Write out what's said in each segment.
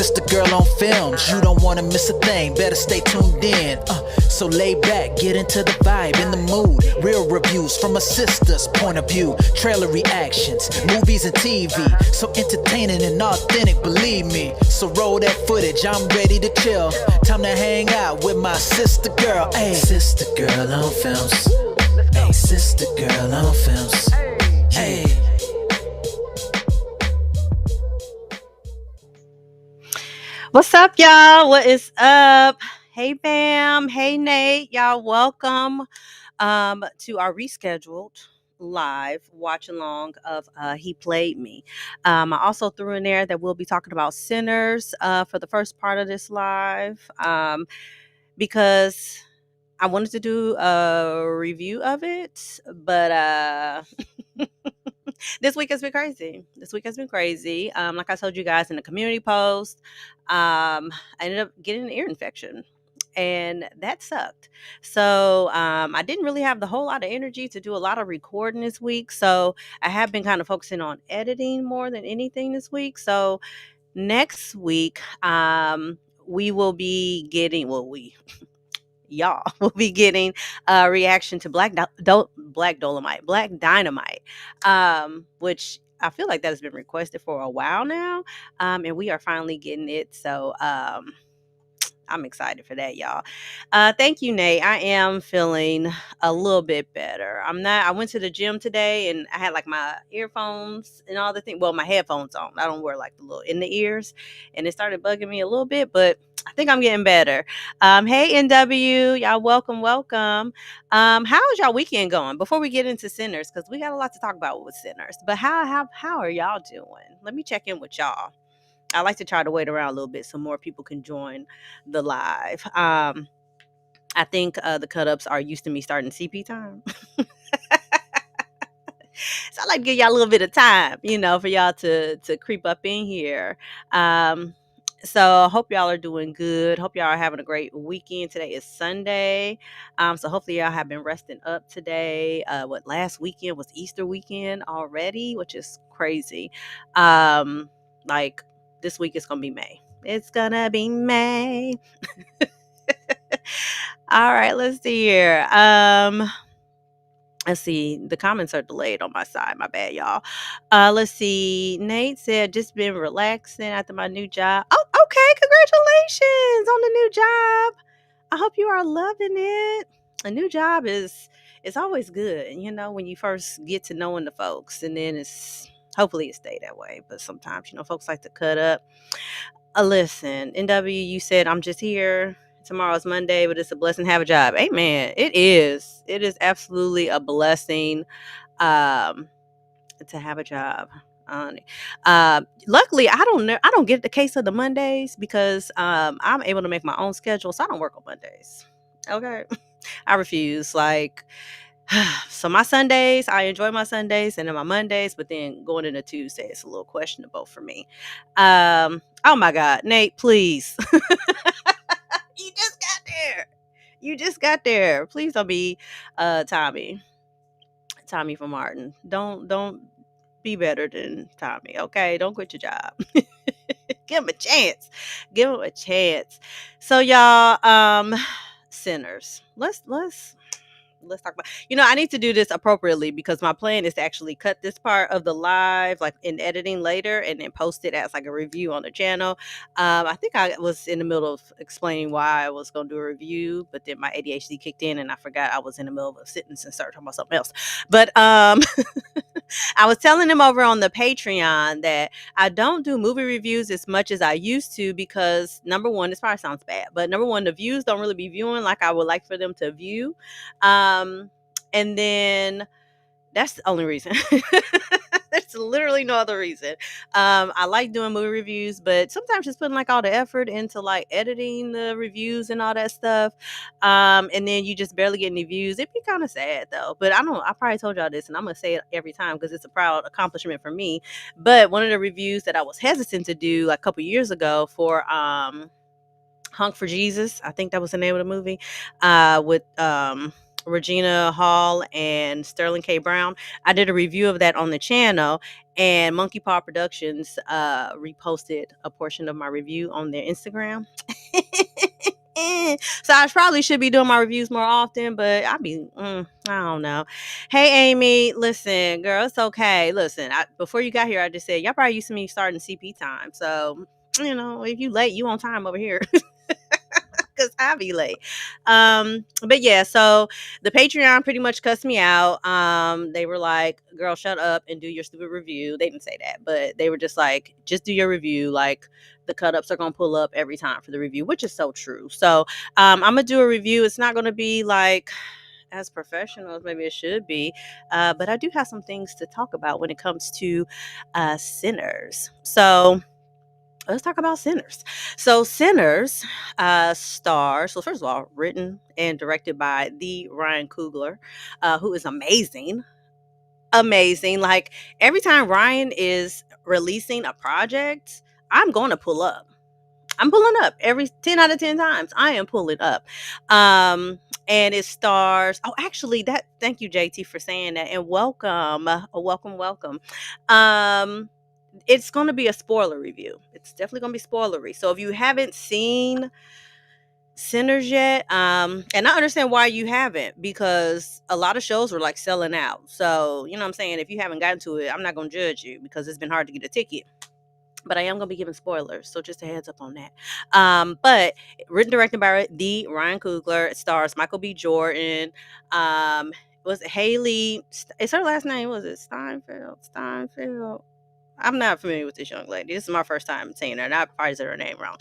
sister girl on films. You don't wanna miss a thing, better stay tuned in. So lay back, get into the vibe, in the mood. Real reviews from a sister's point of view. Trailer reactions, movies and TV. So entertaining and authentic, believe me. So roll that footage, I'm ready to chill. Time to hang out with my sister girl. Hey, sister girl on films. Hey, sister girl on films. Hey. What's up, y'all? What is up? Hey, Bam. Hey, Nate. Y'all, welcome to our rescheduled live watch along of He Played Me. I also threw in there that we'll be talking about Sinners for the first part of this live because I wanted to do a review of it, but this week has been crazy. Like I told you guys in the community post, I ended up getting an ear infection, and that sucked. So I didn't really have the whole lot of energy to do a lot of recording this week. So I have been kind of focusing on editing more than anything this week. So next week, we will be getting, y'all will be getting a reaction to Black Dynamite, which I feel like that has been requested for a while now, and we are finally getting it. So I'm excited for that, y'all. Thank you, Nate. I am feeling a little bit better. I went to the gym today and I had like my earphones and all the things. Well, my headphones on. I don't wear like the little in the ears, and it started bugging me a little bit, but I think I'm getting better. Hey, NW, y'all, welcome. How's y'all weekend going? Before we get into Sinners, because we got a lot to talk about with Sinners. But how are y'all doing? Let me check in with y'all. I like to try to wait around a little bit so more people can join the live. I think the cut ups are used to me starting CP time. So I like to give y'all a little bit of time, for y'all to creep up in here. So hope y'all are doing good. Hope y'all are having a great weekend. Today is Sunday. So hopefully y'all have been resting up today. Last weekend was Easter weekend already, which is crazy. Like this week is gonna be May. It's gonna be May. All right, let's see here. Let's see. The comments are delayed on my side. My bad, y'all. Let's see. Nate said, just been relaxing after my new job. Oh, okay. Congratulations on the new job. I hope you are loving it. A new job is always good, when you first get to knowing the folks, and then hopefully it stay that way. But sometimes, folks like to cut up. Listen, NW, you said I'm just here. Tomorrow's Monday, but it's a blessing to have a job. Amen. It is. It is absolutely a blessing to have a job. Luckily, I don't get the case of the Mondays because I'm able to make my own schedule, so I don't work on Mondays. Okay, I refuse. Like, so my Sundays, I enjoy my Sundays, and then my Mondays, but then going into Tuesday, it's a little questionable for me. Oh my God, Nate, please. You just got there. You just got there. Please don't be Tommy from Martin. Don't be better than Tommy, okay? Don't quit your job. Give him a chance. Give him a chance. So y'all, Sinners. Let's talk about, I need to do this appropriately because my plan is to actually cut this part of the live like in editing later and then post it as like a review on the channel. I think I was in the middle of explaining why I was going to do a review, but then my ADHD kicked in and I forgot I was in the middle of a sentence and started talking about something else. But I was telling them over on the Patreon that I don't do movie reviews as much as I used to because number one, this probably sounds bad, but number one, the views don't really be viewing like I would like for them to view. And then that's the only reason. There's literally no other reason. I like doing movie reviews, but sometimes just putting like all the effort into like editing the reviews and all that stuff. And then you just barely get any views. It'd be kind of sad though. But I probably told y'all this and I'm gonna say it every time because it's a proud accomplishment for me. But one of the reviews that I was hesitant to do like a couple years ago for Hunk for Jesus, I think that was the name of the movie, with Regina Hall and Sterling K. Brown. I did a review of that on the channel, and Monkey Paw Productions reposted a portion of my review on their Instagram. So I probably should be doing my reviews more often, but I don't know. Hey, Amy, listen, girl, it's okay. Listen, before you got here, I just said y'all probably used to me starting CP time. So, if you late, you on time over here. Because I be late. But yeah, so the Patreon pretty much cussed me out. They were like, girl, shut up and do your stupid review. They didn't say that, but they were just like, just do your review. Like, the cut ups are gonna pull up every time for the review, which is so true. So I'm gonna do a review. It's not gonna be like as professional as maybe it should be, but I do have some things to talk about when it comes to Sinners. So let's talk about Sinners. So Sinners stars, so first of all, written and directed by the Ryan Coogler, who is amazing. Amazing. Like, every time Ryan is releasing a project, I'm going to pull up. I'm pulling up every 10 out of 10 times. I am pulling up. And it stars, oh, actually, thank you, JT, for saying that. And welcome. Welcome. It's going to be a spoiler review. It's definitely going to be spoilery. So if you haven't seen Sinners yet, and I understand why you haven't, because a lot of shows were like selling out. So, you know what I'm saying? If you haven't gotten to it, I'm not going to judge you because it's been hard to get a ticket. But I am going to be giving spoilers, so just a heads up on that. But written, directed by the Ryan Coogler. It stars Michael B. Jordan. Was it Haley? Is her last name? Was it Steinfeld? I'm not familiar with this young lady. This is my first time seeing her, and I probably said her name wrong.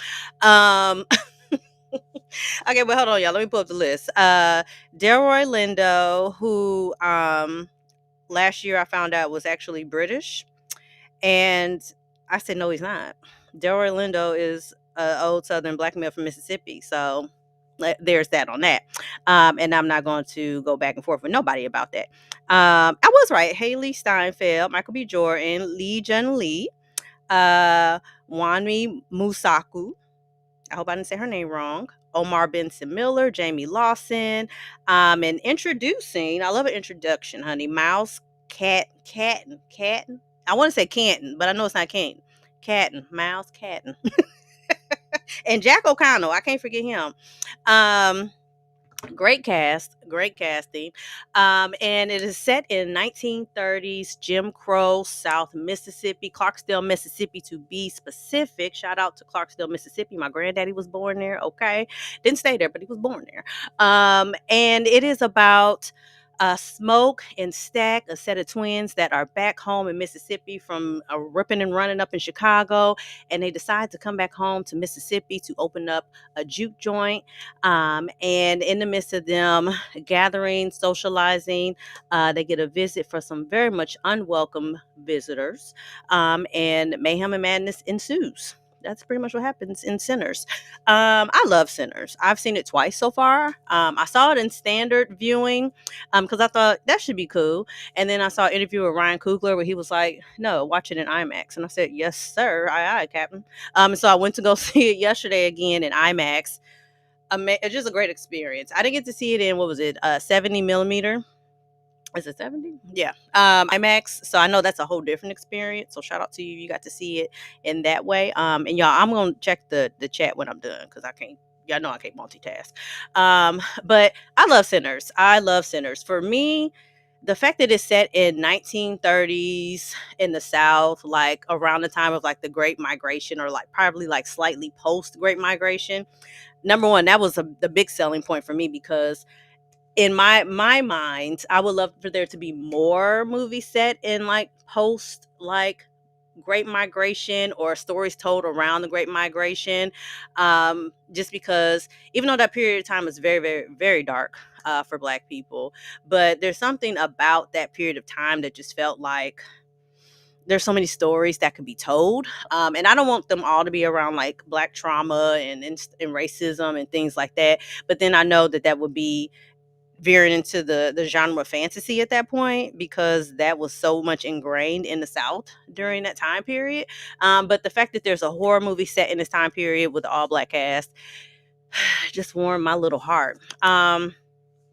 Okay, but hold on, y'all. Let me pull up the list. Delroy Lindo, who last year I found out was actually British. And I said, no, he's not. Delroy Lindo is an old Southern black male from Mississippi. So there's that on that. And I'm not going to go back and forth with nobody about that. I was right. Haley Steinfeld, Michael B. Jordan, Lee Jun Lee, Wanmi Musaku. I hope I didn't say her name wrong. Omar Benson Miller, Jamie Lawson, and introducing, I love an introduction, honey, Miles Catton. I want to say Canton, but I know it's not Canton. Miles Catton. And Jack O'Connell, I can't forget him. Great casting. And it is set in 1930s Jim Crow, South Mississippi, Clarksdale, Mississippi, to be specific. Shout out to Clarksdale, Mississippi. My granddaddy was born there. Okay, didn't stay there, but he was born there. And it is about Smoke and Stack, a set of twins that are back home in Mississippi from ripping and running up in Chicago, and they decide to come back home to Mississippi to open up a juke joint. And in the midst of them gathering, socializing, they get a visit for some very much unwelcome visitors, and mayhem and madness ensues. That's pretty much what happens in Sinners. I love Sinners. I've seen it twice so far. I saw it in standard viewing because I thought that should be cool. And then I saw an interview with Ryan Coogler where he was like, no, watch it in IMAX. And I said, yes, sir. Aye, aye, Captain. So I went to go see it yesterday again in IMAX. It's just a great experience. I didn't get to see it in, what was it, 70 millimeter? Is it 70? Yeah. IMAX. So I know that's a whole different experience. So shout out to you. You got to see it in that way. And y'all, I'm going to check the chat when I'm done because y'all know I can't multitask. But I love Sinners. For me, the fact that it's set in 1930s in the South, like around the time of like the Great Migration, or like probably like slightly post Great Migration. Number one, that was the big selling point for me, because in my mind, I would love for there to be more movies set in like post like Great Migration, or stories told around the Great Migration. Just because even though that period of time is very, very, very dark for Black people, but there's something about that period of time that just felt like there's so many stories that could be told. And I don't want them all to be around like Black trauma and racism and things like that. But then I know that would be veering into the genre fantasy at that point, because that was so much ingrained in the South during that time period. But the fact that there's a horror movie set in this time period with all Black cast just warmed my little heart.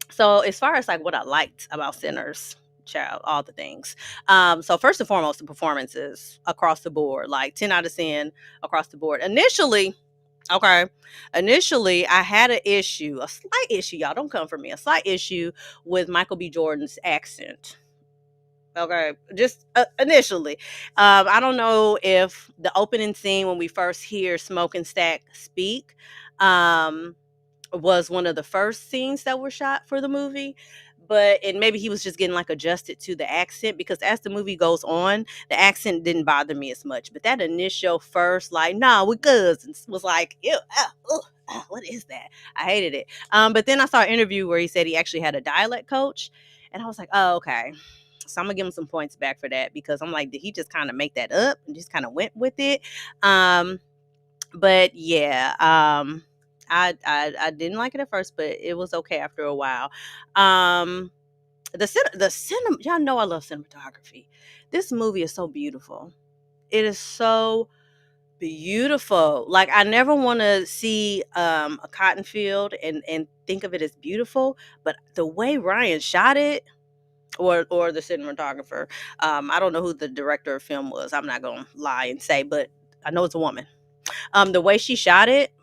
So as far as like what I liked about Sinners, child, all the things. So first and foremost, the performances across the board, like 10 out of 10 across the board. Okay. Initially, I had an issue, a slight issue. Y'all don't come for me. A slight issue with Michael B. Jordan's accent. Okay, just initially, I don't know if the opening scene when we first hear Smoke and Stack speak, um, was one of the first scenes that were shot for the movie. But and maybe he was just getting like adjusted to the accent, because as the movie goes on, the accent didn't bother me as much. But that initial first, like, nah, we're cousins, was like, ew, what is that? I hated it. But then I saw an interview where he said he actually had a dialect coach, and I was like, oh, okay. So I'm gonna give him some points back for that, because I'm like, did he just kind of make that up and just kind of went with it? Um, but yeah, I didn't like it at first, but it was okay after a while. Um, the cinema, y'all know I love cinematography. This movie is so beautiful. It is so beautiful. Like, I never want to see a cotton field and think of it as beautiful, but the way Ryan shot it, or the cinematographer, I don't know who the director of film was. I'm not gonna lie and say, but I know it's a woman. The way she shot it,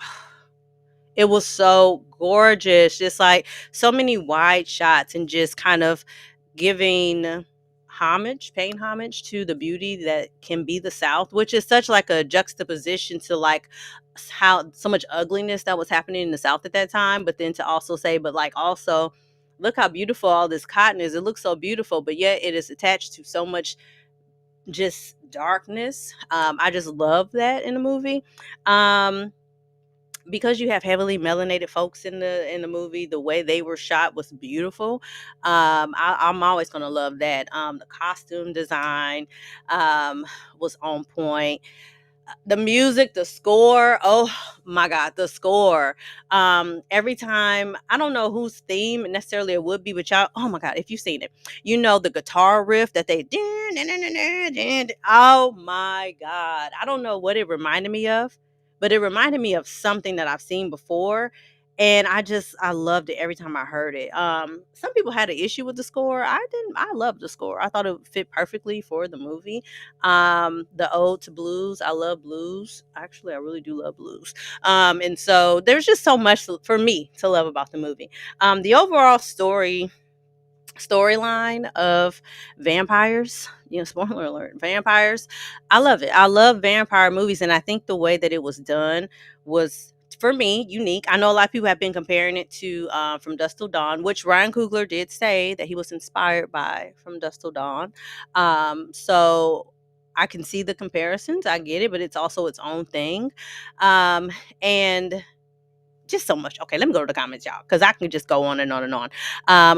it was so gorgeous. Just like so many wide shots and just kind of giving homage, paying homage to the beauty that can be the South, which is such like a juxtaposition to like how so much ugliness that was happening in the South at that time. But then to also say, but like also look how beautiful all this cotton is. It looks so beautiful, but yet it is attached to so much just darkness. I just love that in the movie. Um, because you have heavily melanated folks in the movie, the way they were shot was beautiful. I'm always gonna love that. The costume design was on point. The music, the score, oh my god, the score. Every time, I don't know whose theme necessarily it would be, but y'all, oh my god, if you've seen it, you know the guitar riff that they oh my god, I don't know what it reminded me of, but it reminded me of something that I've seen before. And I loved it every time I heard it. Some people had an issue with the score. I didn't. I loved the score. I thought it fit perfectly for the movie. The ode to blues, I love blues. Actually, I really do love blues. And so there's just so much for me to love about the movie. The overall storyline of vampires, spoiler alert, vampires, I love it. I love vampire movies, and I think the way that it was done was, for me, unique. I know a lot of people have been comparing it to From Dusk Till Dawn, which Ryan Coogler did say that he was inspired by From Dusk Till Dawn. So I can see the comparisons, I get it, but it's also its own thing. And just so much. Okay, let me go to the comments, y'all, because I can just go on and on and on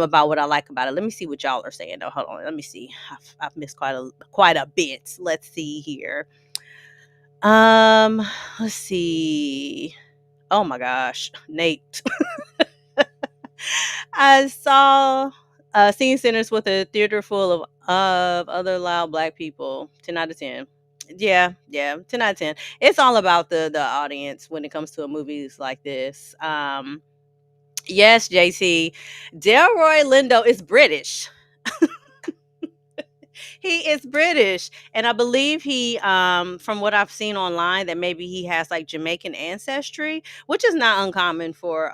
about what I like about it. Let me see what y'all are saying. Though, hold on. Let me see. I've missed quite a bit. Let's see here. Um, let's see. Oh my gosh, Nate. I saw Scene Centers with a theater full of other loud black people. 10 out of 10. Yeah, 10 out of 10. It's all about the audience when it comes to a movies like this. Yes, JC. Delroy Lindo is British. He is British. And I believe he, from what I've seen online, that maybe he has like Jamaican ancestry, which is not uncommon for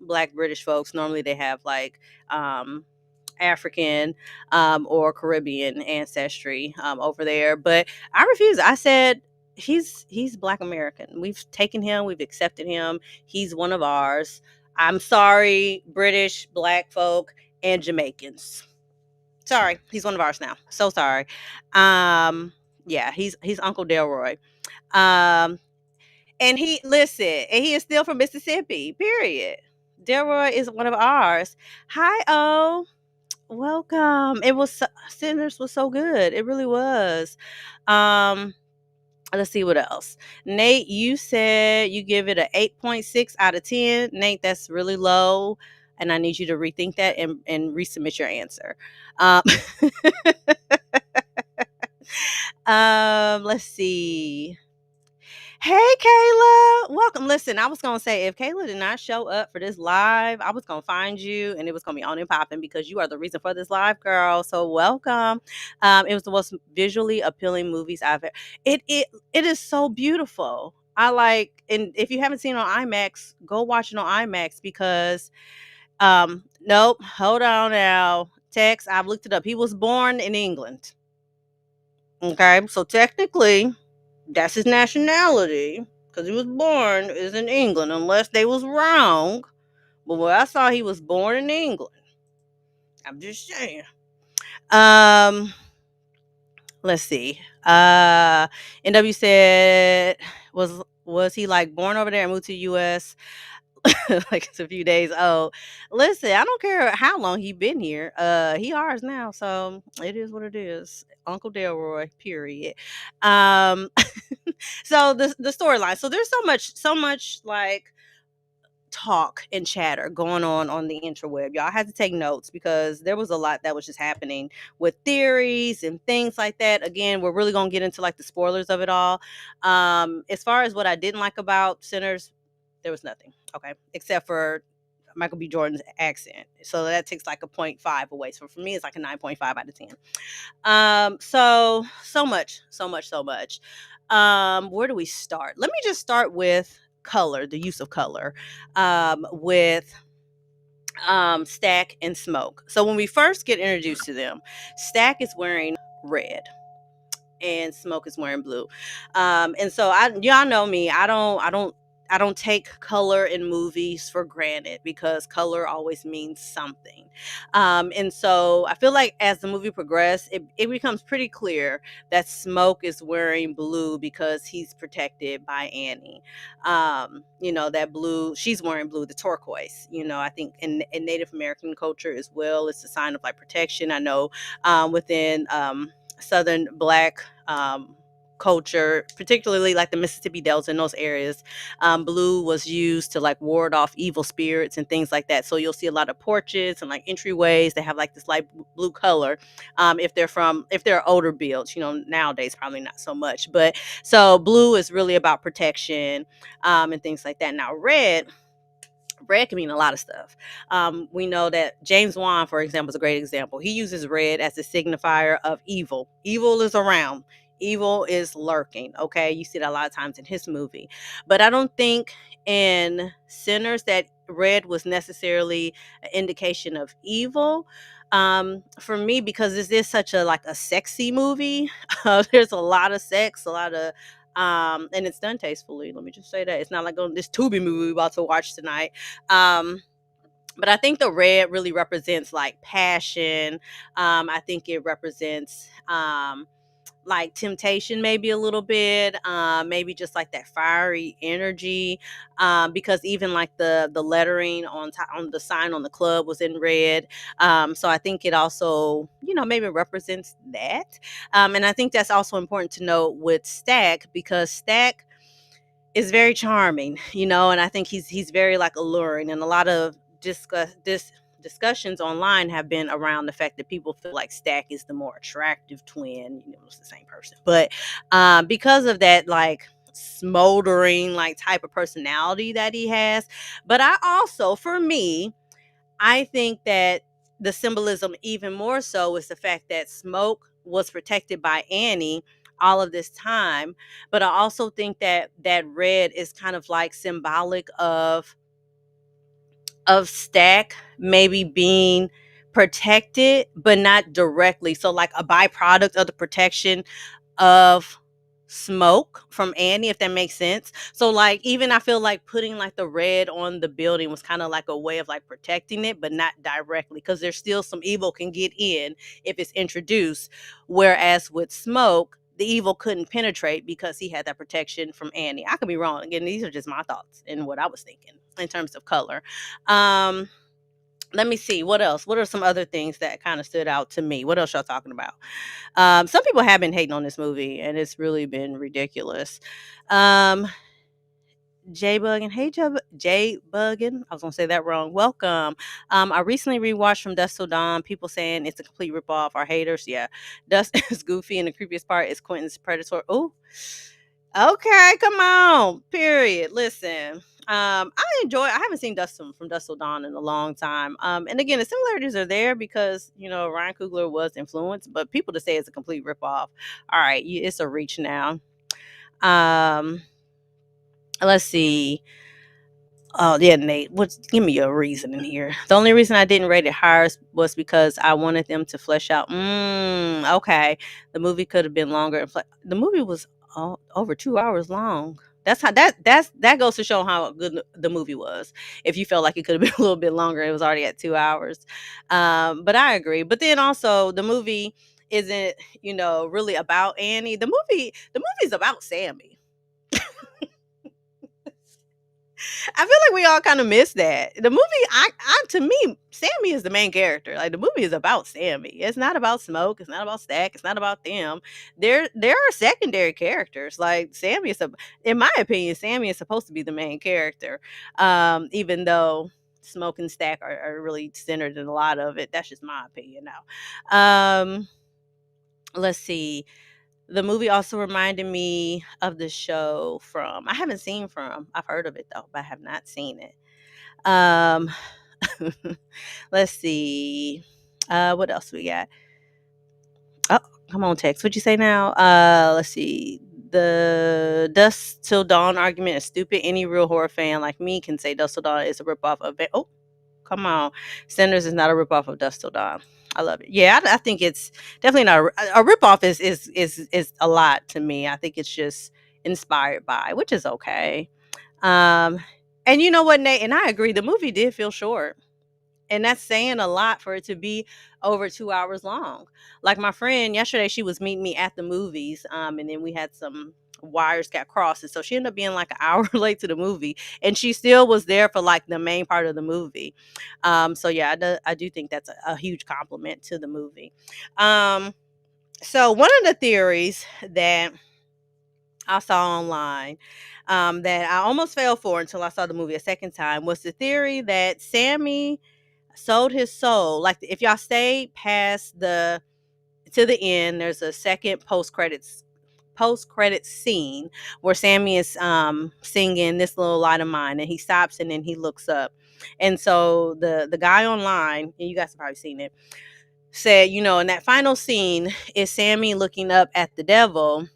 black British folks. Normally they have like African or Caribbean ancestry over there. But I refuse. I said he's Black American. We've taken him, we've accepted him. He's one of ours. I'm sorry, British, black folk, and Jamaicans. Sorry, he's one of ours now. So sorry. Um, yeah, he's Uncle Delroy. Um, and he listen, and he is still from Mississippi. Period. Delroy is one of ours. Hi, O. Welcome. Sinners was so good. It really was. Um, let's see what else. Nate, you said you give it a 8.6 out of 10. Nate, that's really low. And I need you to rethink that and resubmit your answer. Um, let's see. Hey, Kayla. Welcome. Listen, I was going to say, if Kayla did not show up for this live, I was going to find you and it was going to be on and popping because you are the reason for this live, girl. So, welcome. It was the most visually appealing movies I've ever. It is so beautiful. I like, and if you haven't seen it on IMAX, go watch it on IMAX because, nope, hold on now. Tex, I've looked it up. He was born in England. Okay, so technically, that's his nationality because he was born is in England, unless they was wrong. But what I saw, he was born in England. I'm just saying. Um, let's see. NW said was he like born over there and moved to US? Like it's a few days old. Listen, I don't care how long he been here. He ours now, so it is what it is. Uncle Delroy, period. Um, so the storyline. So there's so much like talk and chatter going on the interweb. Y'all had to take notes because there was a lot that was just happening with theories and things like that. Again, we're really gonna get into like the spoilers of it all. As far as what I didn't like about Sinners, there was nothing. Okay, except for Michael B. Jordan's accent. So that takes like a 0.5 away. So for me, it's like a 9.5 out of 10. So much. Where do we start? Let me just start with color, the use of color, with Stack and Smoke. So when we first get introduced to them, Stack is wearing red and Smoke is wearing blue. And so y'all know me. I don't take color in movies for granted because color always means something. And so I feel like as the movie progresses, it becomes pretty clear that Smoke is wearing blue because he's protected by Annie. That blue, she's wearing blue, the turquoise. I think in Native American culture as well, it's a sign of like protection. I know within Southern Black culture, particularly like the Mississippi Delta in those areas, blue was used to like ward off evil spirits and things like that. So you'll see a lot of porches and like entryways that have like this light blue color. If they're older builds, nowadays probably not so much. But so blue is really about protection and things like that. Now red can mean a lot of stuff. We know that James Wan, for example, is a great example. He uses red as a signifier of evil. Evil is around. Evil is lurking. Okay, you see that a lot of times in his movie, but I don't think in Sinners that red was necessarily an indication of evil. For me, because this is such a like a sexy movie. There's a lot of sex, a lot of and it's done tastefully. Let me just say that it's not like on this Tubi movie we're about to watch tonight. Um, but I think the red really represents like passion. I think it represents like temptation, maybe a little bit, maybe just like that fiery energy. Because even like the lettering on the sign on the club was in red. So I think it also, maybe represents that. And I think that's also important to note with Stack because Stack is very charming, and I think he's very like alluring, and a lot of discussions online have been around the fact that people feel like Stack is the more attractive twin. It's the same person, but because of that like smoldering like type of personality that he has. But I also, for me, I think that the symbolism even more so is the fact that Smoke was protected by Annie all of this time. But I also think that that red is kind of like symbolic of Stack maybe being protected, but not directly. So like a byproduct of the protection of Smoke from Annie, if that makes sense. So like even I feel like putting like the red on the building was kind of like a way of like protecting it, but not directly because there's still some evil can get in if it's introduced. Whereas with Smoke, the evil couldn't penetrate because he had that protection from Annie. I could be wrong. Again, these are just my thoughts and what I was thinking in terms of color. Um, let me see what else. What are some other things that kind of stood out to me? What else y'all talking about? Some people have been hating on this movie, and it's really been ridiculous. Um, J Buggin, hey J Buggin, I was gonna say that wrong. Welcome. I recently rewatched From Dusk Till Dawn. People saying it's a complete ripoff. Our haters, yeah. Dust is goofy, and the creepiest part is Quentin's Predator. Oh, Okay, come on. Period. Listen. I haven't seen from Dust Till Dawn in a long time. And again, the similarities are there because Ryan Coogler was influenced, but people to say it's a complete ripoff. All right, it's a reach now. Um, let's see. Oh yeah, Nate. Give me a reason in here. The only reason I didn't rate it higher was because I wanted them to flesh out. Okay, the movie could have been longer. The movie was over 2 hours long. That goes to show how good the movie was. If you felt like it could have been a little bit longer, it was already at 2 hours. But I agree. But then also the movie isn't really about Annie. The movie is about Sammy. I feel like we all kind of miss that. The movie, to me, Sammy is the main character. Like the movie is about Sammy. It's not about Smoke. It's not about Stack. It's not about them. There are secondary characters. Like in my opinion, Sammy is supposed to be the main character. Even though Smoke and Stack are really centered in a lot of it. That's just my opinion now. Let's see. The movie also reminded me of the show From. I haven't seen From. I've heard of it though, but I have not seen it. Um, let's see. What else we got? Oh, come on, Tex. What'd you say now? Let's see. The Dust Till Dawn argument is stupid. Any real horror fan like me can say Dust Till Dawn is a ripoff of it. Oh, come on. Sinners is not a ripoff of Dust Till Dawn. I love it. Yeah, I think it's definitely not a ripoff. Is a lot to me. I think it's just inspired by, which is okay. Um, and you know what, Nate? And I agree. The movie did feel short, and that's saying a lot for it to be over 2 hours long. Like my friend yesterday, she was meeting me at the movies, and then we had some wires got crossed, and so she ended up being like an hour late to the movie, and she still was there for like the main part of the movie. So yeah, I do think that's a huge compliment to the movie. So one of the theories that I saw online, that I almost fell for until I saw the movie a second time, was the theory that Sammy sold his soul. Like if y'all stay past the to the end, there's a second post credits scene where Sammy is singing This Little Light of Mine, and he stops and then he looks up. And so the guy online, and you guys have probably seen it, said, in that final scene is Sammy looking up at the devil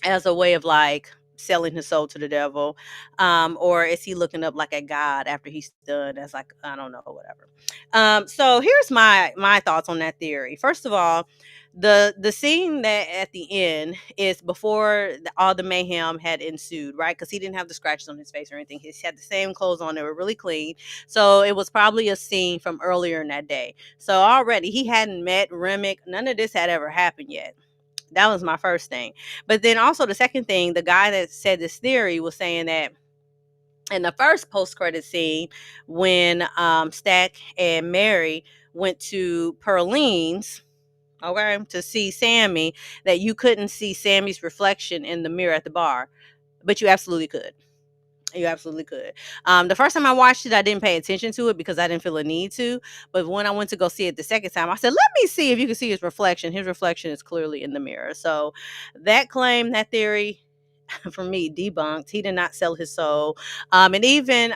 as a way of like selling his soul to the devil, or is he looking up like at God after he's done as like, I don't know, whatever. So here's my thoughts on that theory. First of all, the scene that at the end is before all the mayhem had ensued, right? Because he didn't have the scratches on his face or anything. He had the same clothes on. They were really clean. So it was probably a scene from earlier in that day. So already he hadn't met Remick. None of this had ever happened yet. That was my first thing. But then also the second thing, the guy that said this theory was saying that in the first post-credit scene, when Stack and Mary went to Perline's, okay, to see Sammy, that you couldn't see Sammy's reflection in the mirror at the bar, but you absolutely could. You absolutely could. The first time I watched it, I didn't pay attention to it because I didn't feel a need to. But when I went to go see it the second time, I said, let me see if you can see his reflection. His reflection is clearly in the mirror. So that claim, that theory, for me, debunked. He did not sell his soul. And even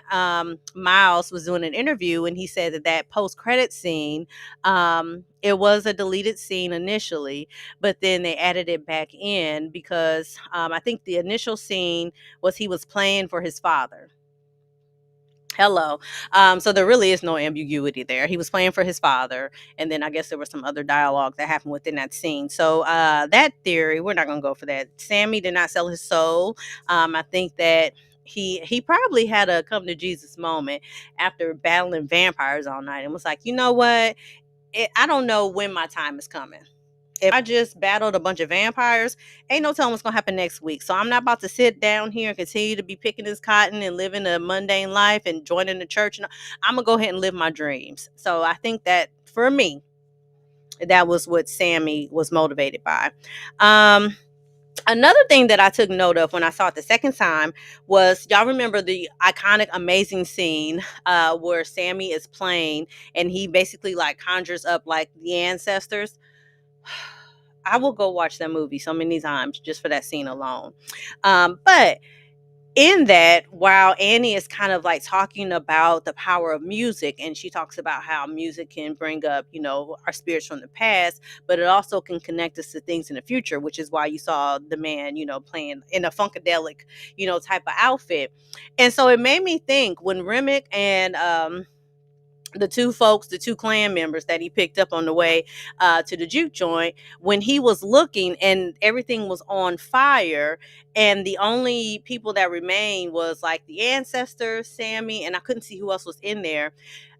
Miles was doing an interview and he said that post-credit scene, it was a deleted scene initially, but then they added it back in because I think the initial scene was he was playing for his father. Hello. So there really is no ambiguity there. He was playing for his father, and then I guess there was some other dialogue that happened within that scene. So that theory, we're not gonna go for that. Sammy did not sell his soul. I think that he probably had a come to Jesus moment after battling vampires all night and was like, you know what? I don't know when my time is coming. If I just battled a bunch of vampires, ain't no telling what's gonna happen next week. So I'm not about to sit down here and continue to be picking this cotton and living a mundane life and joining the church. And I'm gonna go ahead and live my dreams. So I think that for me, that was what Sammy was motivated by. Another thing that I took note of when I saw it the second time was, y'all remember the iconic amazing scene where Sammy is playing and he basically like conjures up like the ancestors. I will go watch that movie so many times just for that scene alone. But in that, while Annie is kind of like talking about the power of music, and she talks about how music can bring up, our spirits from the past, but it also can connect us to things in the future, which is why you saw the man, playing in a funkadelic, type of outfit. And so it made me think when Remick and the two clan members that he picked up on the way to the juke joint, when he was looking and everything was on fire, and the only people that remained was like the ancestors, Sammy, and I couldn't see who else was in there.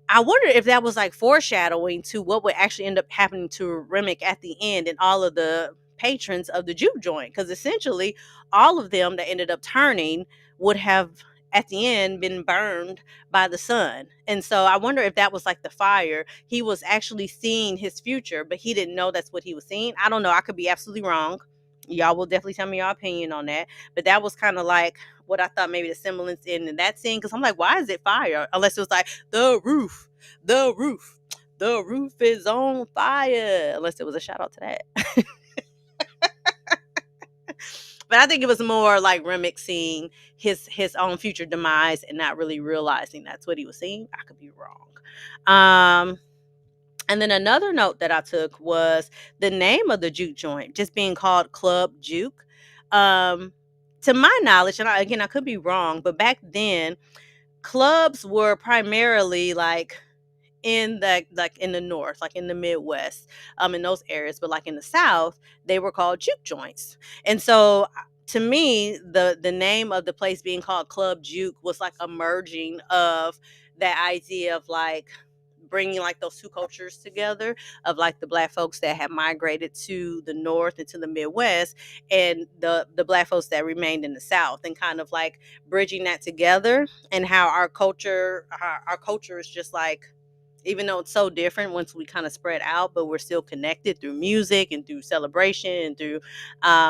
I wonder if that was like foreshadowing to what would actually end up happening to Remick at the end and all of the patrons of the juke joint. Because essentially, all of them that ended up turning would have at the end been burned by the sun. And so I wonder if that was like the fire. He was actually seeing his future, but he didn't know that's what he was seeing. I don't know. I could be absolutely wrong. Y'all will definitely tell me your opinion on that. But that was kind of like what I thought maybe the semblance in that scene. Because I'm like, why is it fire? Unless it was like, the roof, the roof, the roof is on fire. Unless it was a shout out to that. But I think it was more like Remick seeing his own future demise and not really realizing that's what he was seeing. I could be wrong. And then another note that I took was the name of the juke joint just being called Club Juke. To my knowledge, and I could be wrong, but back then clubs were primarily in the north, like in the Midwest, in those areas, but like in the South, they were called juke joints. And so to me, the name of the place being called Club Juke was like a merging of that idea of like bringing like those two cultures together, of like the black folks that have migrated to the north and to the Midwest, and the black folks that remained in the South, and kind of like bridging that together, and how our culture is just like, even though it's so different once we kind of spread out, but we're still connected through music and through celebration and through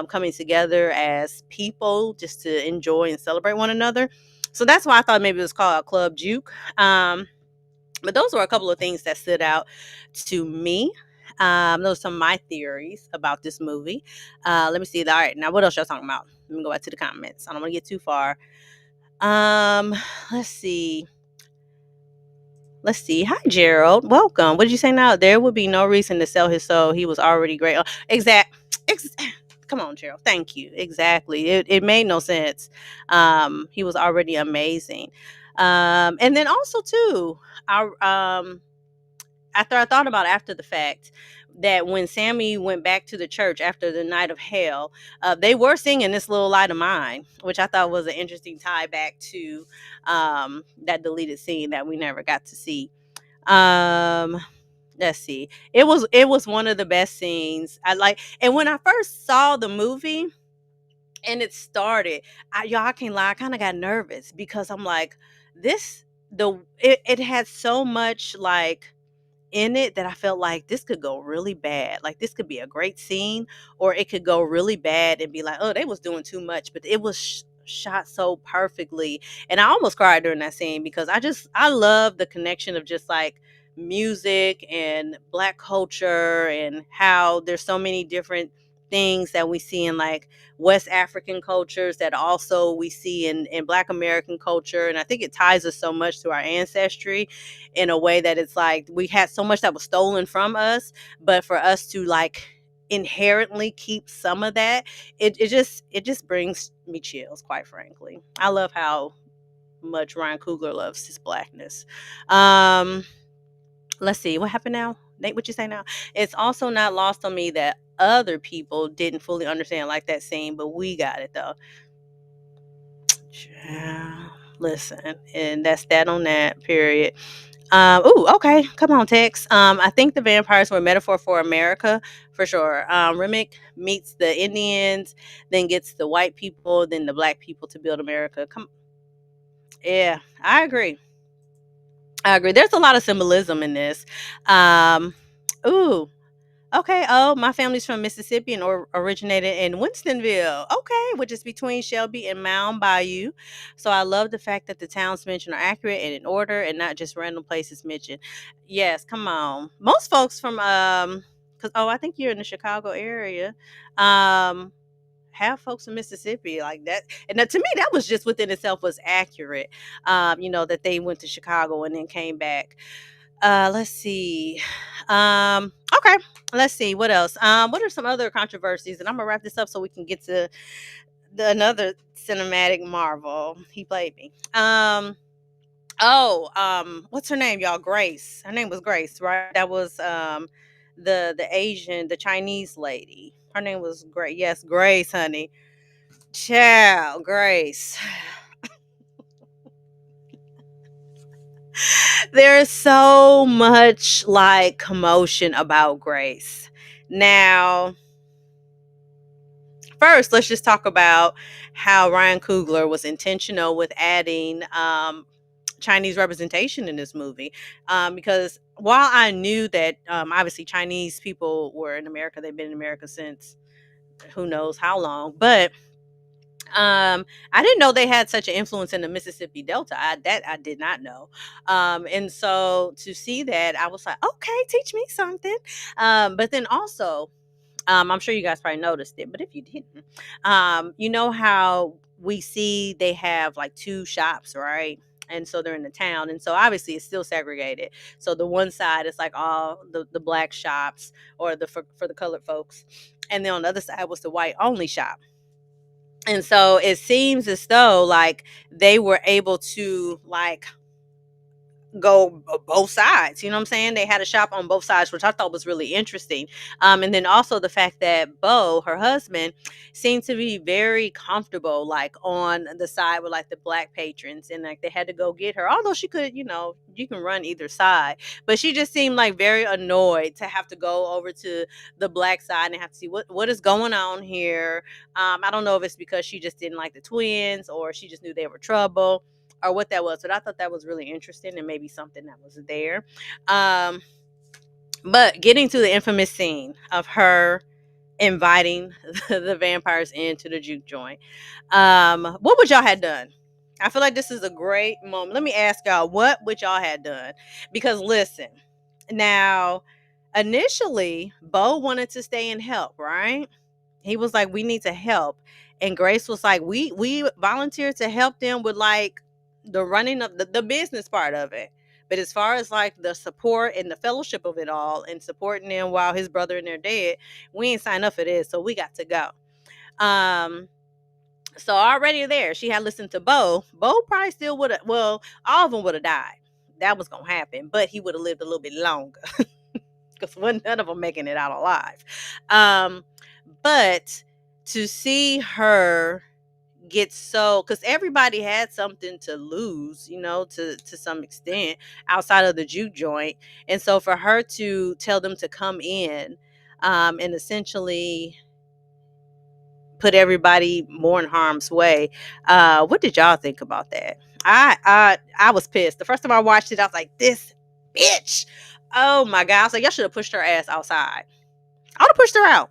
coming together as people just to enjoy and celebrate one another. So that's why I thought maybe it was called Club Juke. But those were a couple of things that stood out to me. Those are some of my theories about this movie. Let me see. All right, now what else y'all talking about? Let me go back to the comments. I don't want to get too far. Let's see. Let's see. Hi, Gerald. Welcome. What did you say now? There would be no reason to sell his soul. He was already great. Come on, Gerald. Thank you. Exactly. It made no sense. He was already amazing. And then also too, after I thought about after the fact, that when Sammy went back to the church after the night of hell, they were singing "This Little Light of Mine," which I thought was an interesting tie back to that deleted scene that we never got to see. Um, let's see. It was one of the best scenes. And when I first saw the movie and it started, I can't lie, I kind of got nervous because I'm like, it had so much like in it that I felt like this could go really bad. Like this could be a great scene, or it could go really bad and be like, oh, they was doing too much. But it was shot so perfectly, and I almost cried during that scene because I love the connection of just like music and black culture, and how there's so many different things that we see in like West African cultures that also we see in Black American culture. And I think it ties us so much to our ancestry in a way that it's like we had so much that was stolen from us, but for us to like inherently keep some of that, it just brings me chills, quite frankly. I love how much Ryan Coogler loves his blackness. Let's see what happened now. Nate, what you say now? It's also not lost on me that other people didn't fully understand like that scene, but we got it though. Yeah, listen, and that's that on that period. Okay. Come on, Tex. I think the vampires were a metaphor for America, for sure. Remick meets the Indians, then gets the white people, then the black people to build America. Yeah, I agree. I agree. There's a lot of symbolism in this. Um, ooh, okay. Oh, my family's from Mississippi and originated in Winstonville. Okay, which is between Shelby and Mound Bayou. So I love the fact that the towns mentioned are accurate and in order, and not just random places mentioned. Yes, come on. Most folks from because I think you're in the Chicago area. Um, have folks in Mississippi like that, and that, to me, that was just within itself was accurate. That they went to Chicago and then came back. Let's see. Okay, let's see what else. What are some other controversies? And I'm gonna wrap this up so we can get to another cinematic marvel. He played me. What's her name, y'all? Grace. Her name was Grace, right? That was the Asian, the Chinese lady. Her name was Grace. Yes, Grace, honey. Child, Grace. There's so much like commotion about Grace. Now, first, let's just talk about how Ryan Coogler was intentional with adding Chinese representation in this movie. Because while I knew that obviously Chinese people were in America, they've been in America since who knows how long, but I didn't know they had such an influence in the Mississippi Delta. I did not know. And so to see that, I was like, okay, teach me something. But then also, I'm sure you guys probably noticed it, but if you didn't, you know how we see they have like two shops, right? And so they're in the town. And so obviously it's still segregated. So the one side is like all the black shops or for the colored folks. And then on the other side was the white only shop. And so it seems as though like they were able to like go both sides. You know what I'm saying? They had a shop on both sides, which I thought was really interesting. And then also the fact that Bo, her husband, seemed to be very comfortable, like on the side with like the black patrons, and like they had to go get her. Although she could, you can run either side, but she just seemed like very annoyed to have to go over to the black side and have to see what is going on here. I don't know if it's because she just didn't like the twins or she just knew they were trouble or what that was, but I thought that was really interesting and maybe something that was there. But getting to the infamous scene of her inviting the vampires into the juke joint, what would y'all have done? I feel like this is a great moment. Let me ask y'all, what would y'all have done? Because listen, now initially Bo wanted to stay and help, right? He was like, we need to help. And Grace was like, we volunteered to help them with like the running of the business part of it. But as far as like the support and the fellowship of it all and supporting them while his brother and they're dead, we ain't signed up for this. So we got to go. So already there, she had listened to Bo. Bo probably still would have, well, all of them would have died. That was going to happen, but he would have lived a little bit longer because none of them making it out alive. But to see her get so, because everybody had something to lose, to some extent outside of the juke joint. And so for her to tell them to come in and essentially put everybody more in harm's way. What did y'all think about that? I was pissed. The first time I watched it, I was like, this bitch. Oh my God. I was like, y'all should have pushed her ass outside. I would have pushed her out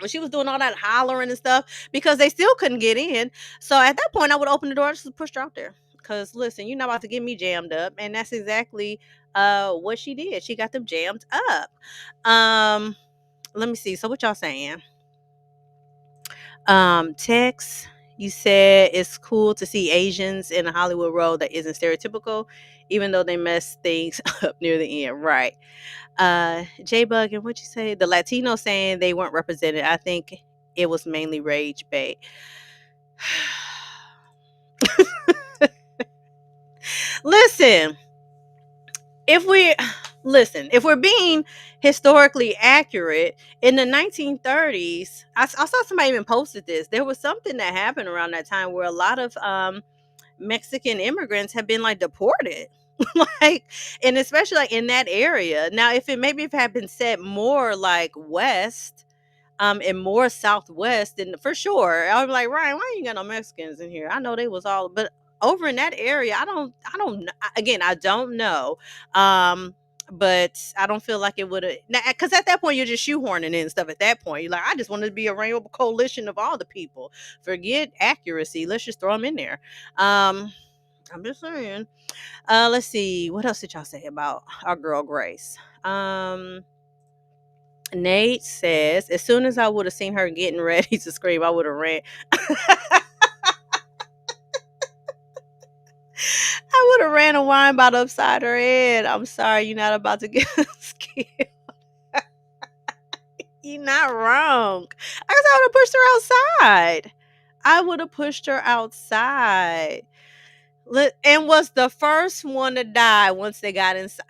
when she was doing all that hollering and stuff because they still couldn't get in. So at that point, I would open the door and just push her out there. Because listen, you're not about to get me jammed up. And that's exactly what she did. She got them jammed up. Let me see. So what y'all saying? Tex, you said it's cool to see Asians in a Hollywood role that isn't stereotypical, even though they mess things up near the end. Right. J-Bug, and what you say? The Latino saying they weren't represented. I think it was mainly rage bait. Listen, if we're being historically accurate, in the 1930s, I saw somebody even posted this. There was something that happened around that time where a lot of Mexican immigrants have been like deported. Like, and especially like in that area. Now, if it had been set more like west, and more southwest, then for sure I would be like, Ryan, why you got no Mexicans in here? I know they was all, but over in that area, I don't again, I don't know. But I don't feel like it would have, because at that point you're just shoehorning in stuff. At that point, you're like, I just wanted to be a rainbow coalition of all the people. Forget accuracy. Let's just throw them in there. I'm just saying. Let's see. What else did y'all say about our girl Grace? Nate says, as soon as I would have seen her getting ready to scream, I would have ran. I would have ran a wine bottle upside her head. I'm sorry, you're not about to get scared. You're not wrong. I guess I would have pushed her outside. I would have pushed her outside. And was the first one to die once they got inside.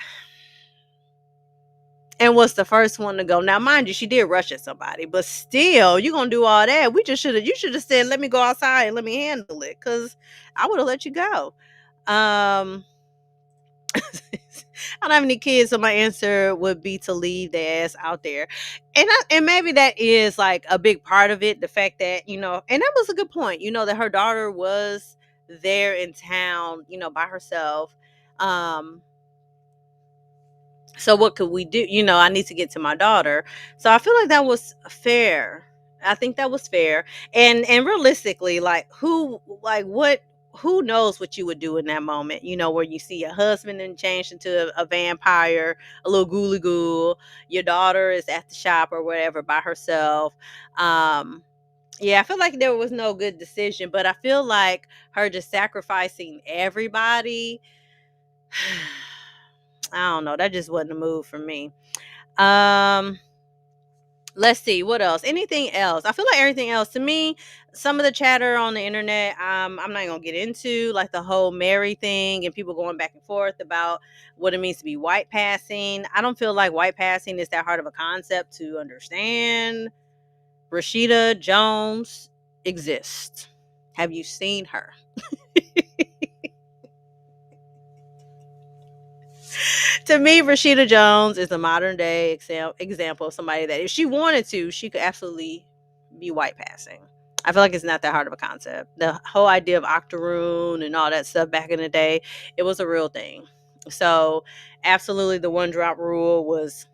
And was the first one to go. Now, mind you, she did rush at somebody, but still, you gonna do all that. You should have said, let me go outside and let me handle it. Cause I would have let you go. Um I don't have any kids, so my answer would be to leave their ass out there. And maybe that is like a big part of it. The fact that, and that was a good point, that her daughter was there in town, by herself. Um, so what could we do? I need to get to my daughter. So I feel like that was fair. I think that was fair. And realistically, like who knows what you would do in that moment, where you see your husband and changed into a vampire, a little ghouly ghoul, your daughter is at the shop or whatever by herself. Yeah, I feel like there was no good decision, but I feel like her just sacrificing everybody. I don't know. That just wasn't a move for me. Um, let's see what else. Anything else? I feel like everything else to me. Some of the chatter on the internet, I'm not gonna get into like the whole Mary thing and people going back and forth about what it means to be white passing. I don't feel like white passing is that hard of a concept to understand. Rashida Jones exists. Have you seen her? To me, Rashida Jones is a modern day example of somebody that if she wanted to, she could absolutely be white passing. I feel like it's not that hard of a concept. The whole idea of octoroon and all that stuff back in the day, it was a real thing. So, absolutely, the one drop rule was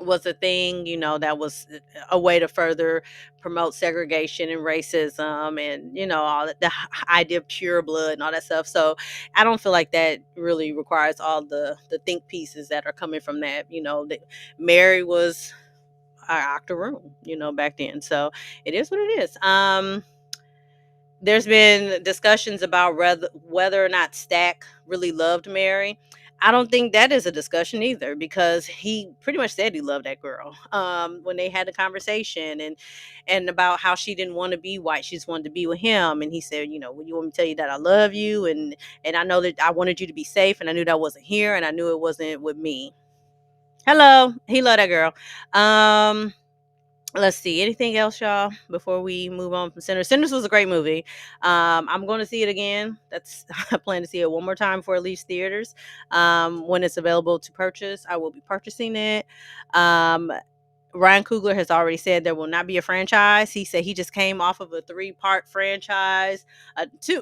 a thing, that was a way to further promote segregation and racism and, all the idea of pure blood and all that stuff. So I don't feel like that really requires all the think pieces that are coming from that, that Mary was our octoroon, back then. So it is what it is. There's been discussions about whether or not Stack really loved Mary. I don't think that is a discussion either because he pretty much said he loved that girl when they had the conversation and about how she didn't want to be white, she just wanted to be with him. And he said, well, you want me to tell you that I love you and I know that I wanted you to be safe and I knew that wasn't here and I knew it wasn't with me. Hello, he loved that girl. Let's see. Anything else, y'all, before we move on from Sinners? Sinners was a great movie. I'm going to see it again. I plan to see it one more time before it leaves theaters. When it's available to purchase, I will be purchasing it. Ryan Coogler has already said there will not be a franchise. He said he just came off of a 3-part franchise,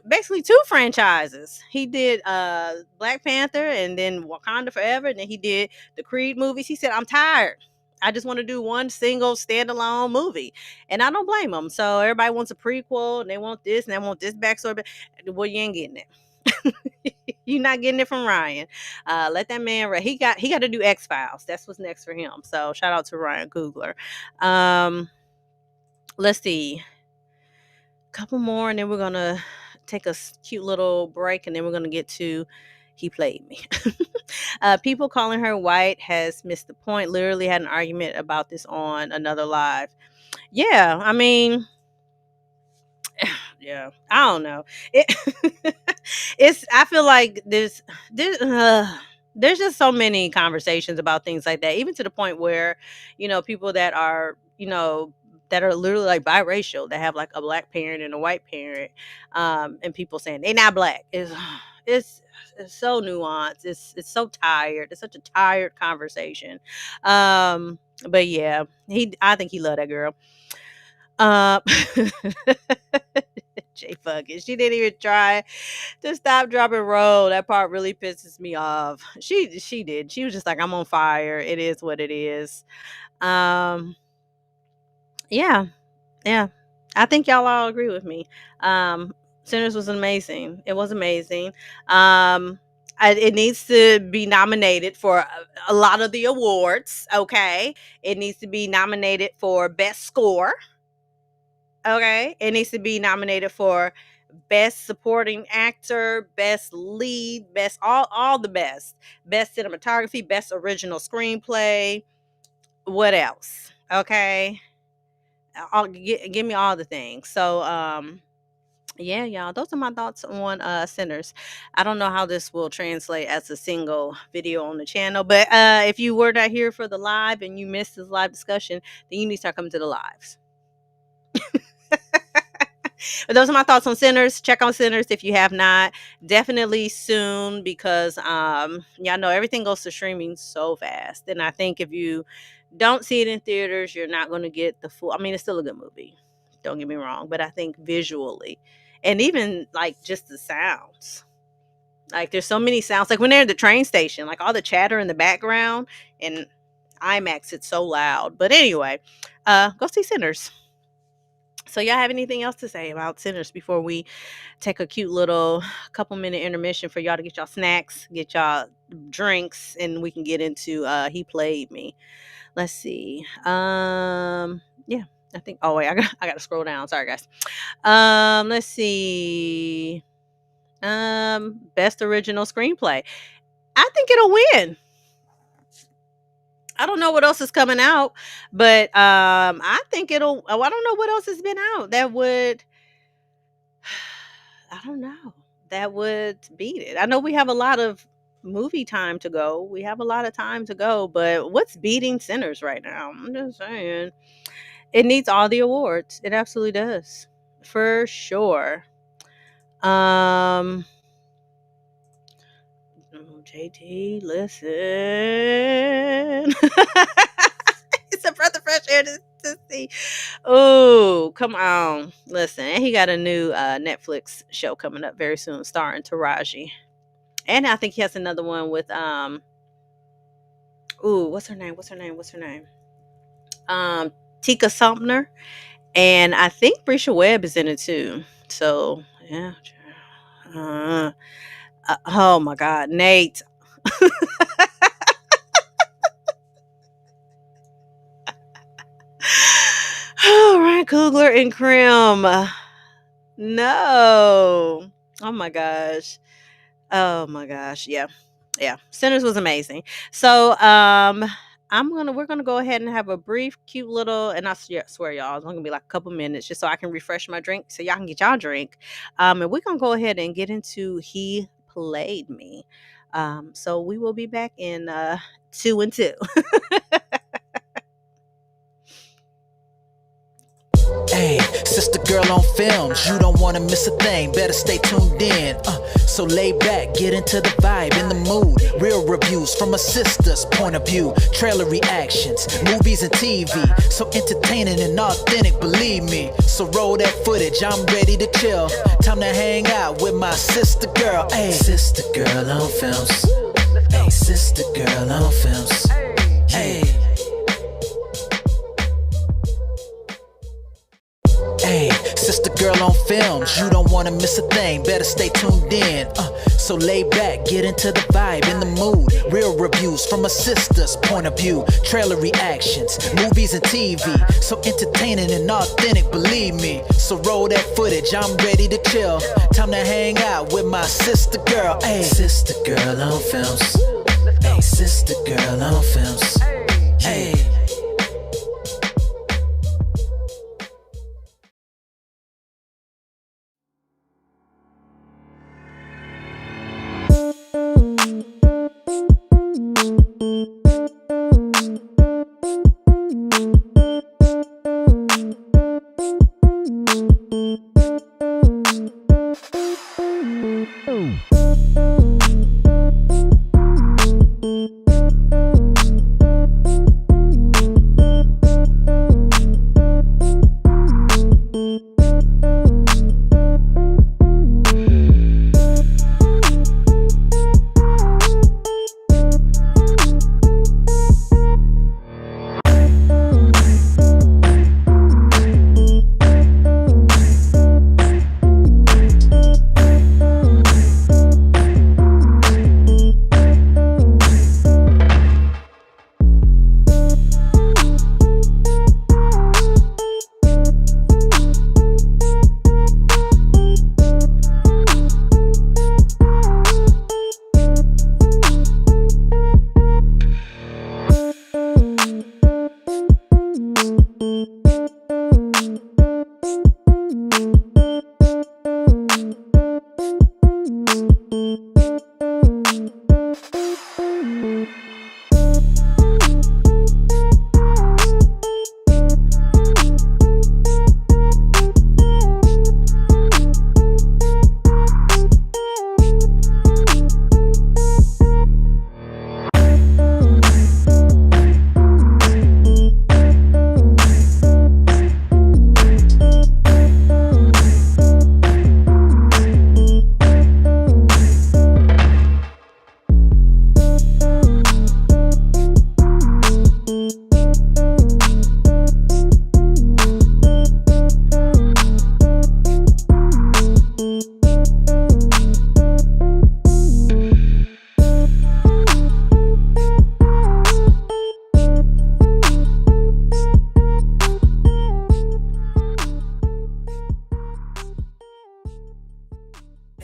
basically two franchises. He did Black Panther and then Wakanda Forever, and then he did the Creed movies. He said, I'm tired. I just want to do one single standalone movie. And I don't blame them. So everybody wants a prequel and they want this and they want this backstory. Well, you ain't getting it. You're not getting it from Ryan. Let that man rest. He got to do X-Files. That's what's next for him. So shout out to Ryan Coogler. Let's see. A couple more and then we're gonna take a cute little break and then we're gonna get to He Played Me. People calling her white has missed the point. Literally had an argument about this on another live. Yeah, I mean, yeah, I don't know. It, I feel like there's just so many conversations about things like that, even to the point where, people that are, that are literally like biracial, that have like a black parent and a white parent, and people saying they're not black. It's so nuanced. It's so tired. It's such a tired conversation. But yeah, I think he loved that girl. Uh, Jay fucking. She didn't even try to stop, drop, and roll. That part really pisses me off. She did. She was just like, I'm on fire. It is what it is. Um, yeah, yeah. I think y'all all agree with me. Sinners was amazing. It was amazing. Um, It needs to be nominated for a lot of the awards. Okay, it needs to be nominated for best score. Okay, it needs to be nominated for best supporting actor, best lead, best all the best cinematography, best original screenplay. What else? Okay, give me all the things. So yeah, y'all, those are my thoughts on Sinners. I don't know how this will translate as a single video on the channel, but if you were not here for the live and you missed this live discussion, then you need to start coming to the lives. But those are my thoughts on Sinners. Check on Sinners if you have not. Definitely soon, because y'all know everything goes to streaming so fast. And I think if you don't see it in theaters, you're not going to get the full. I mean, it's still a good movie. Don't get me wrong, but I think visually, and even like just the sounds. Like there's so many sounds. Like when they're at the train station, like all the chatter in the background, and IMAX, it's so loud. But anyway, go see Sinners. So y'all have anything else to say about Sinners before we take a cute little couple minute intermission for y'all to get y'all snacks, get y'all drinks, and we can get into He Played Me. Let's see. Yeah, I think wait, I gotta scroll down. Sorry guys. Let's see. Best original screenplay. I think it'll win. I don't know what else is coming out, but I think it'll. Oh, I don't know what else has been out that would. I don't know, that would beat it. I know we have a lot of movie time to go. We have a lot of time to go, but what's beating Sinners right now? I'm just saying, it needs all the awards. It absolutely does, for sure. JT, listen. It's a breath of fresh air to see. Oh, come on. Listen, and he got a new Netflix show coming up very soon, starring Taraji. And I think he has another one with what's her name? Tika Sumpter. And I think Brisha Webb is in it too. So yeah. Oh my God, Nate. Oh, Ryan Coogler and Krim. No. Oh my gosh. Oh my gosh. Yeah. Sinners was amazing. So we're gonna go ahead and have a brief, cute little, and I swear y'all, it's gonna be like a couple minutes just so I can refresh my drink so y'all can get y'all drink. And we're gonna go ahead and get into He Played Me. So we will be back in 2 and 2. Hey, sister girl on films, you don't wanna miss a thing, better stay tuned in. So lay back, get into the vibe, in the mood. Real reviews from a sister's point of view. Trailer reactions, movies and TV. So entertaining and authentic, believe me. So roll that footage, I'm ready to chill. Time to hang out with my sister girl. Hey, sister girl on films. Hey, sister girl on films. Hey. Hey, sister girl on films, you don't wanna miss a thing, better stay tuned in. So lay back, get into the vibe, in the mood. Real reviews from a sister's point of view. Trailer reactions, movies and TV. So entertaining and authentic, believe me. So roll that footage, I'm ready to chill. Time to hang out with my sister girl. Hey, sister girl on films. Hey, sister girl on films. Hey.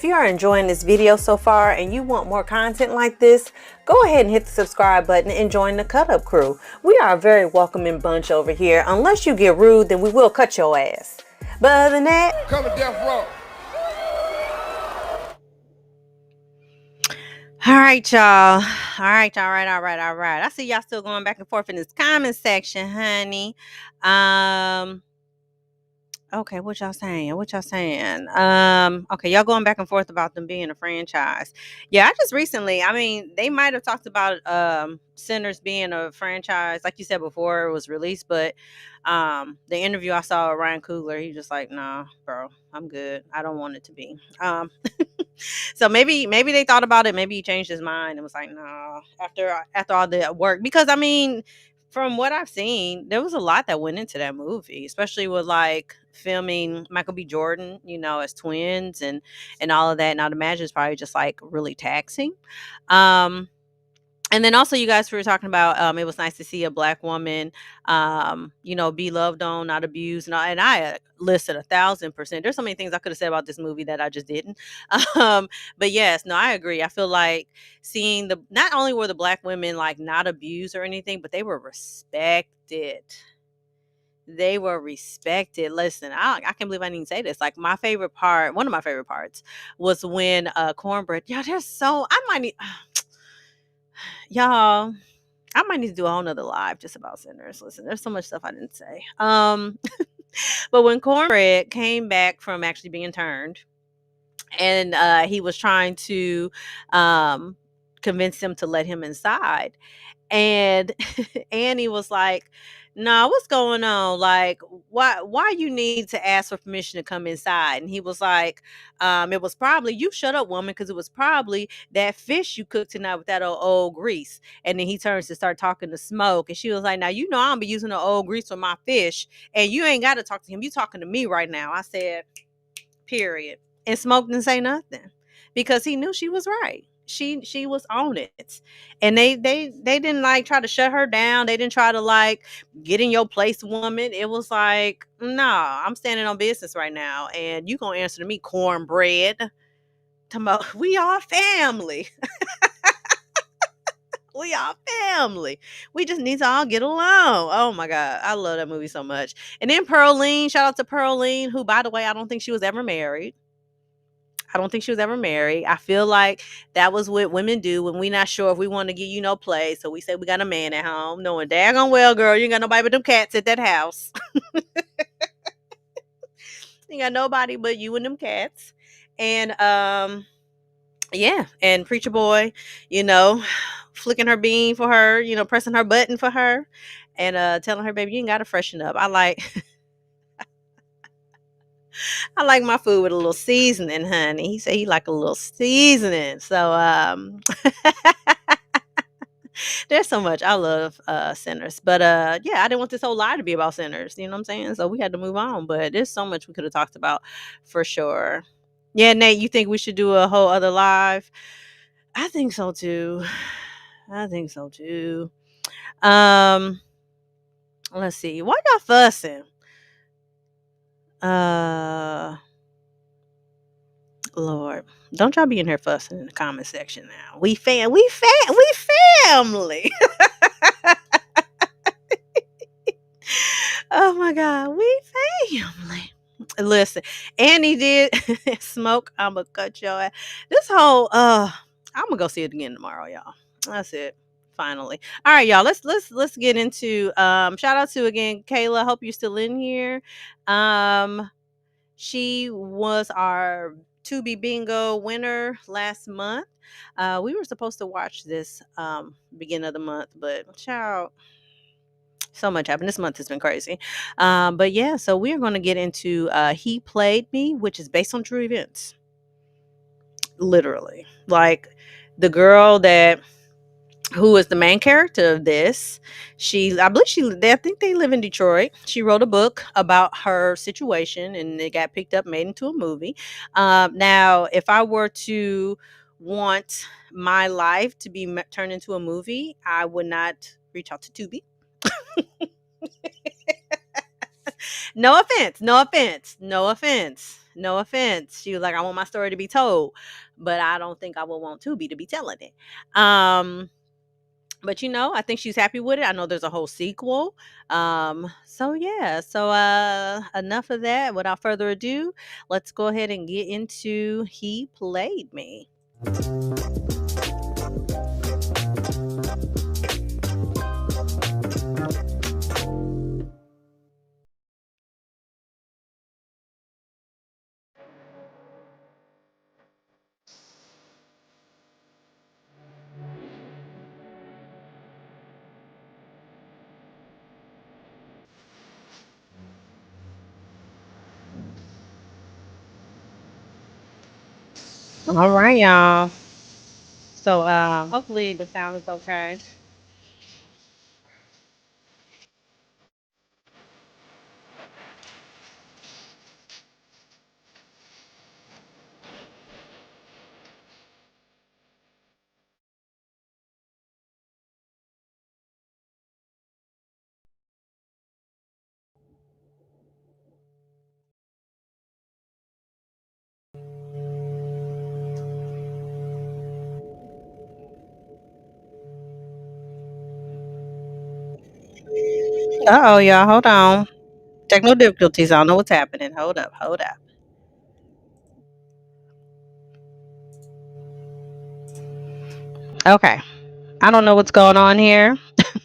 If you are enjoying this video so far and you want more content like this, go ahead and hit the subscribe button and join the Cut Up crew. We are a very welcoming bunch over here. Unless you get rude, then we will cut your ass. But other than that, Come to Death Row. All right, y'all. All right. I see y'all still going back and forth in this comment section, honey. Okay, what y'all saying? Okay, y'all going back and forth about them being a franchise. Yeah, I just recently, I mean, they might have talked about Sinners being a franchise, like you said before it was released, but the interview I saw with Ryan Coogler, he just like, nah, bro, I'm good. I don't want it to be. So maybe they thought about it, maybe he changed his mind and was like, no, after all the work. Because I mean, from what I've seen, there was a lot that went into that movie, especially with like filming Michael B. Jordan, as twins and all of that. And I'd imagine it's probably just like really taxing. And then also you guys were talking about it was nice to see a Black woman be loved on, not abused, and I listen 1,000%. There's so many things I could have said about this movie that I just didn't. But yes, no, I agree. I feel like seeing not only were the Black women like not abused or anything, but they were respected. Listen, I can't believe I didn't say this. Like one of my favorite parts was when Cornbread. Yeah, y'all, I might need to do a whole nother live just about Sinners. Listen, there's so much stuff I didn't say. But when Cornbread came back from actually being turned, and he was trying to convince him to let him inside, and Annie was like, "Nah, what's going on? Like, why you need to ask for permission to come inside?" And he was like, "It was probably you. Shut up, woman, because it was probably that fish you cooked tonight with that old grease." And then he turns to start talking to Smoke, and she was like, "Now you know I'm be using the old grease on my fish, and you ain't got to talk to him. You talking to me right now." I said, "Period." And Smoke didn't say nothing because he knew she was right. She was on it, and they didn't like try to shut her down. They didn't try to like get in your place, woman. It was like, nah, I'm standing on business right now, and you gonna answer to me, Cornbread. Talking about we are family. We are family. We just need to all get along. Oh my God, I love that movie so much. And then Pearline, shout out to Pearline, who, by the way, I don't think she was ever married. I feel like that was what women do when we not sure if we want to give you no play. So we say we got a man at home, knowing daggone well, girl, you ain't got nobody but them cats at that house. You got nobody but you and them cats. And yeah, and Preacher Boy, flicking her bean for her, pressing her button for her, and telling her, baby, you ain't gotta freshen up. I like my food with a little seasoning, honey. He said he like a little seasoning. So there's so much. I love Sinners. But yeah, I didn't want this whole lie to be about Sinners. You know what I'm saying? So we had to move on. But there's so much we could have talked about for sure. Yeah, Nate, you think we should do a whole other live? I think so too. Let's see. Why y'all fussing? Lord, don't y'all be in here fussing in the comment section now. We family. Oh my God, we family. Listen, Annie did Smoke. I'ma cut your ass. This whole I'm gonna go see it again tomorrow, y'all. That's it. Finally. All right, y'all. Let's get into shout out to again Kayla. Hope you're still in here. She was our Tubi Bingo winner last month. We were supposed to watch this beginning of the month, but child, so much happened. This month has been crazy. But yeah, so we're going to get into He Played Me, which is based on true events. Literally. Like the girl who is the main character of this. I think they live in Detroit. She wrote a book about her situation and it got picked up, made into a movie. Now, if I were to want my life to be turned into a movie, I would not reach out to Tubi. No offense. No offense. She was like, I want my story to be told, but I don't think I would want Tubi to be telling it. But I think she's happy with it. I know there's a whole sequel. So yeah. So enough of that. Without further ado, let's go ahead and get into He Played Me. All right, y'all. So hopefully the sound is okay. Uh-oh, y'all. Hold on. Technical difficulties. I don't know what's happening. Hold up. Hold up. Okay. I don't know what's going on here.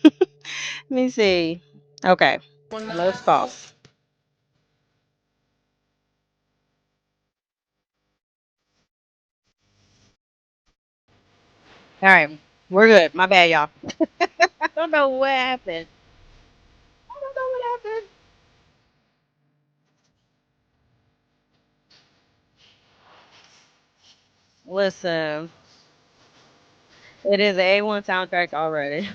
Let me see. Okay. Let's pause. All right. We're good. My bad, y'all. I don't know what happened. I don't know what happened. Listen, it is an A1 soundtrack already.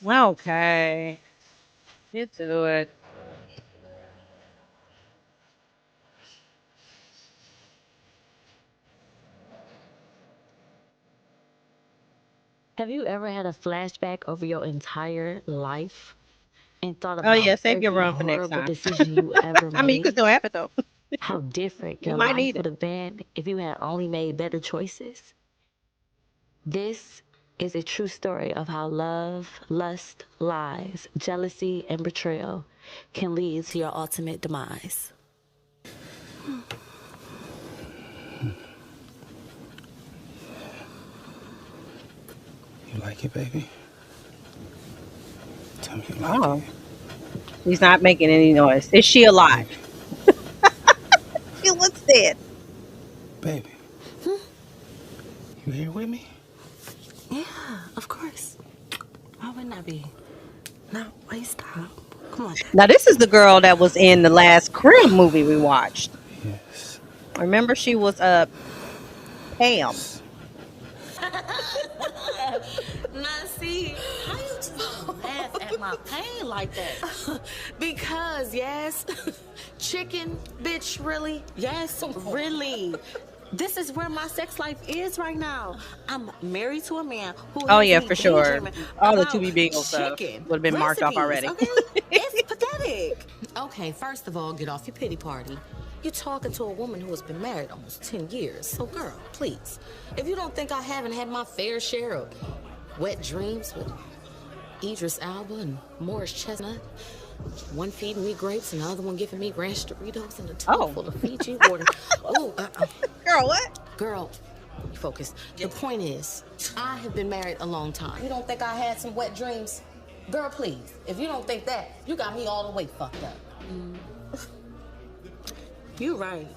Okay. Get to it. Have you ever had a flashback over your entire life and thought Oh yeah, about save your every run for next horrible time. decision you ever I mean, you can made? still have it though. How different You your might life need would it. have been if you had only made better choices? This is a true story of how love, lust, lies, jealousy, and betrayal can lead to your ultimate demise. You like it, baby? Tell me you like it. Oh, she's not making any noise. Is she alive? Baby, She looks dead. baby. You here with me? Yeah, of course. Why wouldn't I be? No, wait, stop. Come on, Now this is the girl that was in the last Crib movie we watched. Yes. Remember, she was Pam. Now, see, how you just laugh at my pain like that? Because, yes, chicken, bitch, really? Yes, really. This is where my sex life is right now. I'm married to a man who Oh has yeah, me for sure. daydreaming All the about To Be Bingo stuff chicken would have been marked off recipes, already. okay? It's pathetic. Okay, first of all, get off your pity party. You're talking to a woman who has been married almost 10 years. So, girl, please, if you don't think I haven't had my fair share of wet dreams with Idris Elba and Morris Chestnut, one feeding me grapes and the other one giving me ranch Doritos and a tub full of Fiji water. Oh, Girl, what? girl, focus. The point is, I have been married a long time. You don't think I had some wet dreams? Girl, please. If you don't think that, you got me all the way fucked up. You're right.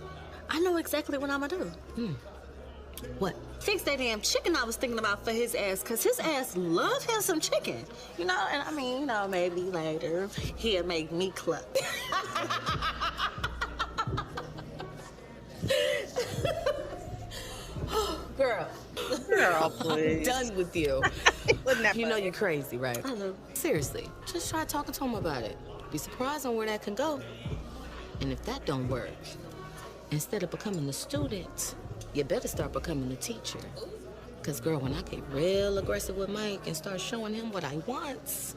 I know exactly what I'm gonna do. What? Fix that damn chicken I was thinking about for his ass, cause his ass love him some chicken. You know, and I mean, maybe later he'll make me cluck. Girl, Girl, I'm please. done with you. Wasn't that You know funny? you're crazy, right? I know. Seriously, just try talking to him about it. Be surprised on where that can go. And if that don't work, instead of becoming a student, you better start becoming a teacher. Because, girl, when I get real aggressive with Mike and start showing him what I want,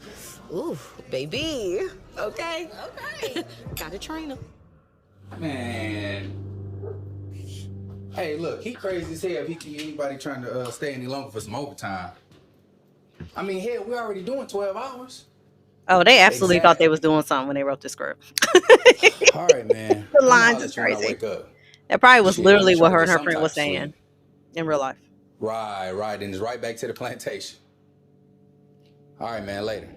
ooh, baby, okay? Okay. Gotta train him. Man. Hey, look, he crazy as hell if he keep anybody trying to stay any longer for some overtime. I mean, hell, we're already doing 12 hours. Oh, they absolutely thought they Exactly. was doing something when they wrote the script. All right, man. The I'm gonna lines holler is at you when I crazy. wake up. That probably was Shit, I'm literally what trying her to and get her some friend type was of sleep. saying in real life. Right, then it's right back to the plantation. All right, man, later.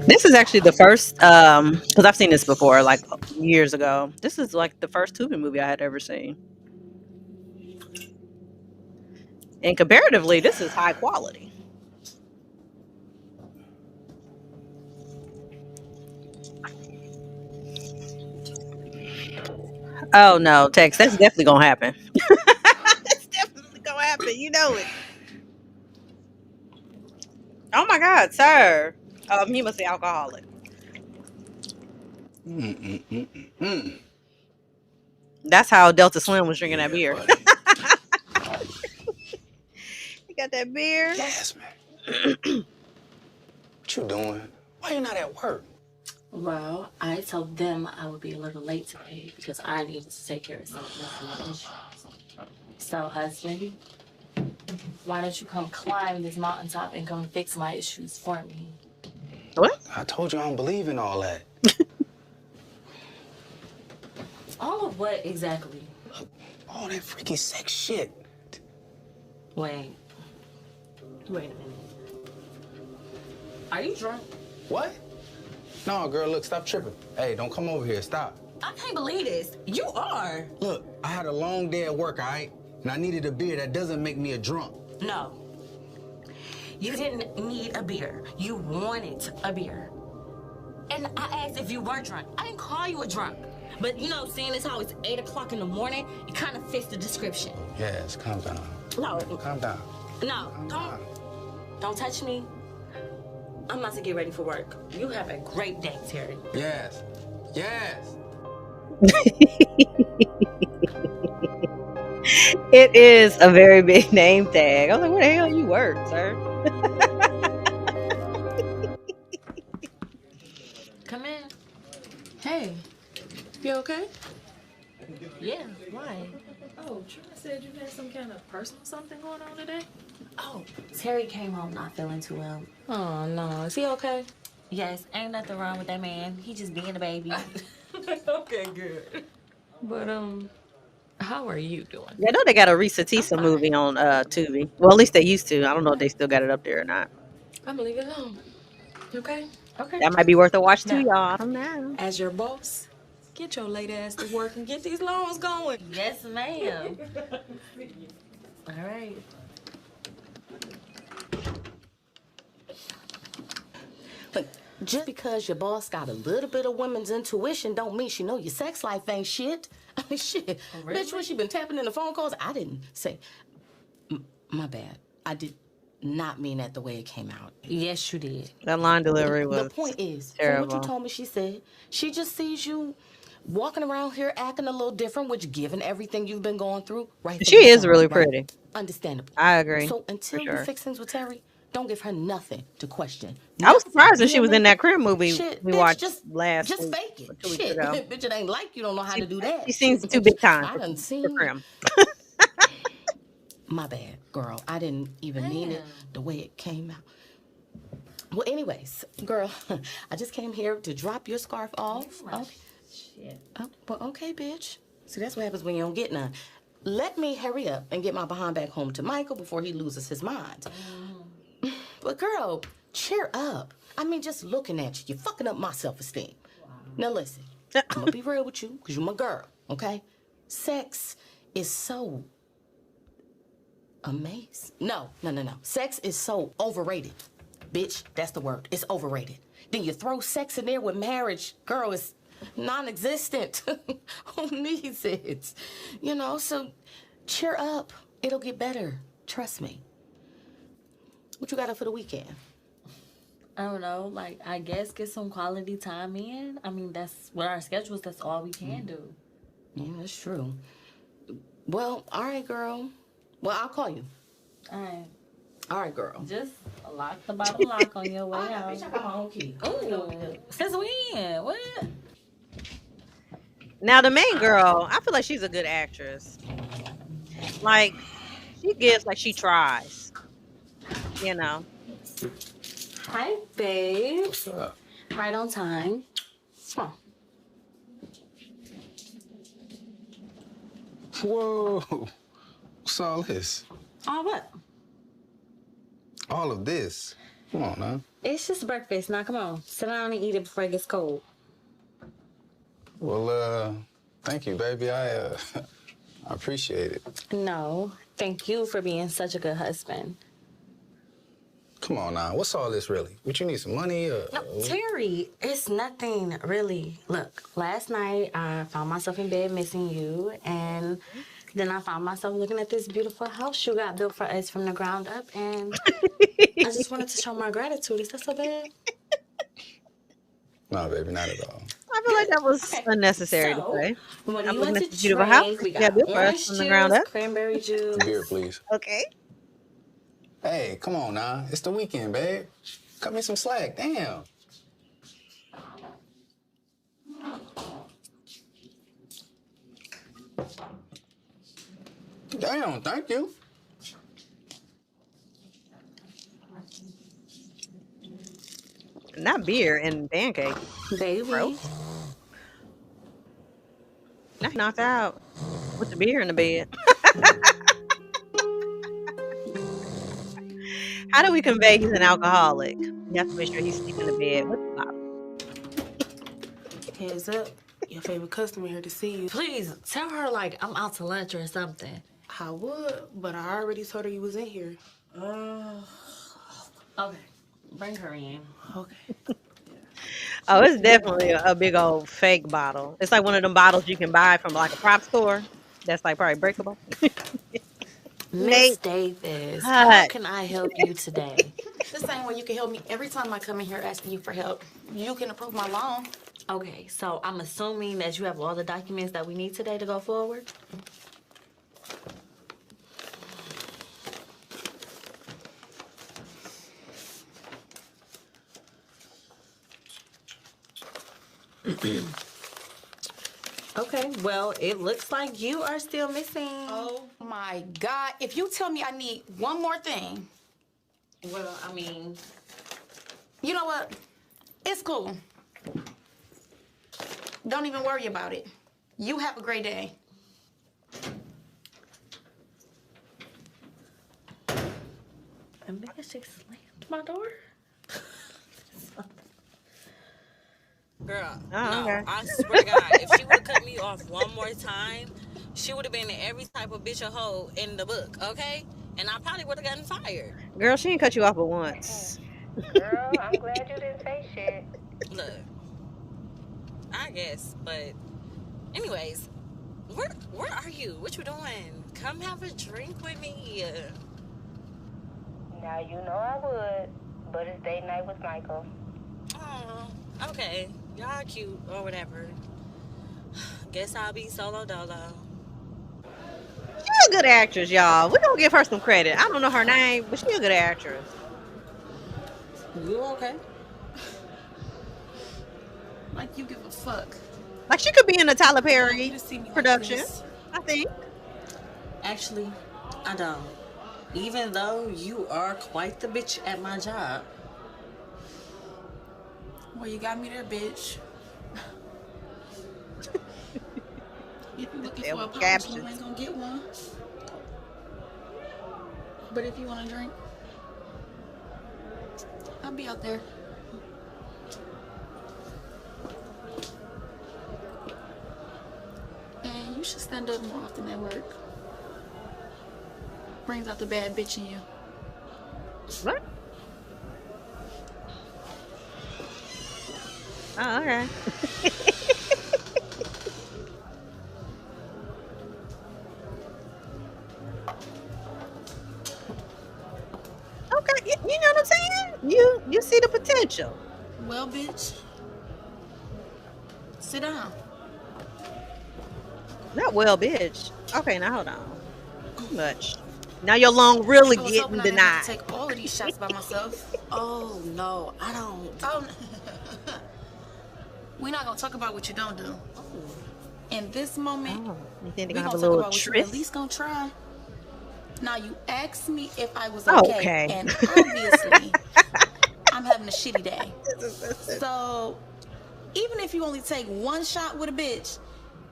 This is actually the first, because I've seen this before, like years ago. This is like the first Tubi movie I had ever seen. And comparatively, this is high quality. Oh no, Tex, that's definitely gonna happen. That's definitely gonna happen. You know it. Oh my God, sir. He must be alcoholic. That's how Delta Slim was drinking that Yeah, beer. buddy. He got that beer. Yes, man. What you doing? Why you not at work? Well, I told them I would be a little late today because I needed to take care of some issues. So, husband, why don't you come climb this mountaintop and come fix my issues for me? What? I told you I don't believe in all that. All of what exactly? All that freaky sex shit. Wait a minute. Are you drunk? What? No, girl, look, stop tripping. Hey, don't come over here. Stop. I can't believe this. You are. Look, I had a long day at work, all right? And I needed a beer that doesn't make me a drunk. No. You didn't need a beer. You wanted a beer. And I asked if you were drunk. I didn't call you a drunk. But you know, seeing as how it's 8 o'clock in the morning, it kind of fits the description. Yes, calm down. No. Calm down. No, don't touch me. I'm about to get ready for work. You have a great day, Terry. Yes. Yes. It is a very big name tag. I was like, where the hell you work, sir? Come in. Hey, you okay? Yeah, why? Oh, Troy said you had some kind of personal something going on today? Oh, Terry came home not feeling too well. Oh, no. Is he okay? Yes, ain't nothing wrong with that man. He just being a baby. Okay, good. But, how are you doing? I know they got a Risa Tisa movie on Tubi. Well, at least they used to. I don't know if they still got it up there or not. I'm gonna leave it alone. You okay? Okay. That might be worth a watch too, Now- y'all. I don't know. As your boss, get your late ass to work and get these loans going. Yes, ma'am. All right. Look, just because your boss got a little bit of women's intuition don't mean she know your sex life ain't shit. I mean, shit. Bitch, when she been tapping in the phone calls, I didn't say. My bad. I did not mean that the way it came out. Yes, you did. That line delivery was The point is, from terrible. what you told me she said, she just sees you walking around here acting a little different, which given everything you've been going through, right? She is really pretty. Understandable. I agree. So until for sure. you fix things with Terry, don't give her nothing to question. I was surprised when You she hear was me? in that crib movie Shit, we bitch, watched just last Just week, fake or it. 2 weeks Shit, ago. bitch, it ain't like you don't know how to do that. She seems too big time I done for seen. Crim. My bad, girl. I didn't even mean it the way it came out. Well, anyways, girl, I just came here to drop your scarf off. Okay. Shit. Oh, well, okay, bitch. See, that's what happens when you don't get none. Let me hurry up and get my behind back home to Michael before he loses his mind. But girl, cheer up. I mean, just looking at you, you're fucking up my self-esteem. Now listen, I'm gonna be real with you, because you're my girl, okay? Sex is so amazing. No. Sex is so overrated. Bitch, that's the word. It's overrated. Then you throw sex in there with marriage. Girl, it's non-existent. Who needs it? You know, so cheer up. It'll get better. Trust me. What you got up for the weekend? I don't know, like, I guess get some quality time in. I mean, that's what our schedules, that's all we can do. Yeah, that's true. Well, all right, girl. Well, I'll call you. All right. All right, girl. Just lock the bottom lock on your way Oh, out. bitch, I got my own key. Ooh, since when? What? Now the main girl, I feel like she's a good actress. Like she gives, like she tries. You know. Hi, babe. What's up? Right on time. Huh. Whoa. What's all this? Oh, what? All of this? Come on, now. It's just breakfast. Now, come on. Sit down and eat it before it gets cold. Well, thank you, baby. I appreciate it. No, thank you for being such a good husband. Come on now. What's all this really? What, you need some money? No, Terry, it's nothing really. Look, last night I found myself in bed missing you, and then I found myself looking at this beautiful house you got built for us from the ground up, and I just wanted to show my gratitude. Is that so bad? No, baby, not at all. I feel like that was unnecessary to So, say. What I'm do you looking want at to the beautiful house. drink? We Yeah, got built for us orange from the ground juice, up. cranberry juice. Beer, please. Okay. Hey, come on now. It's the weekend, babe. Cut me some slack. Damn. Damn, thank you. Not beer and pancake. Baby. Bro. Not knocked out with the beer in the bed. How do we convey he's an alcoholic? You have to make sure he's sleeping in the bed with the bottle. Heads up. Your favorite customer here to see you. Please tell her like I'm out to lunch or something. I would, but I already told her you was in here. Okay, bring her in. Okay. Oh, it's definitely a big old fake bottle. It's like one of them bottles you can buy from like a prop store. That's like probably breakable. Miss Nate. Davis, Hot. how can I help you today? The same way you can help me every time I come in here asking you for help. You can approve my loan. Okay, so I'm assuming that you have all the documents that we need today to go forward? Okay, well, it looks like you are still missing. Oh my God. If you tell me I need one more thing, Well, I mean, you know what? It's cool. Don't even worry about it. You have a great day. a bitch just slammed my door. Girl, Oh, no, okay. I swear to God, if she would have cut me off one more time, she would have been every type of bitch or hoe in the book, okay? And I probably would have gotten fired. Girl, she didn't cut you off but once. Girl, I'm glad you didn't say shit. Look, I guess, but anyways, where are you? What you doing? Come have a drink with me. Now you know I would, but it's date night with Michael. Oh, okay. Y'all cute or whatever. Guess I'll be solo dolo. She's a good actress, y'all. We're gonna give her some credit. I don't know her name, but she's a good actress. You okay? Like you give a fuck. Like she could be in a Tyler You Perry to see me like production, this. I think. Actually, I don't. Even though you are quite the bitch at my job. Well, you got me there, bitch. If you're looking for a power Captions. you ain't gonna get one. But if you want a drink, I'll be out there. And you should stand up more often at work. Brings out the bad bitch in you. What? Oh, okay. Okay, you know what I'm saying? You see the potential. Well, bitch, sit down. Not well, bitch. Okay, now hold on. Too much. Now your lung really I was hoping getting I didn't have to denied. take all of these shots by myself. Oh no, I don't. Oh, we're not gonna talk about what you don't do. In this moment, Oh, you think they're we're gonna have a gonna talk little about what you at tryst? least gonna try. Now you asked me if I was Okay. okay, and obviously I'm having a shitty day. So even if you only take one shot with a bitch,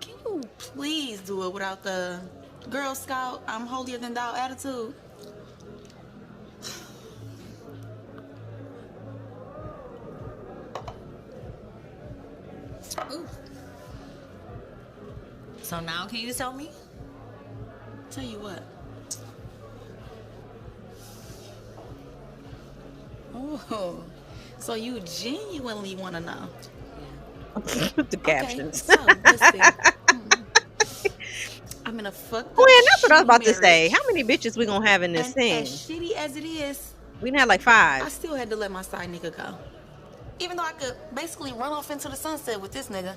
can you please do it without the Girl Scout I'm holier than thou attitude? Ooh. So now can you tell me? Tell you what. Oh, so you genuinely want to know? The captions. Okay, so let's see. I'm in a fucked up. Gwen, that's what I was about to say. marriage. How many bitches we gonna have in this And thing? as shitty as it is, We done had like I 5. still had to let my side nigga go. Even though I could basically run off into the sunset with this nigga.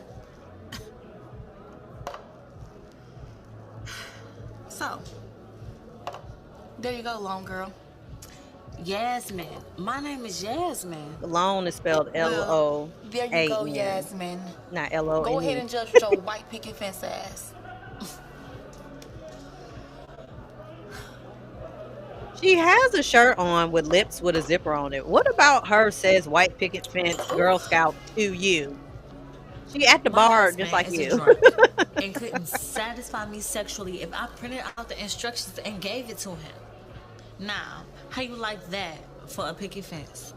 So, there you go, long girl. Yasmin. My name is Yasmin. Lone is spelled Well, there you go, L-O-A-N, Yasmin. not L-O-N-E. Go ahead and judge with your white picket fence ass. She has a shirt on with lips with a zipper on it. What about her says white picket fence Girl Scout to you? She at the My bar husband just like is you. a drunk and couldn't satisfy me sexually if I printed out the instructions and gave it to him. Now, how you like that for a picket fence?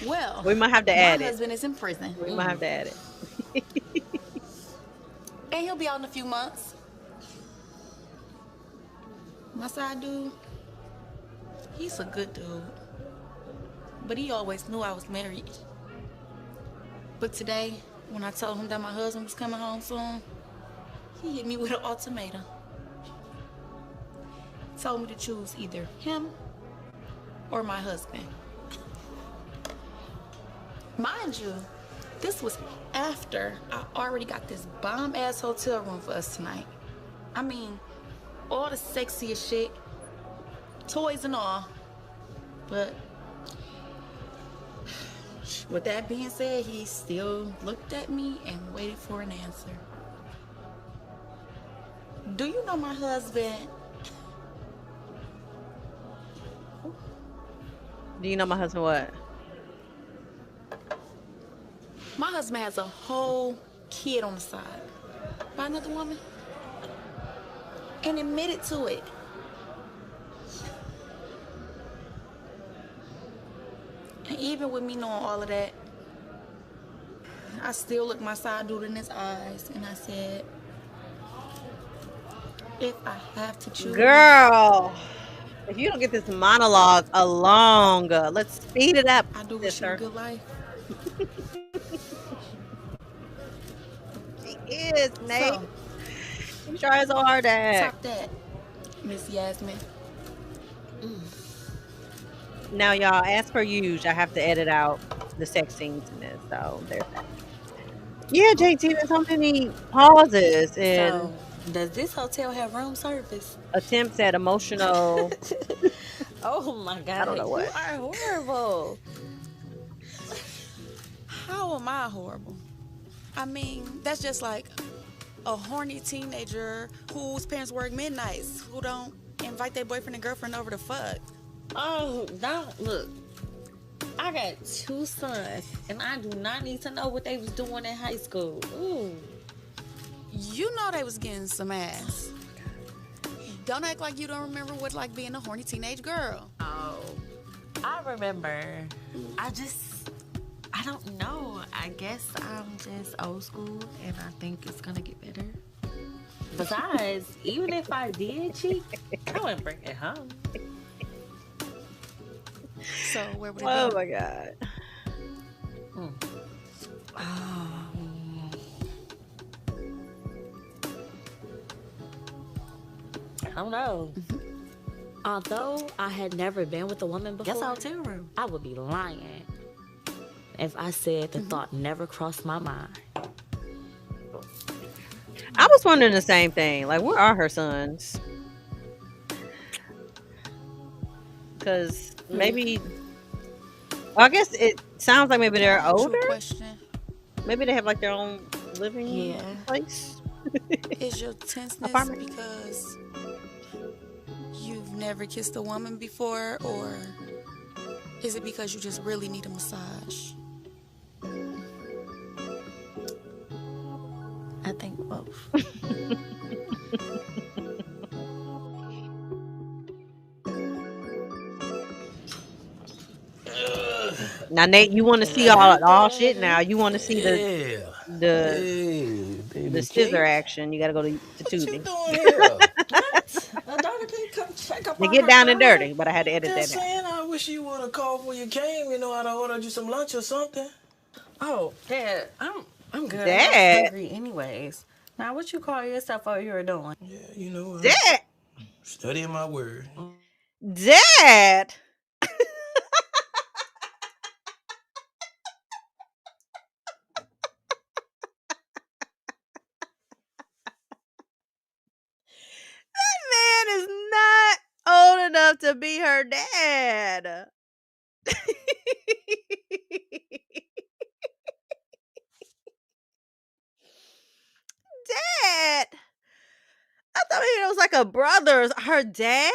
Well, We might have to add my it. husband is in prison. We might have to add it. And he'll be out in a few months. My side dude, he's a good dude. But he always knew I was married. But today, when I told him that my husband was coming home soon, he hit me with an ultimatum. Told me to choose either him or my husband. Mind you, this was after I already got this bomb-ass hotel room for us tonight. I mean, all the sexiest shit, toys and all. But with that being said, he still looked at me and waited for an answer. Do you know my husband? Do you know my husband what? My husband has a whole kid on the side by another woman and admitted to it. And even with me knowing all of that, I still looked my side dude in his eyes and I said, if I have to choose. Girl, if you don't get this monologue along, let's speed it up, I do wish you a sister. good life. She is, Nate. So, She tries so hard to act. top that, Miss Yasmin. Now, y'all, as per usual, I have to edit out the sex scenes in this, so there's that. Yeah, JT, there's so many pauses and So, does this hotel have room service? attempts at emotional. Oh my God. I don't know what. You are horrible. How am I horrible? I mean, that's just like a horny teenager whose parents work midnights, who don't invite their boyfriend and girlfriend over to fuck. Oh, don't look. I got 2 sons, and I do not need to know what they was doing in high school. Ooh. You know they was getting some ass. Don't act like you don't remember what like being a horny teenage girl. Oh, I remember. I don't know. I guess I'm just old school, and I think it's gonna get better. Besides, even if I did cheat, I wouldn't bring it home. So where would it Oh be? my God. I don't know. Although I had never been with a woman before, Guess I'll tell her. I would be lying if I said the thought never crossed my mind. I was wondering the same thing. Like, where are her sons? Because maybe, well, I guess it sounds like maybe they're Can I ask you a older. question? Maybe they have like their own living Yeah. place. Is your tenseness Apartment. because you've never kissed a woman before, or is it because you just really need a massage? I think both. Now, Nate, you want to see all shit now. You want to see the Hey, baby scissor cake. action. You got to go to What you Tubi. doing here? A daughter can come check up They on get her down and brother. dirty, but I had to edit Just that out. saying, I wish you would have called when you came. You know, I'd have ordered you some lunch or something. Oh, Dad, I'm good. I'm Dad. not hungry anyways. Now, what you call yourself out here doing? Yeah, you know, Dad. studying my word. Dad. Man is not old enough to be her dad. Dad. I thought maybe it was like a brother's. Her dad?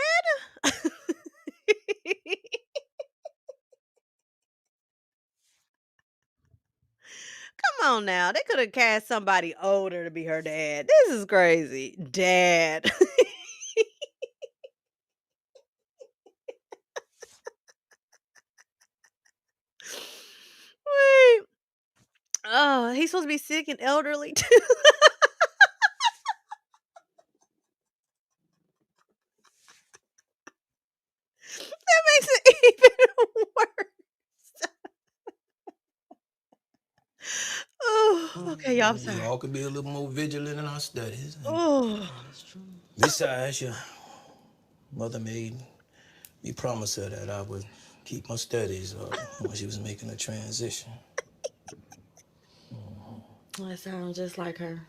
Come on now. They could have cast somebody older to be her dad. This is crazy. Dad. Wait. Oh, he's supposed to be sick and elderly too. That makes it even worse. Oh, okay, y'all. I'm We sorry. all could be a little more vigilant in our studies. And Oh, besides, your mother made me promise her that I would keep my studies when she was making a transition. That sounds just like her.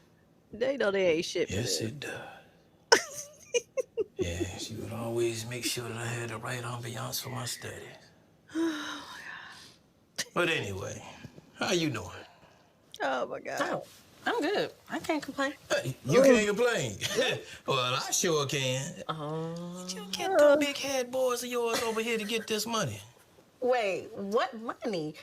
they know they ain't shit for Yes, this. it does. Yeah, she would always make sure that I had the right ambiance for my studies. But anyway, how you doing? Oh my god. Oh, I'm good. I can't complain. Hey, you can't complain. Well, I sure can. You get them big head boys of yours over here to get this money. Wait, what money?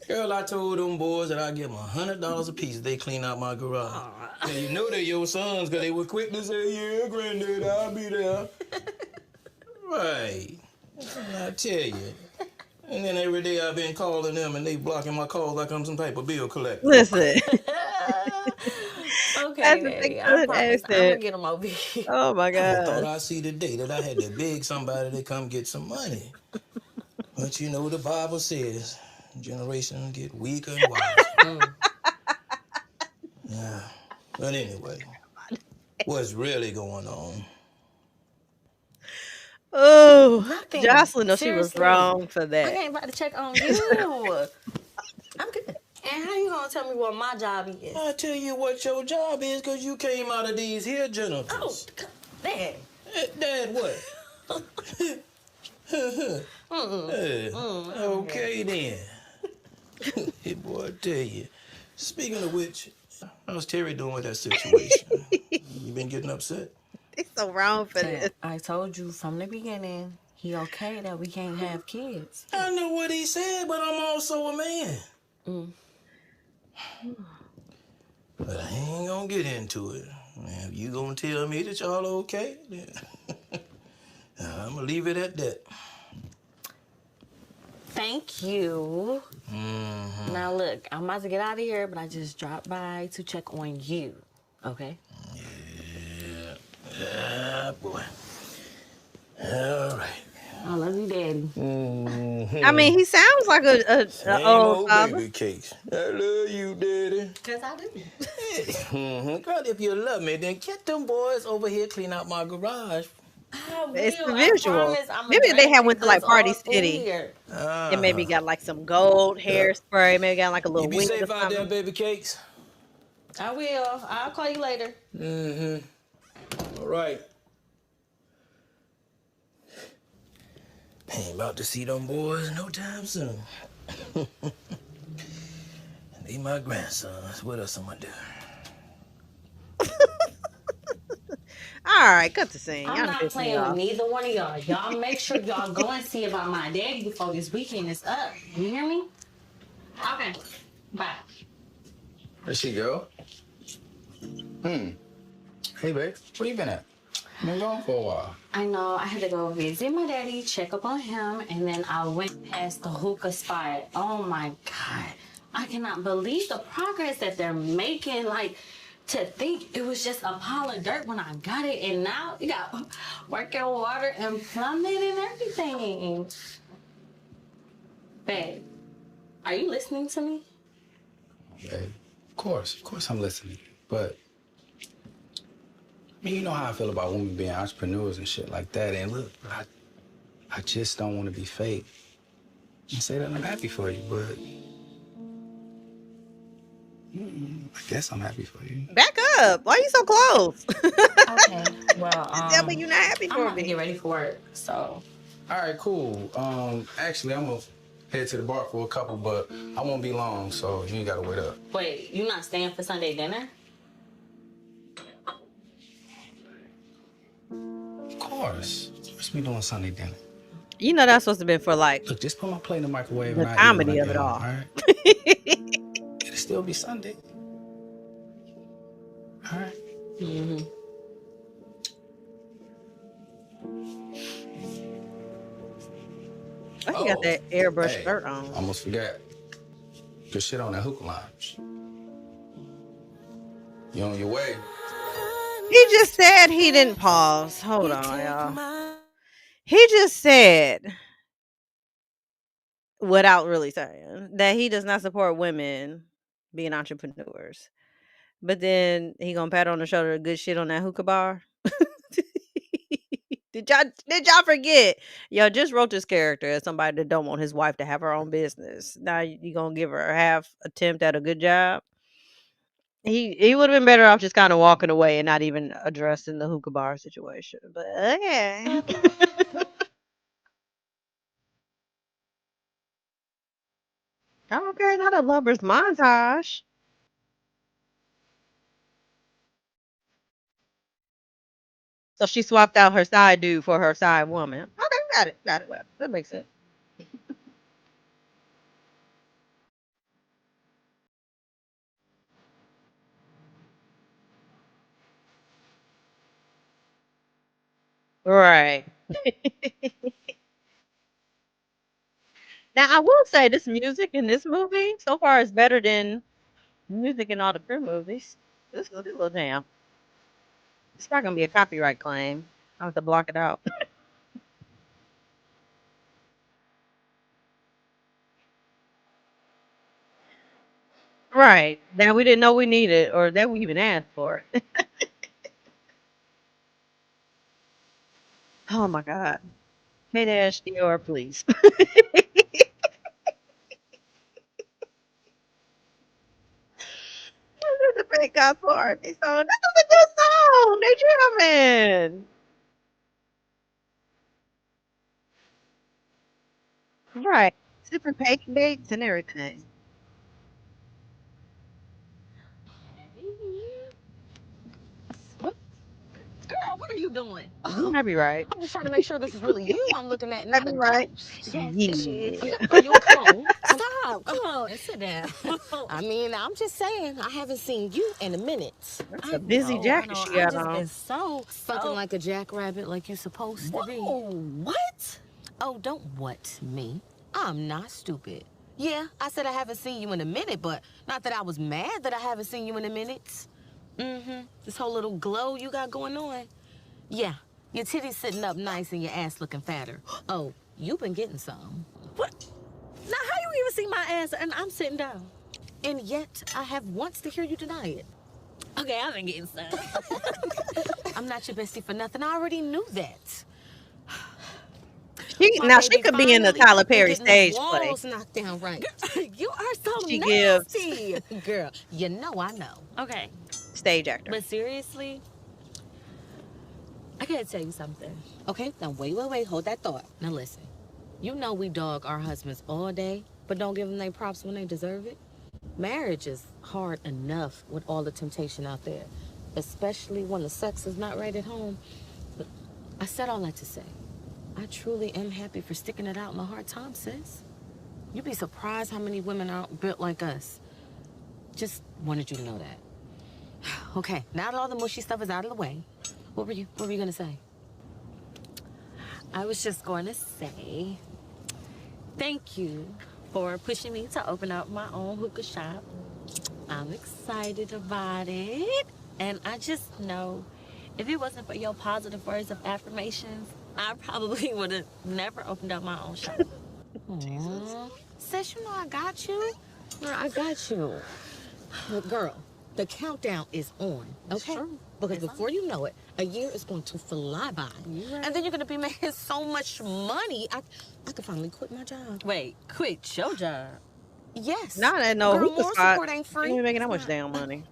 Girl, I told them boys that I'd give them $100 a piece if they clean out my garage. Now, you know they're your sons because they were quick to say, yeah, granddad, I'll be there. Right. I tell you. And then every day I've been calling them and they blocking my calls like I'm some type of bill collector. Listen. Okay, That's a Daddy, thick I good promise I'm accent. gonna get them over here. Oh my I thought god. I'd see the day that I had to beg somebody to come get some money. But you know the Bible says, generations get weaker and wiser. Yeah. But anyway, what's really going on? Oh, Nothing. Jocelyn knows she was Seriously. wrong for I that. ain't about to check on you. I'm good. And how you gonna tell me what my job is? I tell you what your job is because you came out of these here Oh, genitals. Dad. Dad, what? Okay then. Hey boy, I tell you. Speaking of which, how's Terry doing with that situation? You been getting upset? They so wrong for this. Dad, I told you from the beginning, he okay that we can't have kids. I know what he said, but I'm also a man. But I ain't gonna get into it. Now, if you gonna tell me that y'all okay, then I'm gonna leave it at that. Thank you. Now look, I'm about to get out of here, but I just dropped by to check on you. Okay? Yeah, boy. All right. I love you, Daddy. I mean, he sounds like a Same old old father. baby cakes. I love you, Daddy. Cause I do. Girl, if you love me, then get them boys over here clean out my garage It's the I visual. promise I'm Maybe they had went to like Party all through City here. and maybe got like some gold hairspray. Maybe got like a You little be wig or safe out there, something. baby cakes. I will. I'll call you later. All right. Ain't about to see them boys no time soon. They my grandsons. What else I'm gonna do? All right, cut the scene. I'm Y'all not pissed me playing with off. neither one of y'all. Y'all make sure y'all go and see about my daddy before this weekend is up. You hear me? Okay. Bye. Where'd she go? Hey, babe. Where you been at? Been gone for a while. I know I had to go visit my daddy, check up on him, and then I went past the hookah spot. Oh my God. I cannot believe the progress that they're making. Like, to think it was just a pile of dirt when I got it, and now you got working water and plumbing and everything. Babe, are you listening to me? Babe, of course I'm listening. But, I mean, you know how I feel about women being entrepreneurs and shit like that. And look, I just don't want to be fake and say that I'm happy for you, but I guess I'm happy for you. Back up. Why you so close? Okay, well, Tell me you're not happy I'm for about to me. get ready for work, so. All right, cool. Actually, I'm gonna head to the bar for a couple, but I won't be long, so you ain't gotta wait up. Wait, you not staying for Sunday dinner? Of course. What's we doing Sunday dinner? You know that's supposed to be for like Look, just put my plate in the microwave the and comedy I'll of eat it when I all. get home, all right? It'll still be Sunday. All right. Why you got that airbrush Hey, shirt on? almost forgot. Good shit on that hookah lounge. You on your way? He just said he didn't pause. Hold on, y'all. He just said, without really saying, that he does not support women being entrepreneurs. But then he gonna pat on the shoulder the good shit on that hookah bar. Did y'all forget? Y'all just wrote this character as somebody that don't want his wife to have her own business. Now you gonna give her a half attempt at a good job. He would have been better off just kind of walking away and not even addressing the hookah bar situation. But okay. Okay, not a lover's montage. So she swapped out her side dude for her side woman. Okay, got it. That makes sense. Right. Now I will say this music in this movie so far is better than music in all the Crew movies. This is a little jam. It's not gonna be a copyright claim. I have to block it out. Right. That we didn't know we needed or that we even asked for. Oh my god. Hey Dash Dior, please. This is a great God for me song. This is a good song. They jamming. Right. Different dates and everything. Girl, what are you doing? You might be right. I'm just trying to make sure this is really you I'm looking at, Might not be a right. ghost. Yes, it is. Yeah. Are you come on? Stop. Come on and sit down. I mean, I'm just saying, I haven't seen you in a minute. That's a busy jacket she I've got just on. been so fucking like a jackrabbit like you're supposed to be. What? Oh, don't what me. I'm not stupid. Yeah, I said I haven't seen you in a minute, but not that I was mad that I haven't seen you in a minute. This whole little glow you got going on. Yeah, your titties sitting up nice and your ass looking fatter. Oh, you've been getting some. What? Now, how you even see my ass and I'm sitting down? And yet, I have wants to hear you deny it. Okay, I've been getting some. I'm not your bestie for nothing. I already knew that. My Now she baby could be in the finally Tyler ain't Perry getting the stage play. walls knocked down right. You are so She gives nasty. Girl, you know I know. Okay, stage actor. but seriously, I gotta tell you something. Okay, now wait. Hold that thought. Now listen. You know we dog our husbands all day, but don't give them their props when they deserve it. Marriage is hard enough with all the temptation out there, especially when the sex is not right at home. But I said all that to say, I truly am happy for sticking it out in the hard times, sis. You'd be surprised how many women aren't built like us. Just wanted you to know that. Okay, now that all the mushy stuff is out of the way, what were you gonna say? I was just going to say thank you for pushing me to open up my own hookah shop. I'm excited about it. And I just know if it wasn't for your positive words of affirmations, I probably would have never opened up my own shop. Aww. Sis, you know I got you. Girl, I got you. Look, girl, the countdown is on, okay? Because before you know it, a year is going to fly by. And then you're going to be making so much money. I could finally quit my job. Wait, quit your job. Yes. Not at no Girl, hookah moral spot. support ain't She free. ain't making that much damn money.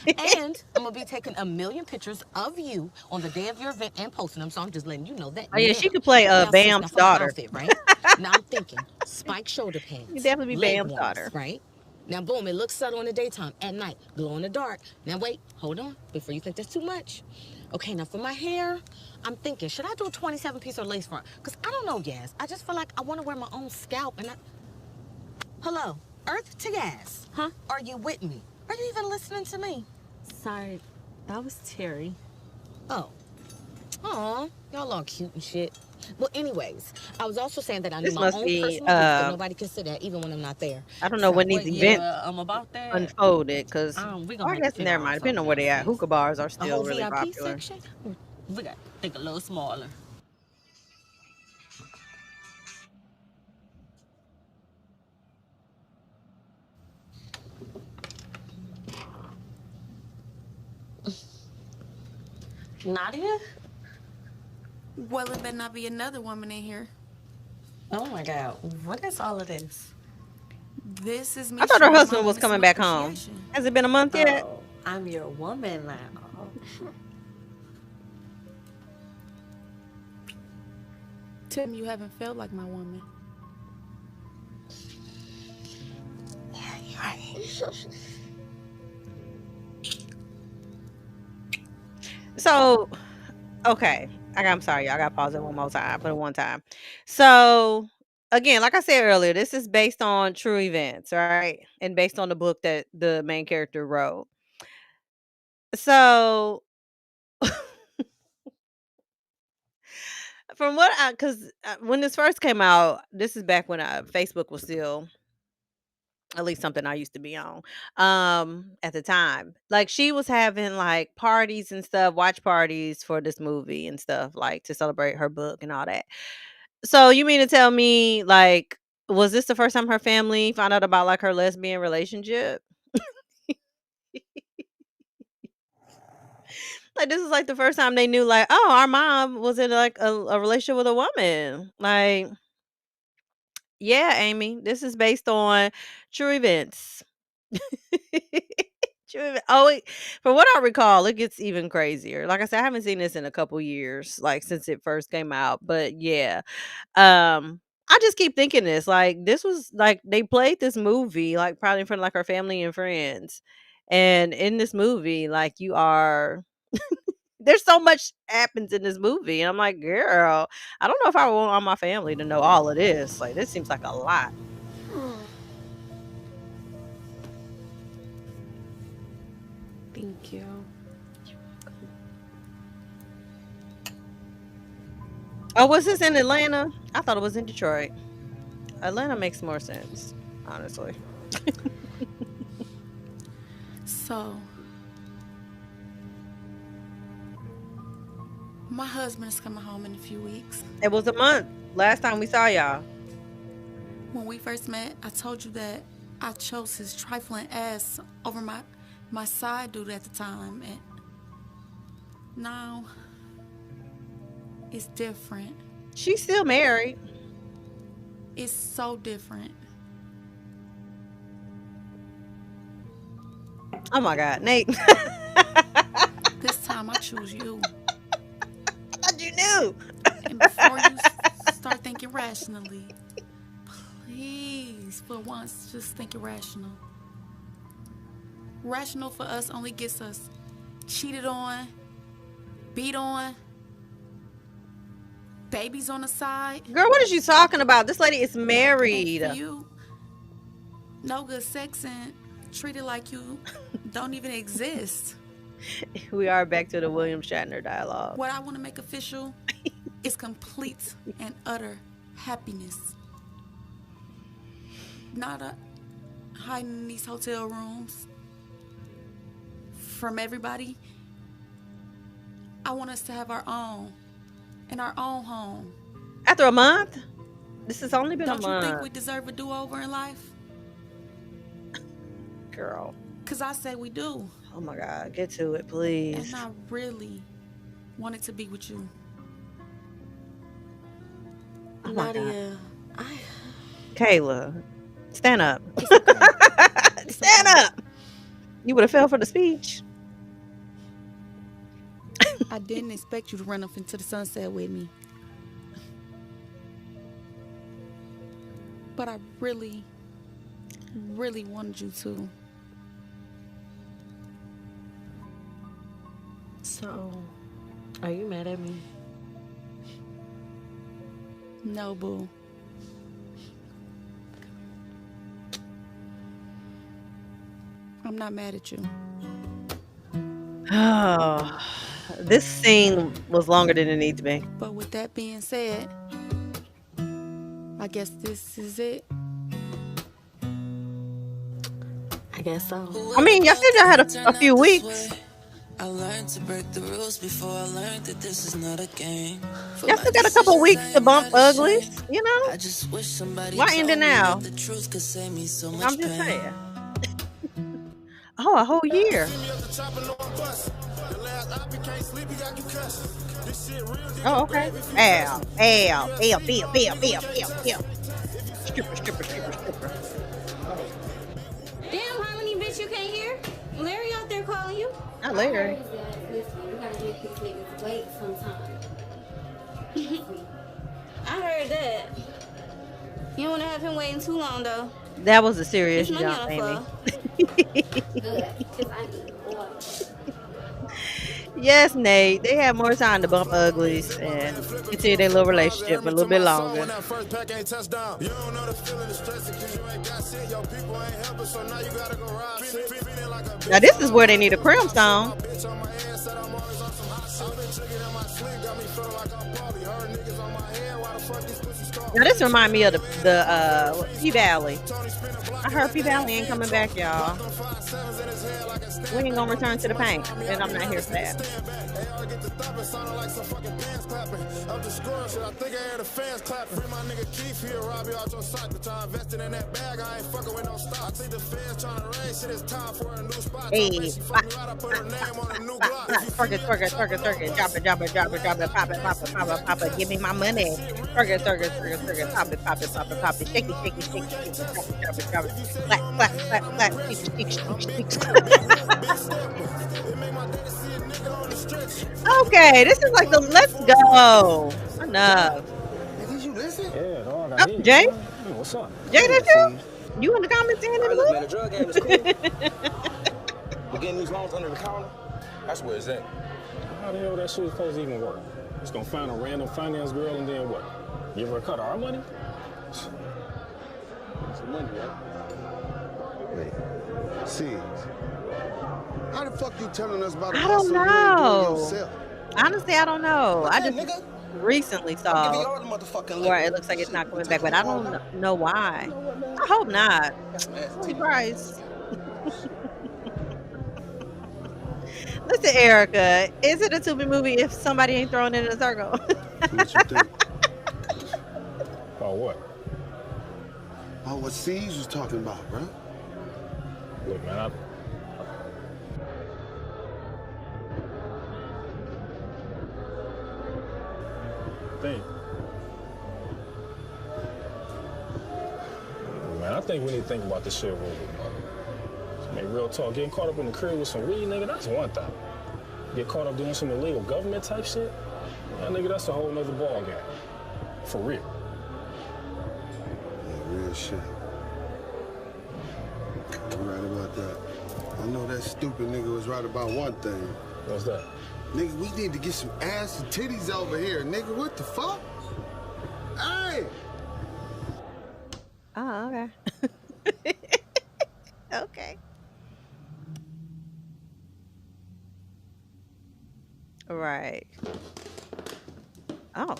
And I'm going to be taking 1 million pictures of you on the day of your event and posting them. So I'm just letting you know that. Oh yeah, she now. could play Now, sis, Bam's now for my daughter. outfit, right? Now I'm thinking spike shoulder You pads. could definitely be leg Bam's warmers, daughter. right? Now, boom, it looks subtle in the daytime. At night, glow in the dark. Now, wait, hold on, before you think that's too much. Okay, now for my hair, I'm thinking, should I do a 27-piece or lace front? Because I don't know, Yaz. I just feel like I want to wear my own scalp and Hello, Earth to Yaz. Huh? Are you with me? Are you even listening to me? Sorry, that was Terry. Oh. Aw, y'all all cute and shit. Well, anyways, I was also saying that I need This my must own be personal booth that nobody can sit at, even when I'm not there. I don't know when these But events yeah, about that. unfolded because We or gonna I have to guess figure never out mind. Depending on something where they else, at, sis. hookah bars are A still whole really VIP popular. section? We got to think a little smaller. Nadia? Well, it better not be another woman in here. Oh my God, what is all of this? This is me. I thought her showing my husband was woman coming some back home. appreciation. Has it been a month yet? Oh, I'm your woman now. Tell me you haven't felt like my woman. So, okay. I'm sorry, y'all. I got to pause it one more time. Put it one time. So, again, like I said earlier, this is based on true events, right? And based on the book that the main character wrote. So, from what because when this first came out, this is back when Facebook was still at least something I used to be on at the time. Like she was having like parties and stuff, watch parties for this movie and stuff like to celebrate her book and all that. So you mean to tell me like was this the first time her family found out about like her lesbian relationship? Like this is like the first time they knew like, oh, our mom was in like a relationship with a woman. Like, yeah, Amy, this is based on true events. Oh, from what I recall, it gets even crazier. Like I said, I haven't seen this in a couple years, like since it first came out. But yeah, I just keep thinking this. Like this was like they played this movie, like probably in front of like our family and friends, and in this movie, like you are. There's so much happens in this movie, and I'm like, girl, I don't know if I want all my family to know all of this. Like this seems like a lot. Thank you. Oh, was this in Atlanta? I thought it was in Detroit. Atlanta makes more sense, honestly. So, my husband is coming home in a few weeks. It was a month last time we saw y'all. When we first met, I told you that I chose his trifling ass over my my side dude at the time, and now it's different. She's still married. It's so different. Oh my God, Nate. This time I choose you. What you knew? And before you start thinking rationally, please, for once, just think irrational. Rational for us only gets us cheated on, beat on, babies on the side. Girl, what is you talking about? This lady is married. And for you, no good sex and treated like you don't even exist. We are back to the William Shatner dialogue. What I want to make official is complete and utter happiness. Not hiding in these hotel rooms from everybody. I want us to have our own, in our own home. After a month? This has only been Don't a month. you think we deserve a do-over in life? Girl. Because I say we do. Oh my God, get to it, please. And I really wanted to be with you. Oh my Nadia, God. Kayla, stand up. Okay. Stand up. You would have fell for the speech. I didn't expect you to run off into the sunset with me. But I really, really wanted you to. So, are you mad at me? No, boo. I'm not mad at you. Oh, this scene was longer than it needs to be. But with that being said, I guess this is it. I guess so. I mean, y'all said y'all had a few weeks. I learned to break the rules before I learned that this is not a game. Y'all still got a couple weeks to bump uglies, you know? I just wish somebody Why end it now? the truth could save me so much I'm just pain. saying. Oh, a whole year. Oh, okay. Ow, Bill. Stripper. Damn, Harmony, bitch, you can't hear? Larry out there calling you. Not Larry. Listen, you gotta make these niggas wait sometime. I heard that. You don't wanna have him waiting too long, though. That was a serious There's money jump, on the Amy. floor. Good, 'cause I need water. Yes, Nate. They had more time to bump uglies and continue their little relationship a little bit longer. Now this is where they need a crimp song. Now this remind me of the P-Valley. I heard P-Valley ain't coming back, y'all. We ain't gonna return to the paint, and I'm not here for that. Hey, twerk it, drop it, pop it, give me my money. Twerk it, pop it, shake it, drop it, clap, Okay, this is like the let's go. Enough. Did you listen? Yeah, dog. Oh, Jay? Hey, what's up? Jay, that's you? You in the comments saying Look, man, the it? drug game is cool. But getting these loans under the counter, that's where it's at. How the hell that shit is supposed to even work? Just gonna find a random finance girl and then what? Give her a cut of our money? Some money, right? Wait, see, how the fuck you telling us about a I hustle don't you ain't doing know. yourself? Honestly, I don't know. I Okay, just nigga. recently Give me saw all the motherfucking where liquor. it looks like it's not coming back, but I don't know why. I hope not. Surprise. Listen, Erica, is it a Tubi movie if somebody ain't throwing it in a circle? What you think? About what? Oh, what C's was talking about, bro? Look, man, think. Man, I think we need to think about this shit real quick, man. I mean, real talk, getting caught up in the crib with some weed, nigga, that's one thing. Get caught up doing some illegal government type shit, yeah, nigga, that's a whole nother ball game. For real. Yeah, real shit. You're right about that. I know that stupid nigga was right about one thing. What's that? Nigga, we need to get some ass and titties over here. Nigga, what the fuck? Hey! Oh, okay. Okay. Right. Oh,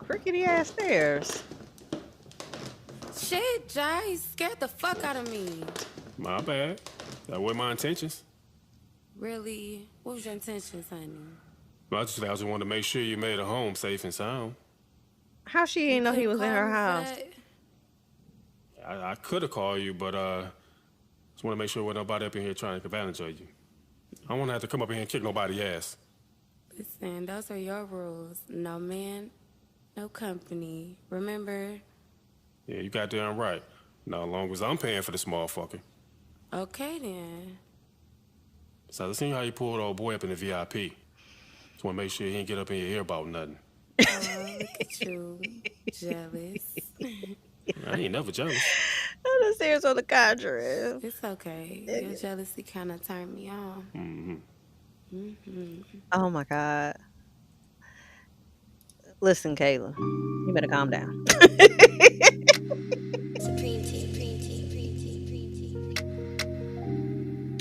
crickety ass stairs. Shit, Jai, you scared the fuck out of me. My bad. That wasn't my intentions. Really? What was your intentions, honey? I just wanted to make sure you made it home safe and sound. How she didn't know he was in her house? I could have called you, but just want to make sure there wasn't nobody up in here trying to take advantage of you. I don't want to have to come up in here and kick nobody's ass. Listen, those are your rules. No man, no company. Remember? Yeah, you goddamn right. Now, as long as I'm paying for this motherfucker. Okay, then. So I seen how you pulled old boy up in the VIP. Just want to make sure he ain't get up in your ear about nothing. Oh, look at you. Jealous. I ain't never jealous. The stairs on the Conjuring. It's okay. Your jealousy kind of turned me on. Mm-hmm. Mm-hmm. Oh my God. Listen, Kayla, you better calm down.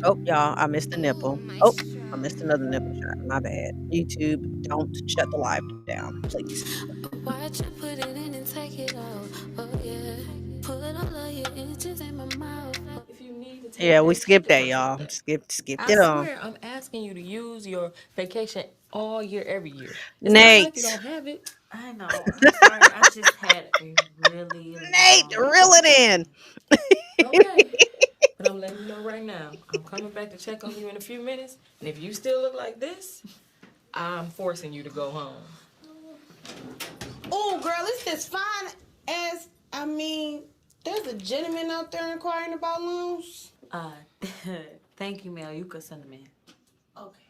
Oh, y'all, I missed a nipple. Oh, I missed another nipple shot. My bad. YouTube, don't shut the live down, please. Watch you put it in and take it off. Oh yeah. Put all of your inches in my mouth. If you need to take Yeah, we this, skipped that, y'all. Skipped I it on. swear, I'm asking you to use your vacation all year, every year. It's Nate. not like you don't have it. I know. I'm sorry. I just had a really Nate, reel it in. Okay. But I'm letting you know right now. I'm coming back to check on you in a few minutes. And if you still look like this, I'm forcing you to go home. Oh, girl, it's as fine as, there's a gentleman out there inquiring about loans. Thank you, Mel. You could send them in. Okay.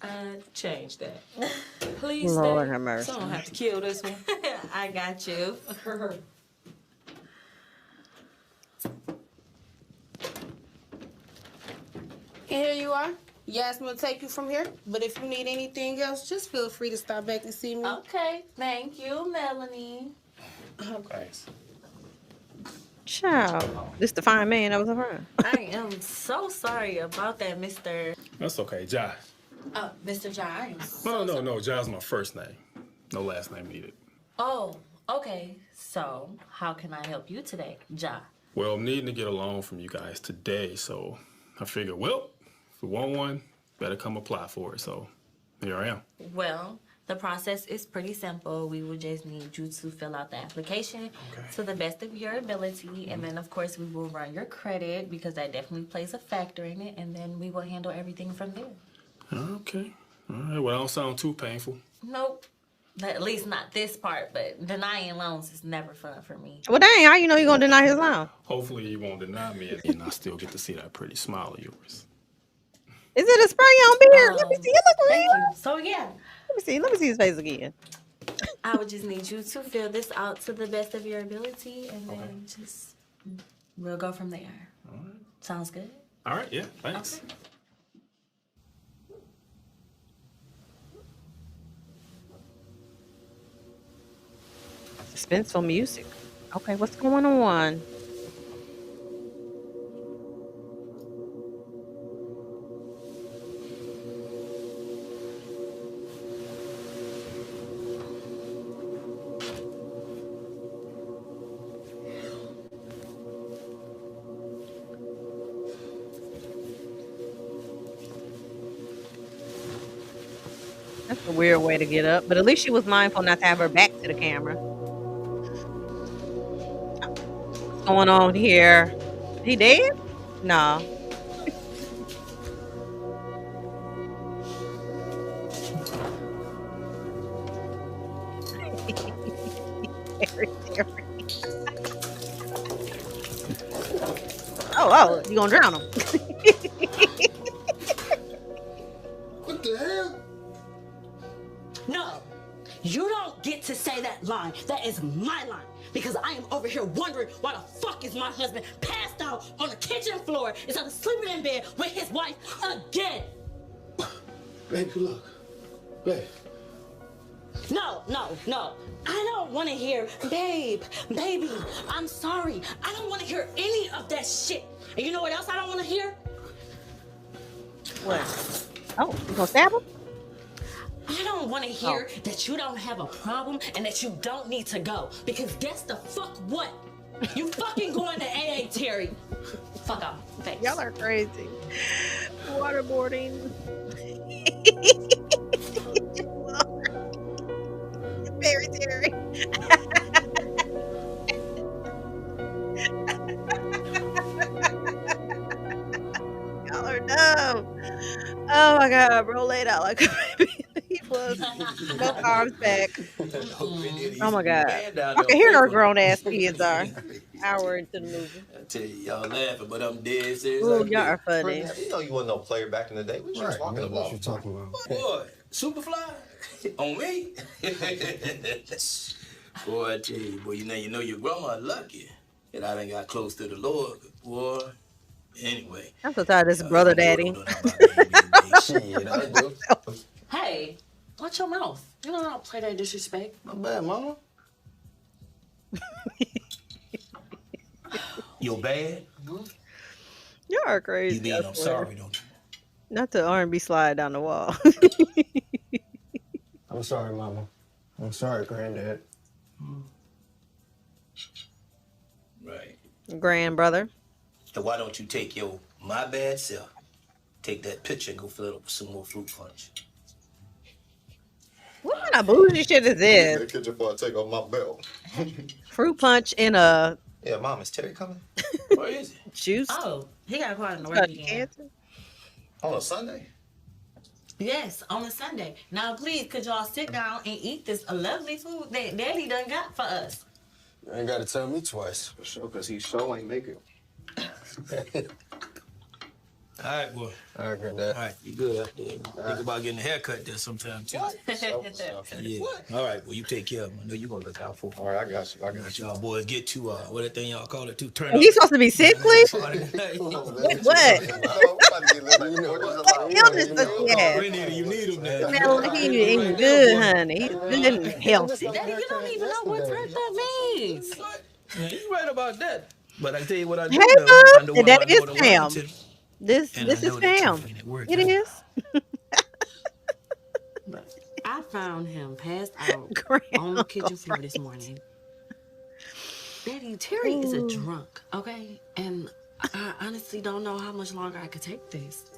I changed that. Please Lord stay, have mercy. so I don't have to kill this one. I got you. And here you are. You asked me to take you from here, but if you need anything else, just feel free to stop back and see me. Okay. Thank you, Melanie. Thanks. Child, this the fine man that was around. I am so sorry about that, Mr. That's okay, Josh. Mr. Jai. No, Josh's my first name. No last name needed. Oh, okay. So, how can I help you today, Jai? Well, I'm needing to get a loan from you guys today, so I figured, well, if we want one, better come apply for it. So here I am. Well, the process is pretty simple. We will just need you to fill out the application to the best of your ability. And then, of course, we will run your credit because that definitely plays a factor in it. And then we will handle everything from there. Okay. All right. Well, I don't sound too painful. Nope. At least not this part, but denying loans is never fun for me. Well, dang, how you know you're going to deny his loan? Hopefully you won't deny me and I still get to see that pretty smile of yours. Is it a spray on beard? Let me see. It look real. So, yeah. Let me see his face again. I would just need you to fill this out to the best of your ability, and then just we'll go from there. All right. Sounds good? All right, yeah, thanks. Okay. Suspenseful music. Okay, what's going on? That's a weird way to get up, but at least she was mindful not to have her back to the camera. What's going on here? He dead? No. Oh, you gonna drown him? What the hell? No, you don't get to say that line. That is my line. Because I am over here wondering why the fuck is my husband passed out on the kitchen floor instead of sleeping in bed with his wife again. Baby, look. Babe. No. I don't want to hear, babe, baby, I'm sorry. I don't want to hear any of that shit. And you know what else I don't want to hear? What? Oh, you gonna stab him? I don't want to hear that you don't have a problem and that you don't need to go. Because guess the fuck what? You fucking going to AA, Terry. Fuck off. Thanks. Y'all are crazy. Waterboarding. Very Terry. Y'all are dumb. Oh my god, bro, laid out like a baby. He was both arms back. Oh my god. I can hear our grown ass kids are. Hour into the movie. I tell you, y'all laughing, but I'm dead serious. Ooh, y'all are funny. You know you wasn't no player back in the day. What you talking about? What you talking about? Boy, Superfly? On me? Boy, I tell you, boy, you know your grandma lucky that I done got close to the Lord, boy. Anyway. I'm so tired of this brother daddy. Hey, watch your mouth. You know I don't play that disrespect. My bad, mama. You're bad? Y'all are crazy. You mean I'm sorry, don't you? Not the R&B slide down the wall. I'm sorry, Mama. I'm sorry, Granddad. Right. Grand brother. So why don't you take my bad self, take that picture and go fill it up with some more fruit punch? What kind of bougie shit is this? That kitchen before I take off my belt. Fruit punch in a Yeah, Mom, is Terry coming? Where is it? juice? Oh, he got caught in the work again. On a Sunday? Yes, on a Sunday. Now, please, could y'all sit down and eat this lovely food that Daddy done got for us? You ain't got to tell me twice. For sure, because he sure ain't make it. All right, boy. All right, Granddad. All right, you good out there. Think about getting a haircut there sometime, too. Yeah. All right, well, you take care of him. I know you're going to look out for him. All right, I got you. I got you. Y'all boys get to, what that thing y'all call it, to turn Are up. you supposed to be sickly? What? You need him now. Smell he eating good, honey. He's good and healthy. Daddy, you don't even know what turned up means. Yeah, you right about that. But I tell you what I do Hey, know. I know boo. That one is more than Pam. one. This And I is know that Pam. you ain't at work, It huh? is. I found him passed out on the kitchen floor this morning. Daddy, Terry is a drunk, okay? And I honestly don't know how much longer I could take this.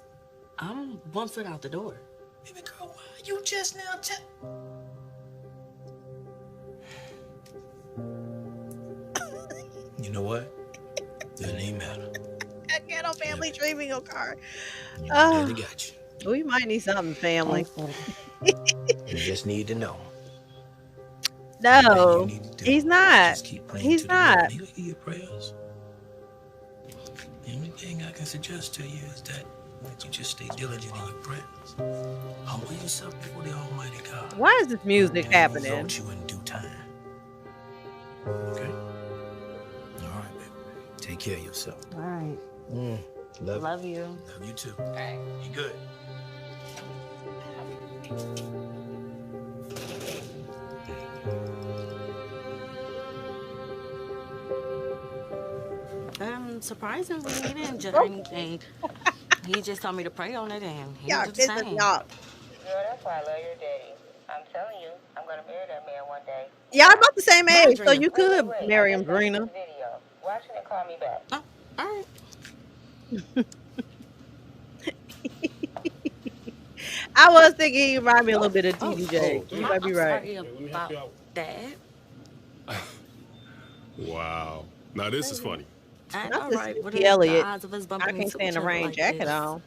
I'm 1 foot out the door. Baby girl, why you just now You know what? Doesn't even matter. I get on family dreaming your car. Daddy got you. We might need something, family. You just need to know. No, he's not. Just keep praying He's to the Lord. not. He'll hear your prayers. The only thing I can suggest to you is that you just stay diligent in your prayers. Humble yourself before the Almighty God. Why is this music And He'll happening? exalt you in due time. Okay? All right, baby. Take care of yourself. All right. Love you. Love you too. All right. You good? Surprisingly, he didn't judge anything. He just told me to pray on it and he Y'all did the same. pissing me off. Girl, that's why I love your daddy. I'm telling you, I'm gonna marry that man one day. Y'all about the same age, so you could Wait, marry I him, just watched Drina. this video. Watch it and call me back. All right. I was thinking he reminded me a little bit of TDJ. You might be right. Sorry about that. Wow. Now this is funny. I Not know, this right? What Missy are Elliott. the odds of us I bumping can't into stand each the other rain like jacket this? on.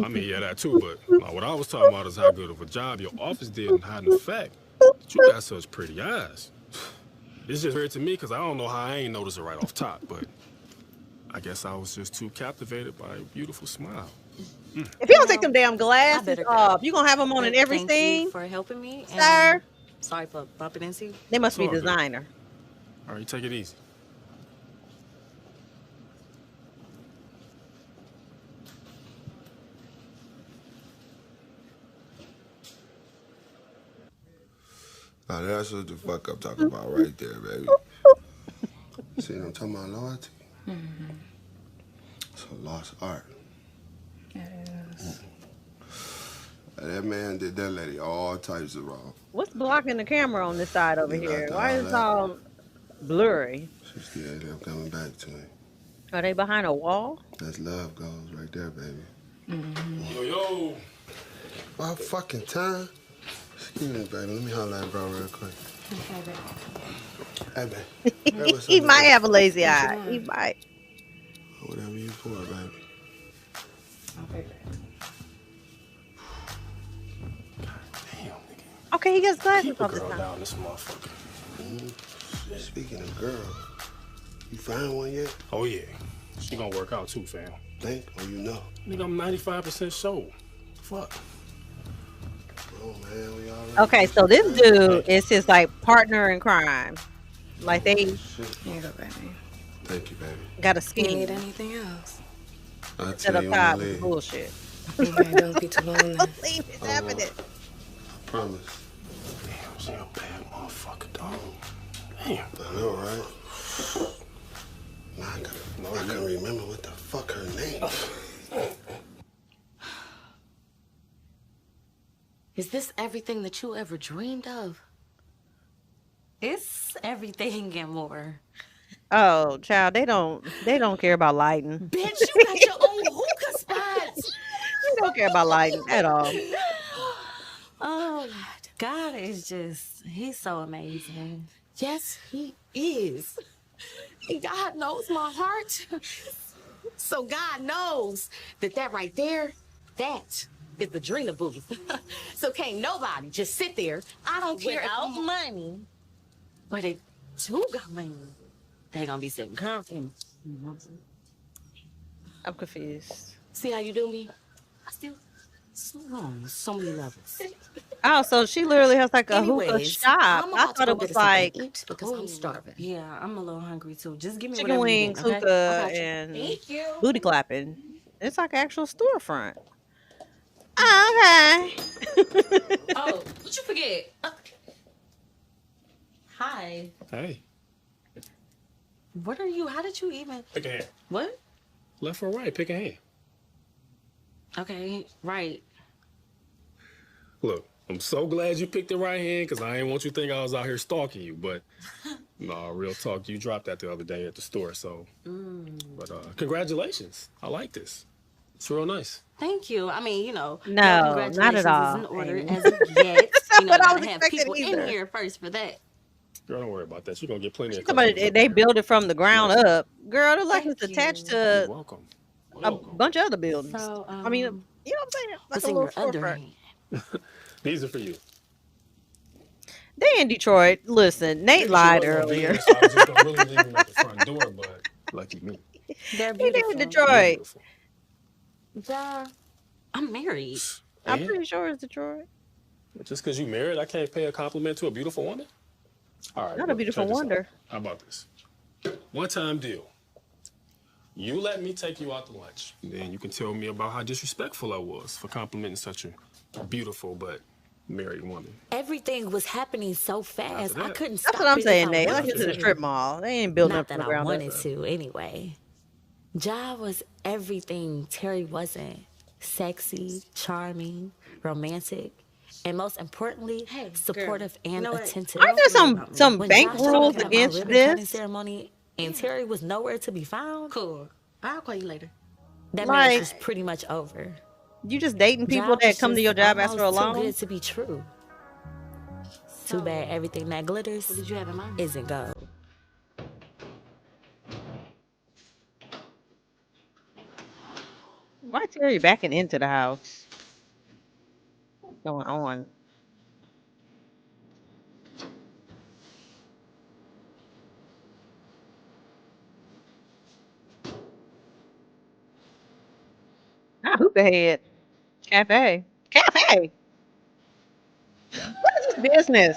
I mean, yeah, that too, but what I was talking about is how good of a job your office did in hiding the fact that You got such pretty eyes. It's just weird to me because I don't know how I ain't noticed it right off top, but I guess I was just too captivated by a beautiful smile. If you don't take them damn glasses off, you gonna have them on in every Thank scene, you for helping me. sir. And sorry for bumping into you. They must It's be all good. designer. All right, take it easy. Now that's what the fuck I'm talking about right there, baby. See what I'm talking about, loyalty? It's a lost art. Yes. That man did that lady all types of wrong. What's blocking the camera on this side over You here? got Why all is it that. all blurry? She's scared of coming back to me. Are they behind a wall? That's love goes right there, baby. Yo. About fucking time. Excuse me, baby. Let me holler at bro real quick. Hey, babe. Hey, what's He up, might baby? have a lazy eye. He might. Whatever you for, baby. Okay, he gets glasses Keep a off this girl time. down, this motherfucker. Speaking of girls, you find one yet? Oh, yeah. She gonna work out too, fam. Think or you know? Nigga, I'm 95% sure. Fuck. Oh, man, we already... Okay, so this dude is his like partner in crime. Like they Here you go, baby. Thank you, baby. got a You scheme need anything else? I'll set tell you up when I top with leave. bullshit. Okay, don't be too long then. Leave it happening. I promise. Damn, she a bad motherfucker, dog. Damn. I know, right? Now I gotta remember what the fuck her name is. Is this everything that you ever dreamed of? It's everything and more. Oh, child, they don't care about lighting. Bitch, you got your own hookah spots. They don't care about lighting at all. Oh, God is just, he's so amazing. Yes, he is. And God knows my heart. So God knows that right there, that is the Drina booth. So can't nobody just sit there. I don't care Without if money. But they do got money. They gonna be sitting comfy. I'm confused. See how you do me? I still so wrong. So many levels. Oh, so she literally has like a hookah Anyways, shop. I'm I about thought to it go was get something like to eat because I'm starving. Yeah, I'm a little hungry too. Just give me chicken whatever you wings, get, okay? hookah, I got you. and Thank you. booty clapping. It's like an actual storefront. Oh, okay. Oh, what you forget? Hi. Hey, What are you? How did you even? pick a hand. What? Left or right, pick a hand. Okay, right. Look, I'm so glad you picked the right hand because I ain't want you to think I was out here stalking you. But no, real talk, you dropped that the other day at the store. So, but congratulations. I like this. It's real nice. Thank you. I mean, you know, No, your not at congratulations all. is in order Ain't. as of yet. You know, what I was gotta have expecting people either. in here first for that. Girl, don't worry about that. You're gonna get plenty of Somebody customers. they build it from the ground Nice. up. Girl, they're like Thank it's attached you. You're to welcome. a Welcome. bunch of other buildings. So, I mean, you know what I'm saying? Like what's a in little your other storefront. hand? These are for you. They in Detroit. Listen, Nate Maybe she lied wasn't gonna be earlier. here, so I was just gonna really leave them at the front door, but lucky me. They're They in beautiful. You're Detroit. beautiful. Yeah, I'm married. I'm And pretty sure it's Detroit. just because you married, I can't pay a compliment to a beautiful woman? All right, Not a look, beautiful check this out. wonder. How about this? One-time deal. You let me take you out to lunch. Then you can tell me about how disrespectful I was for complimenting such a beautiful but married woman. Everything was happening so fast. I that. couldn't That's stop what I'm it if saying, I Nate. Like wanted it's to the to. strip mall. They ain't building Not up from that the I ground wanted up. to, anyway. Ja was everything Terry wasn't. Sexy, charming, romantic, and most importantly, supportive and attentive. Aren't there some When bank Ja showed rules up at my against ribbon cutting this? ceremony and Terry was nowhere to be found, Cool. I'll call you later. that Like- marriage was pretty much over. You just dating people Ja that was come to just your job, ask for a almost loan? Too good to be true. Too bad everything that glitters What did you have in mind? isn't gold. Why Terry backing into the house? What's going on? Hookah head. Cafe. Cafe. What is this business?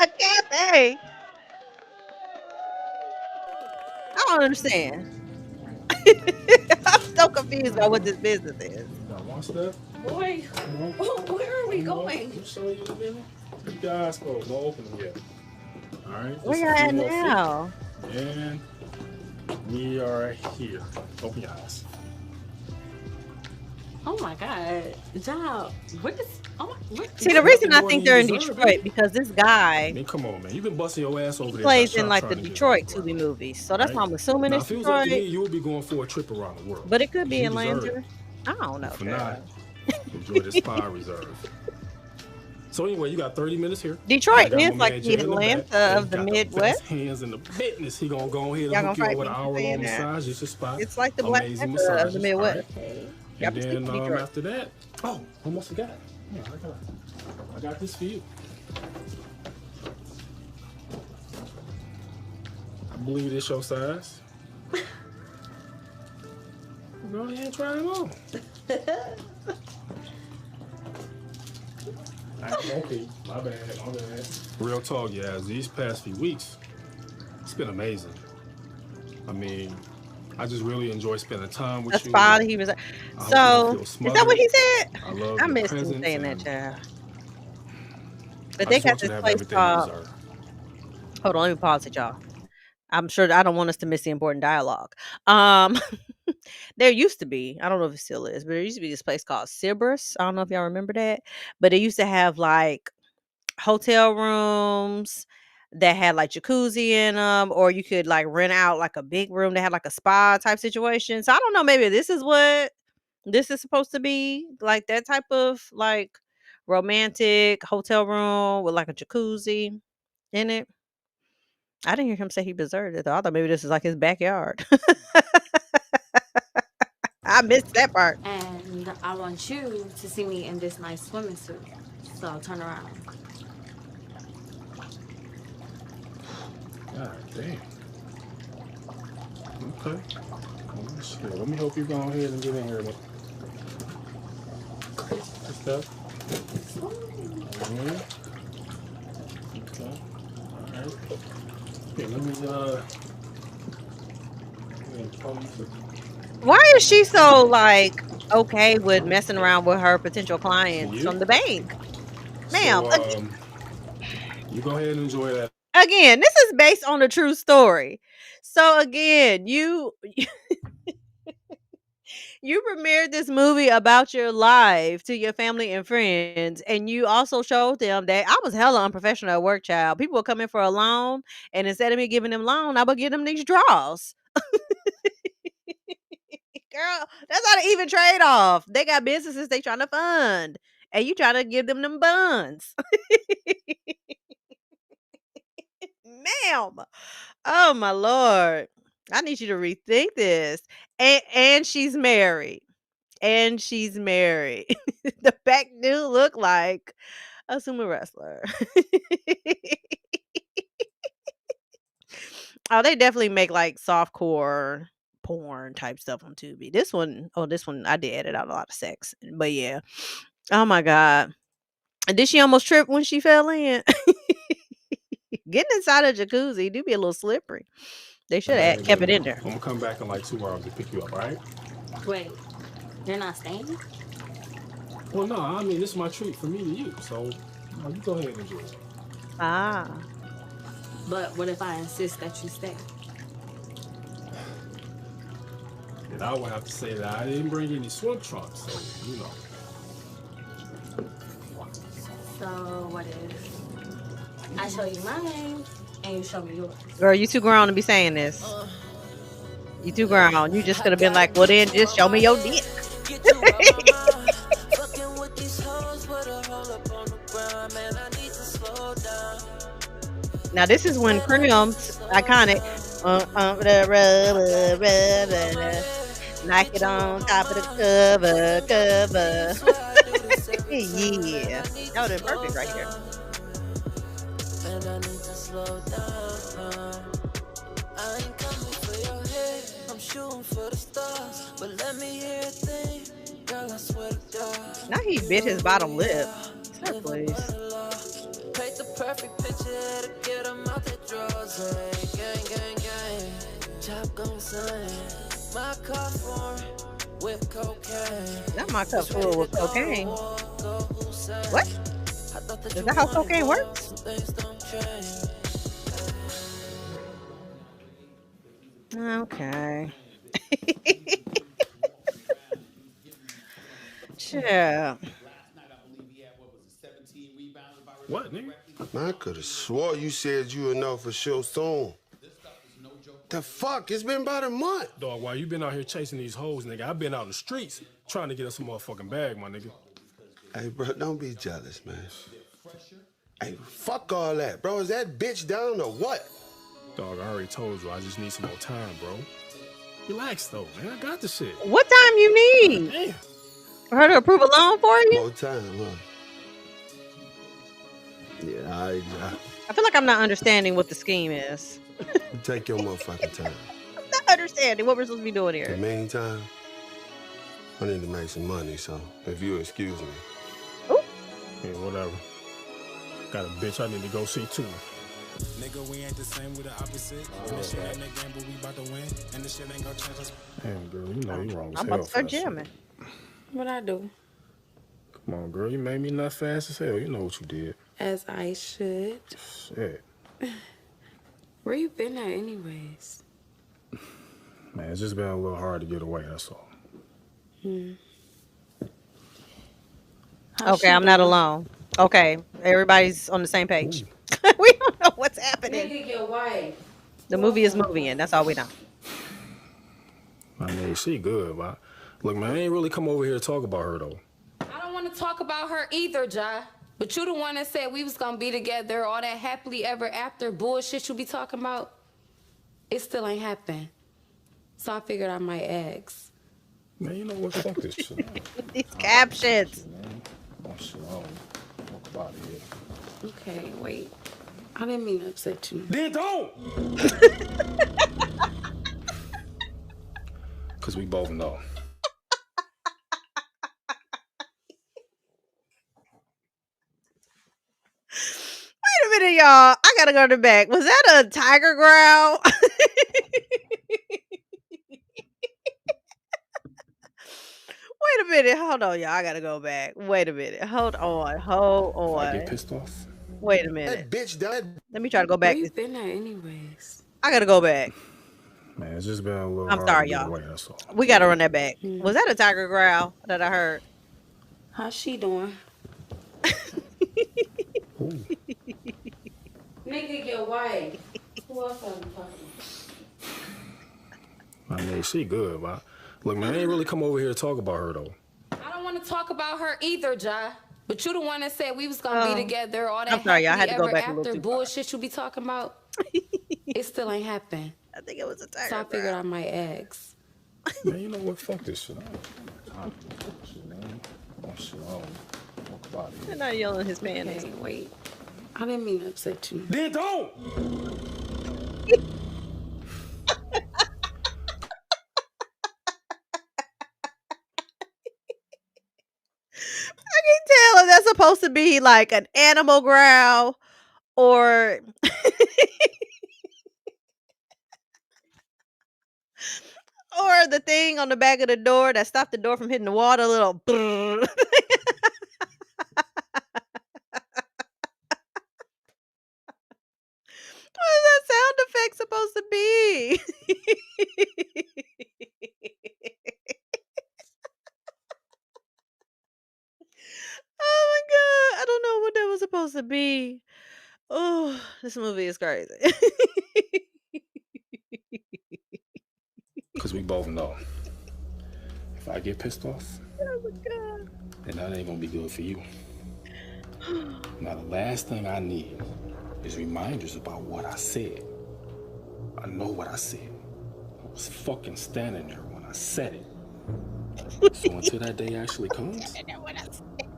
A cafe. I don't understand. I'm so confused about what this business is. Got one step. Boy, where are we going? I'm showing you the minute. Keep your eyes closed. Don't open them yet. All right. Where Just a y'all few at more feet. now? And we are here. Open your eyes. Oh my God, Job, what is? Oh my, what, See, the reason I think they're in Detroit because this guy I mean, come on, man. You've been busting your ass over there. plays in like the Detroit Tubi movies, so that's why I'm assuming Now, it's if it was up to me, Detroit. you would be going for a trip around the world. But it could be You deserve Atlanta. it. I don't know. For girl. not, enjoy the spa reserve. So anyway, you got 30 minutes here. Detroit I got is my like man the Jay in the Atlanta back. of the Got Midwest. best hands in the business. He gonna go ahead and Y'all hook gonna you up fight with me an for hour-long saying that? massage. It's your spot. It's like the Black Amazing Panther of massages. the Midwest. All right. Y'all And can speak then to Detroit. after that, oh, almost forgot. Yeah, I got this for you. I believe it's your size. Go ahead and try it on. Okay, my bad. Real talk, yeah. These past few weeks, it's been amazing. I mean, I just really enjoy spending time with A you. spa he was. I hope you So don't feel is that what he said? I love I your missed him presence, saying that, and child. I But they just got want you this to have place everything you called. deserve. Hold on, let me pause it, y'all. I'm sure I don't want us to miss the important dialogue. Um, there used to be, I don't know if it still is, but there used to be this place called Sybaris. I don't know if y'all remember that, but it used to have like hotel rooms that had like jacuzzi in them, or you could like rent out like a big room that had like a spa type situation. So I don't know, maybe this is what this is supposed to be, like that type of like romantic hotel room with like a jacuzzi in it. I didn't hear him say he deserved it though. I thought maybe this is like his backyard. I missed that part. And I want you to see me in this nice swimming suit. So turn around. God damn. Okay. Well, shit. Let me help you go ahead and get in here. Good stuff. Okay. All right. Okay, let me Why is she so like okay with messing around with her potential clients from the bank? Ma'am, So, you go ahead and enjoy that. again, this is based on a true story. So again, you premiered this movie about your life to your family and friends, and you also showed them that I was hella unprofessional at work, child. People would come in for a loan, and instead of me giving them loan, I would give them these draws. Girl, that's not an even trade off. They got businesses they trying to fund, and you try to give them buns. Ma'am. Oh my Lord. I need you to rethink this. And she's married. And she's married. The back dude look like a sumo wrestler. Oh, they definitely make like softcore porn type stuff on Tubi. This one I did edit out a lot of sex. But yeah. Oh my God. And did she almost trip when she fell in? Getting inside a jacuzzi do be a little slippery. They should have kept it in there. I'm gonna come back in like 2 hours to pick you up, all right? Wait, you're not staying? Well, no, I mean, this is my treat for me to you, so you go ahead and enjoy it. Ah. But what if I insist that you stay? And I would have to say that I didn't bring any swim trunks, so, you know. So what if I show you mine and you show me yours? Girl, you too grown to be saying this. You too grown. You just could have been like, well then just show me your dick. Now this is when Crim's iconic like it on top of the cover. Yeah. That would have been perfect right here. And I need to slow down. I ain't coming for your head. I'm sure shooting for the stars, but let me hear a thing. Girl, I swear to God. Now he bit his bottom lip. Sir, please. Paint the perfect picture to get him out the drawers. Hey, gang, gang, gang. Chop gon' sing. My car foreign with cocaine. Not my cup full with cocaine. What? Is that how cocaine works? Okay. Yeah. What, nigga? Man, I could have swore you said you would know for sure soon. The fuck? It's been about a month. Dog, while you been out here chasing these hoes, nigga, I've been out in the streets trying to get us a motherfucking bag, my nigga. Hey, bro, don't be jealous, man. Hey, fuck all that, bro. Is that bitch down or what? Dog, I already told you, I just need some more time, bro. Relax, though, man. I got the shit. What time you need? Damn. For her to approve a loan for you? More time, huh? Yeah, I feel like I'm not understanding what the scheme is. you take your motherfucking time. I'm not understanding what we're supposed to be doing In the here. meantime, I need to make some money, so if you excuse me. Yeah, whatever. Got a bitch I need to go see, too. Nigga, we ain't the same, we the opposite. And this shit ain't a game, but we about to win. And this shit ain't gonna change us. Damn, girl, you know you wrong as I'm hell about to start for that shit. jamming. What I do? Come on, girl, you made me nut fast as hell. You know what you did. As I should. Shit. Where you been at anyways? Man, it's just been a little hard to get away, that's all. Okay, I'm not alone. Okay, everybody's on the same page. We don't know what's happening. Nigga, your wife. The movie is moving. That's all we know. I mean, she good, but look, man, I ain't really come over here to talk about her, though. I don't want to talk about her either, Ja. But you the one that said we was gonna be together, all that happily ever after bullshit you be talking about. It still ain't happened. So I figured I might ask. Man, you know what? Fuck this shit. These captions. Oh, shit, I don't walk about here. Okay, wait. I didn't mean to upset you. Then don't! Because we both know. Wait a minute, y'all. I gotta go to the back. Was that a tiger growl? Wait a minute. Hold on, y'all. I gotta go back. Wait a minute. Hold on. Hold If I get on. pissed off. Wait a minute. That bitch died. Let me try to go Where back. you been at anyways? I gotta go back. Man, it's just been a little I'm hard sorry, to get y'all. away, that's all. We gotta run that back. Was that a tiger growl that I heard? How's she doing? Nigga, your wife. Who else are you talking I mean, she good, but look, man, I ain't really come over here to talk about her, though. I don't want to talk about her either, Ja. But you the one that said we was gonna be together, all that I'm sorry, y'all. I had to go happily back a ever little after too far. bullshit you be talking about. It still ain't happened. I think it was a tiger So I figured growl. I might ask. Man, you know what? Fuck this shit. I don't shit, man. Oh, shit, I don't walk about They're here. not yelling his man. Okay, wait. I didn't mean to upset you. Then don't! I can tell if that's supposed to be like an animal growl or or the thing on the back of the door that stopped the door from hitting the water. A little. Brrr. What is that sound effect supposed to be? Oh my god! I don't know what that was supposed to be. Oh, this movie is crazy. Because we both know. If I get pissed off, Oh my god! then that ain't gonna be good for you. Now, the last thing I need is reminders about what I said. I know what I said. I was fucking standing there when I said it. So until that day actually comes,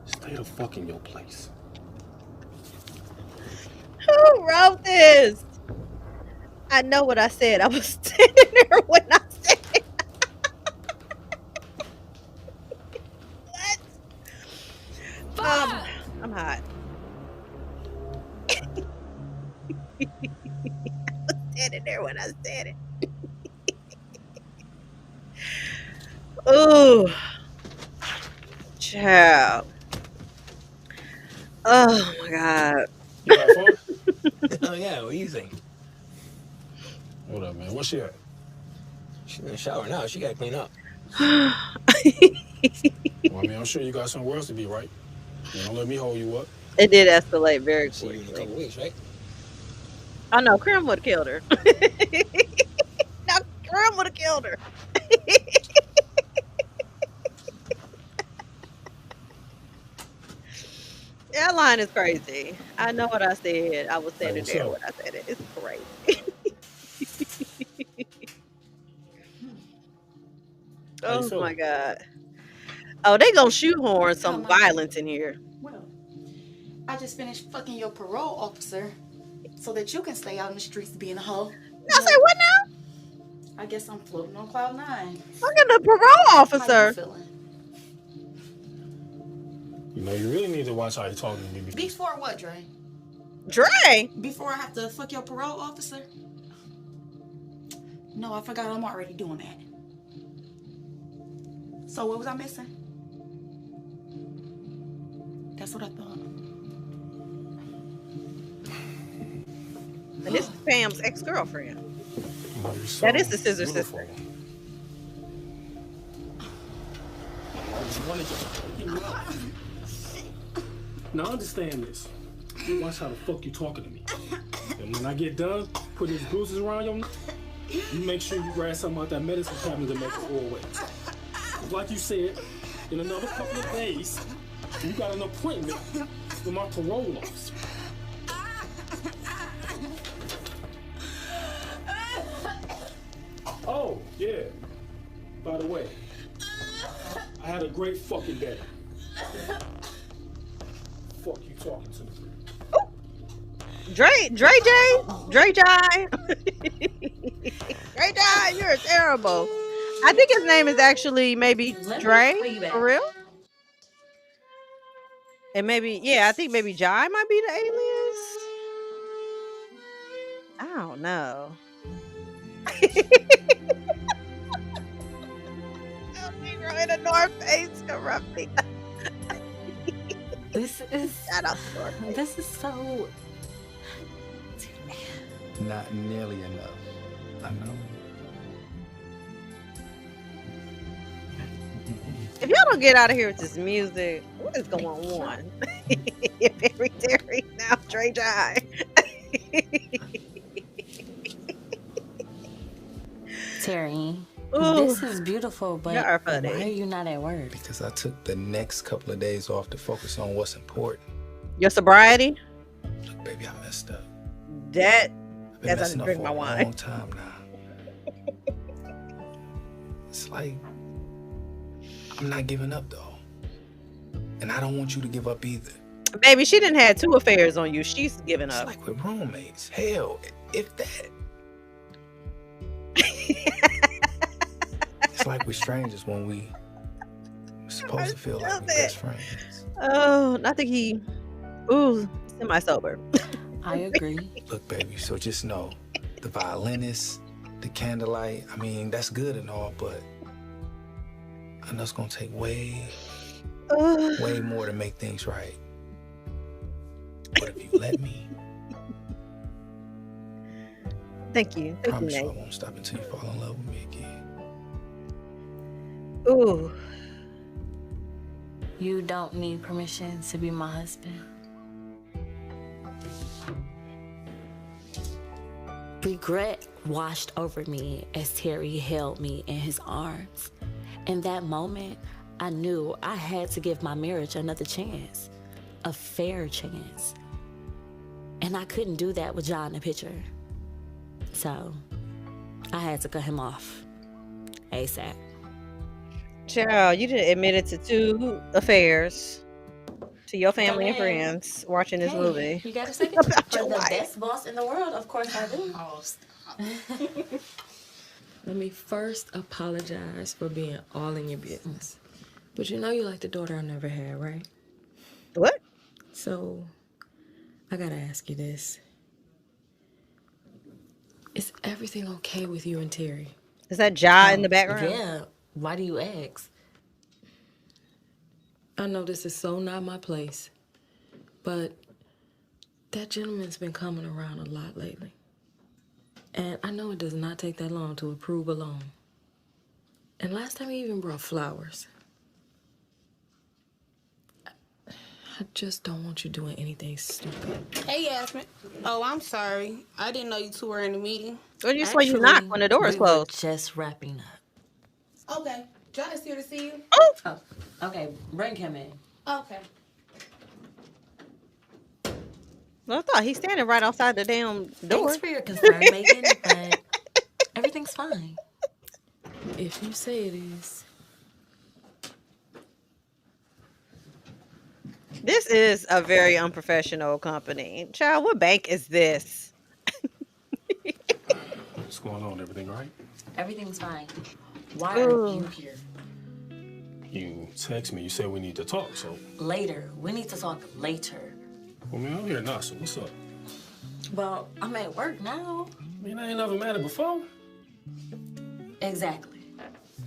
stay the fuck in your place. Who wrote this? I know what I said. I was standing there when I said it. Standing there when I said it. Ooh, child. Oh my God. You got far? Oh, yeah, what do you think? What up, man? Where's she at? She's in the shower now. She got to clean up. Well, I mean, I'm sure you got somewhere else to be, right? You don't let me hold you up. It did escalate very See you in a quickly. couple weeks, right? Oh no, Krim would have killed her. No, Krim would have killed her. That line is crazy. I know what I said. I was standing what's there up? when I said it. It's crazy. How you Oh my feeling? God. Oh, they gonna shoehorn some violence in here. Well, I just finished fucking your parole officer so that you can stay out in the streets being a hoe. I say what now? I guess I'm floating on cloud 9. Fucking the parole How you officer. feeling? You know, you really need to watch how you're talking to me. Before what, Dre? Dre? Before I have to fuck your parole officer? No, I forgot I'm already doing that. So what was I missing? That's what I thought. And this is Pam's ex-girlfriend. Oh, so That is the scissor beautiful. sister. I just wanted to get you out. Now understand this. You watch how the fuck you talking to me. And when I get done, put these bruises around your neck, you make sure you grab something out that medicine cabinet to make it go away. Like you said, in another couple of days, you got an appointment with my parole officer. Oh, yeah. By the way, I had a great fucking day. Fuck you talking to me. Dre J. Dre Jai, you're terrible. I think his name is actually maybe Dre, for real. And maybe, yeah, I think maybe Jai might be the alias. I don't know. Negro in a North Face corrupting. This is Shout out to North Face. this is so Not nearly enough. I know. If y'all don't get out of here with this music, what is going on? Very Terry, now Dre Jai. Terry. Ooh. This is beautiful, but Y'all are why funny. are you not at work? Because I took the next couple of days off to focus on what's important. Your sobriety? Look, baby, I messed up. That I've been as I messing up drink for my a wine. long time now. It's like I'm not giving up though, and I don't want you to give up either. Baby, she done had 2 affairs on you. She's giving It's up. like with roommates. Hell, if that. It's like we're strangers when we're supposed to feel like we're best friends. Oh, I think he, semi-sober. I agree. Look, baby, so just know the violinist, the candlelight, I mean, that's good and all, but I know it's gonna take way more to make things right. But if you let me, Thank you. I Thank you, promise you I Nate. won't stop until you fall in love with me again. Ooh. You don't need permission to be my husband. Regret washed over me as Terry held me in his arms. In that moment, I knew I had to give my marriage another chance, a fair chance. And I couldn't do that with John in the picture. So I had to cut him off ASAP. Child, you done admitted to 2 affairs to your family and Come in. friends watching this movie. You got a second? About For your the wife. best boss in the world, of course I do. Oh, stop. Let me first apologize for being all in your business. But you know you like the daughter I never had, right? What? So, I gotta ask you this. Is everything okay with you and Terry? Is that Ja in the background? Yeah. Why do you ask? I know this is so not my place, but that gentleman's been coming around a lot lately. And I know it does not take that long to approve a loan. And last time he even brought flowers. I just don't want you doing anything stupid. Hey, Yasmin. Oh, I'm sorry. I didn't know you two were in a meeting. Or you saw you knock when the door is closed. Just wrapping up. Okay. John is here to see you. Oh, okay. Bring him in. Okay. Well, I thought he's standing right outside the damn door. Thanks for your concern, Megan, but everything's fine. If you say it is. This is a very unprofessional company. Child, what bank is this? What's going on? Everything right? Everything's fine. Why are you here? You text me. You said we need to talk, so. Later. We need to talk later. Well, man, I'm here now, so what's up? Well, I'm at work now. I mean, I ain't never met her before. Exactly.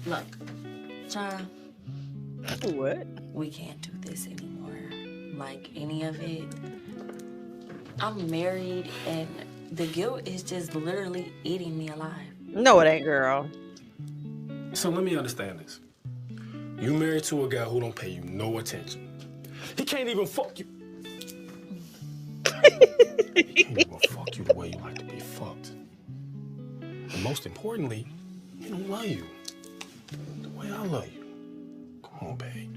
Look, child. What? We can't do this anymore. Like any of it. I'm married and the guilt is just literally eating me alive. No, it ain't, girl. So let me understand this. You married to a guy who don't pay you no attention. He can't even fuck you. He can't even fuck you the way you like to be fucked. And most importantly, he don't love you the way I love you. Come on, babe.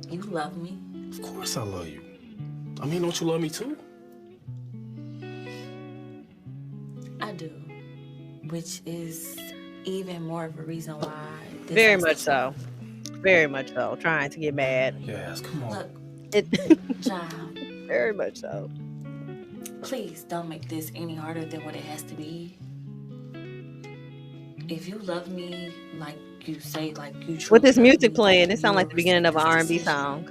You love me? Of course I love you. I mean, don't you love me too? I do. Which is even more of a reason why. Very much so. Very much so. Trying to get mad. Yes, come on. Look, It, child. Very much so. Please don't make this any harder than what it has to be. If you love me like you say, like you truly With this love music me, playing, it sounds you like the beginning of an R&B song.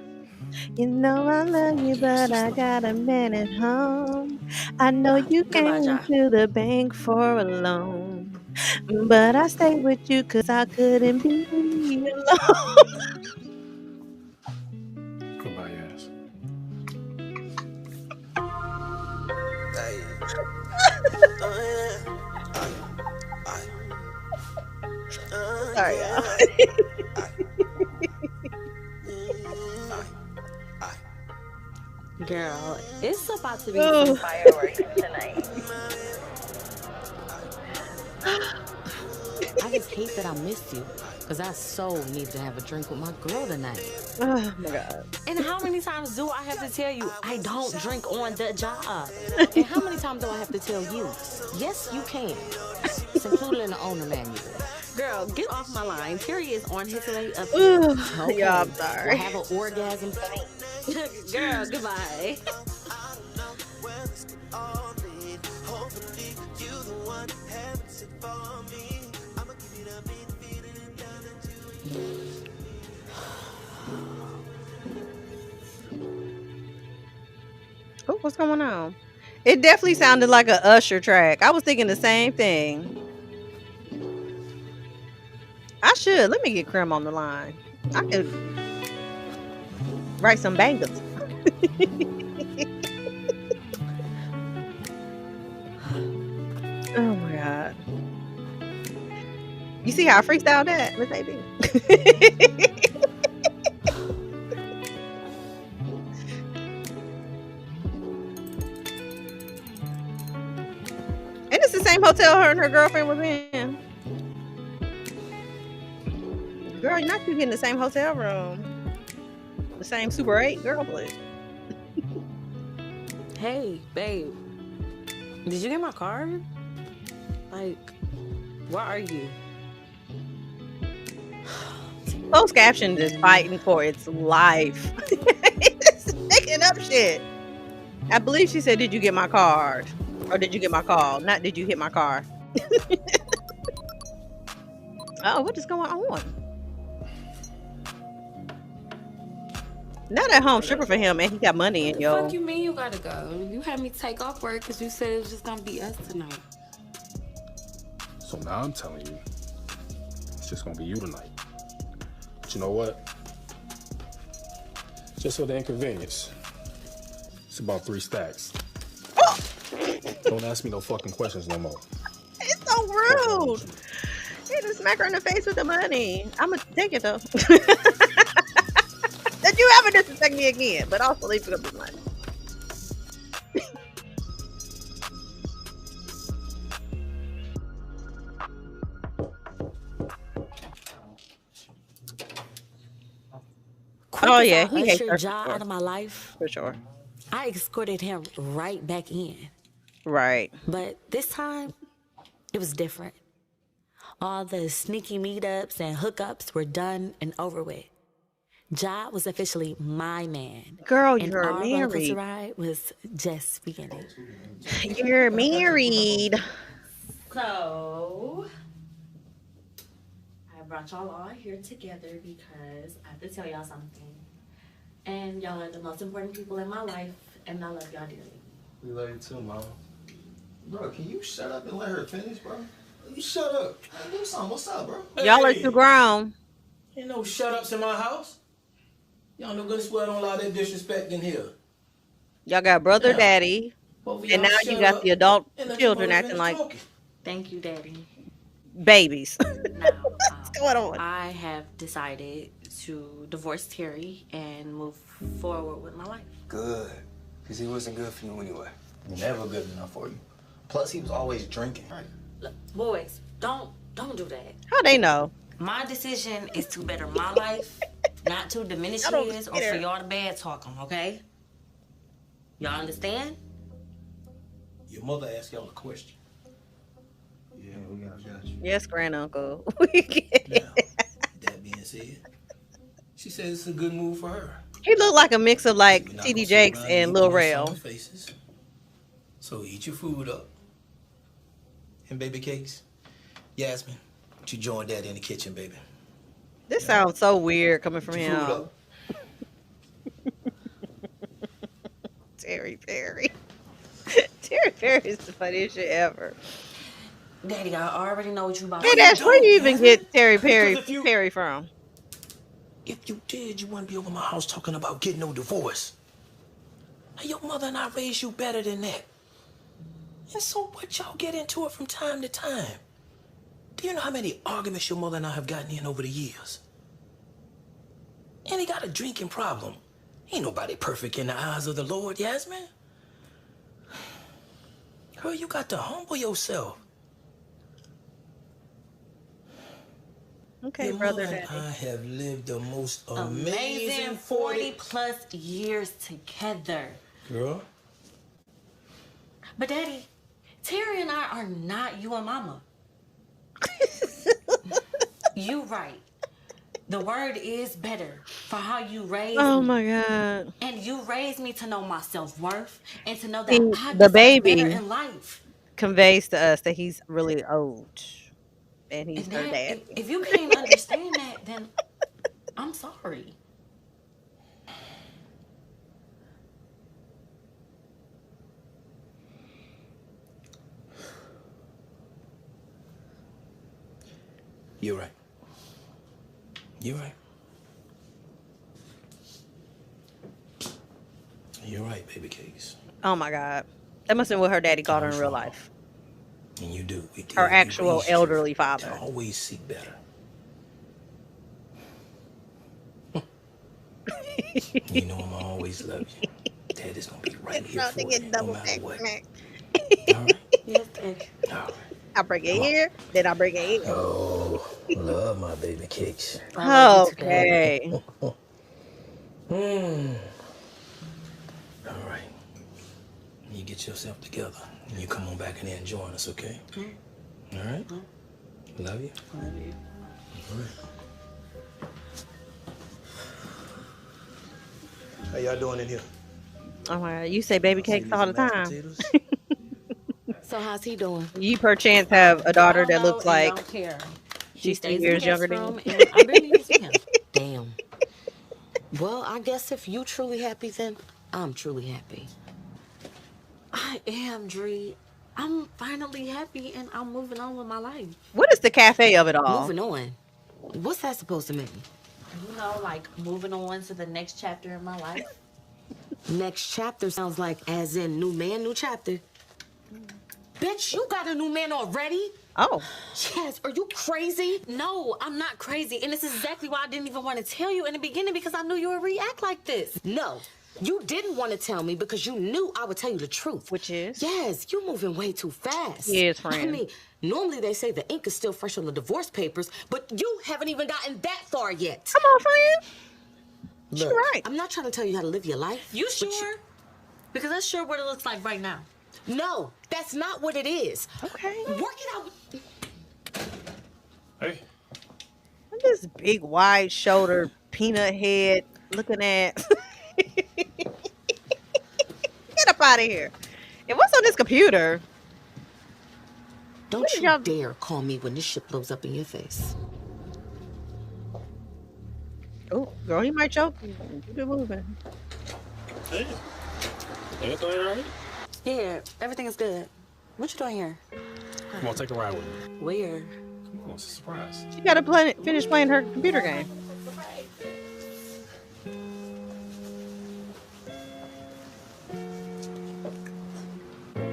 You know I love you, but I got a man at home. I know you Goodbye, came Ja. to the bank for a loan, but I stayed with you because I couldn't be alone. Goodbye, yes. Sorry, y'all. Girl, it's about to be Ooh. some fireworks tonight. I just hate that I missed you, because I so need to have a drink with my girl tonight. Oh my God. And how many times do I have to tell you I don't drink on the job? And how many times do I have to tell you? Yes, you can. It's included in the owner manual. Girl, get off my line. Terry is on his way up here. Ooh, Okay. yeah, I'm sorry. We'll have an orgasm. Girl, goodbye. Oh, what's going on? It definitely sounded like a Usher track. I was thinking the same thing. I should. Let me get Crim on the line. I could write some bangers. Oh my God. You see how I freestyled that, Miss AB? And it's the same hotel her and her girlfriend was in. Girl, you're not you getting the same hotel room. The same Super 8, girl, please. Hey, babe. Did you get my card? Like, where are you? Closed caption is fighting for its life. It's making up shit. I believe she said, "Did you get my card?" Or "Did you get my call?" Not "Did you hit my car?" Oh, what is going on? Not at home stripping for him, and he got money in Fuck yo. you mean you gotta go? You had me take off work because you said it was just gonna be us tonight. So now I'm telling you, it's just gonna be you tonight. But you know what? Just for the inconvenience, it's about 3 stacks. Don't ask me no fucking questions no more. It's so rude. He just smack her in the face with the money. I'ma take it though. Did you ever disrespect me again? But also leave it up the money. Oh yeah, he hates her ushered Ja out of my life. for sure. I escorted him right back in. Right. But this time, it was different. All the sneaky meetups and hookups were done and over with. Ja was officially my man. Girl, and you're our roller coaster married. ride was just beginning. You're married. So, I brought y'all all here together because I have to tell y'all something. And y'all are the most important people in my life, and I love y'all dearly. We love you too, Mom. Bro, can you shut up and let her finish, bro? You shut up. Hey, do something. What's up, bro? Y'all are too grown. Ain't no shut-ups in my house. Y'all know good swear don't allow that disrespect in here. Y'all got brother, Yeah. daddy, Both of and y'all now shut you got up the adult and let your children mother acting finish like talking. Thank you, Daddy. babies. What's going on? I have decided to divorce Terry and move forward with my life. Good. Because he wasn't good for you anyway. Never good enough for you. Plus, he was always drinking. Right. Look, boys, don't do that. How they know? My decision is to better my life, not to diminish Y'all don't his or care. for y'all to bad talk him, okay? Y'all understand? Your mother asked y'all a question. Yeah, we got you. Yes, granduncle. That being said, she says it's a good move for her. He looked like a mix of like We're not TD gonna sit Jakes around and eat Lil on Rel. someone's faces. So eat your food up. And baby cakes. Yasmin, would you join Daddy in the kitchen, baby? This sounds so weird coming from Eat your food him. up. Terry Perry. Terry Perry is the funniest shit ever. Daddy, I already know what you about Hey to Dash, do. where do you even get Terry Perry Because if you- Perry from? If you did, you wouldn't be over my house talking about getting no divorce. Now, your mother and I raised you better than that. And so what y'all get into it from time to time? Do you know how many arguments your mother and I have gotten in over the years? And he got a drinking problem. Ain't nobody perfect in the eyes of the Lord, Yasmin. Girl, you got to humble yourself. Okay, Your brother mother and daddy. I have lived the most Amazing amazing 40 plus years together. Girl, But Daddy, Terry and I are not you and Mama. You right. The word is better for how you raised Oh me. my god. And you raised me to know my self-worth and to know that See, I the deserve baby better in life. conveys to us that he's really old. And he's And her that, dad. if you can't understand that, then I'm sorry. you're right. You're right. You're right, baby cakes. Oh my god. That must have been what her daddy called her in real life. And you do. We did. Her We actual raised you elderly to father. always seek better. You know I'ma always love you. Daddy's gonna be right here for you, no matter what. Yes, Daddy. I bring it here, then I bring it here. Oh, love my baby cakes. Okay. All right. You get yourself together and you come on back in there and join us, okay? All right? Love you. Love you. All right. How y'all doing in here? Oh my god. You say baby cakes all the time. So how's he doing? You perchance have a daughter that looks like don't care. she's 2 stays in years the younger guest than room you. and I barely even see him. Damn. Well, I guess if you truly happy, then I'm truly happy. I am, Dree. I'm finally happy and I'm moving on with my life. What is the cafe of it all? Moving on? What's that supposed to mean? You know, like moving on to the next chapter in my life. Next chapter sounds like as in new man, new chapter. Bitch, you got a new man already? Oh. Yes, are you crazy? No, I'm not crazy. And this is exactly why I didn't even want to tell you in the beginning, because I knew you would react like this. No, you didn't want to tell me because you knew I would tell you the truth. Which is? Yes, you moving way too fast. Yes, friend. I mean, normally they say the ink is still fresh on the divorce papers, but you haven't even gotten that far yet. Come on, friend. Look, You're right. I'm not trying to tell you how to live your life. You sure? Because that's sure what it looks like right now. No, that's not what it is. Okay. Work it out. Hey. Look at this big, wide shoulder, peanut head looking at. Get up out of here. And what's on this computer? Don't you dare call me when this shit blows up in your face. Oh, girl, he might choke you. Keep it moving. Hey. Anything all right? Yeah, everything is good. What you doing here? Come on, take a ride with me. Where? Come on, it's a surprise. She gotta finish playing her computer game.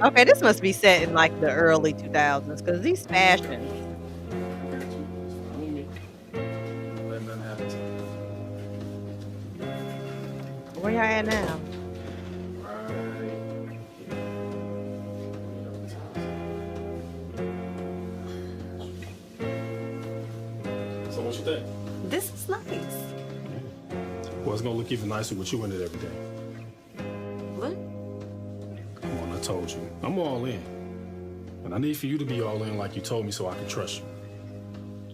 Okay, this must be set in like the early 2000s because these fashions. Where y'all at now? So what you think? This is nice. Well, it's gonna look even nicer with you in it every day. What? Come on, I told you. I'm all in. And I need for you to be all in like you told me so I can trust you.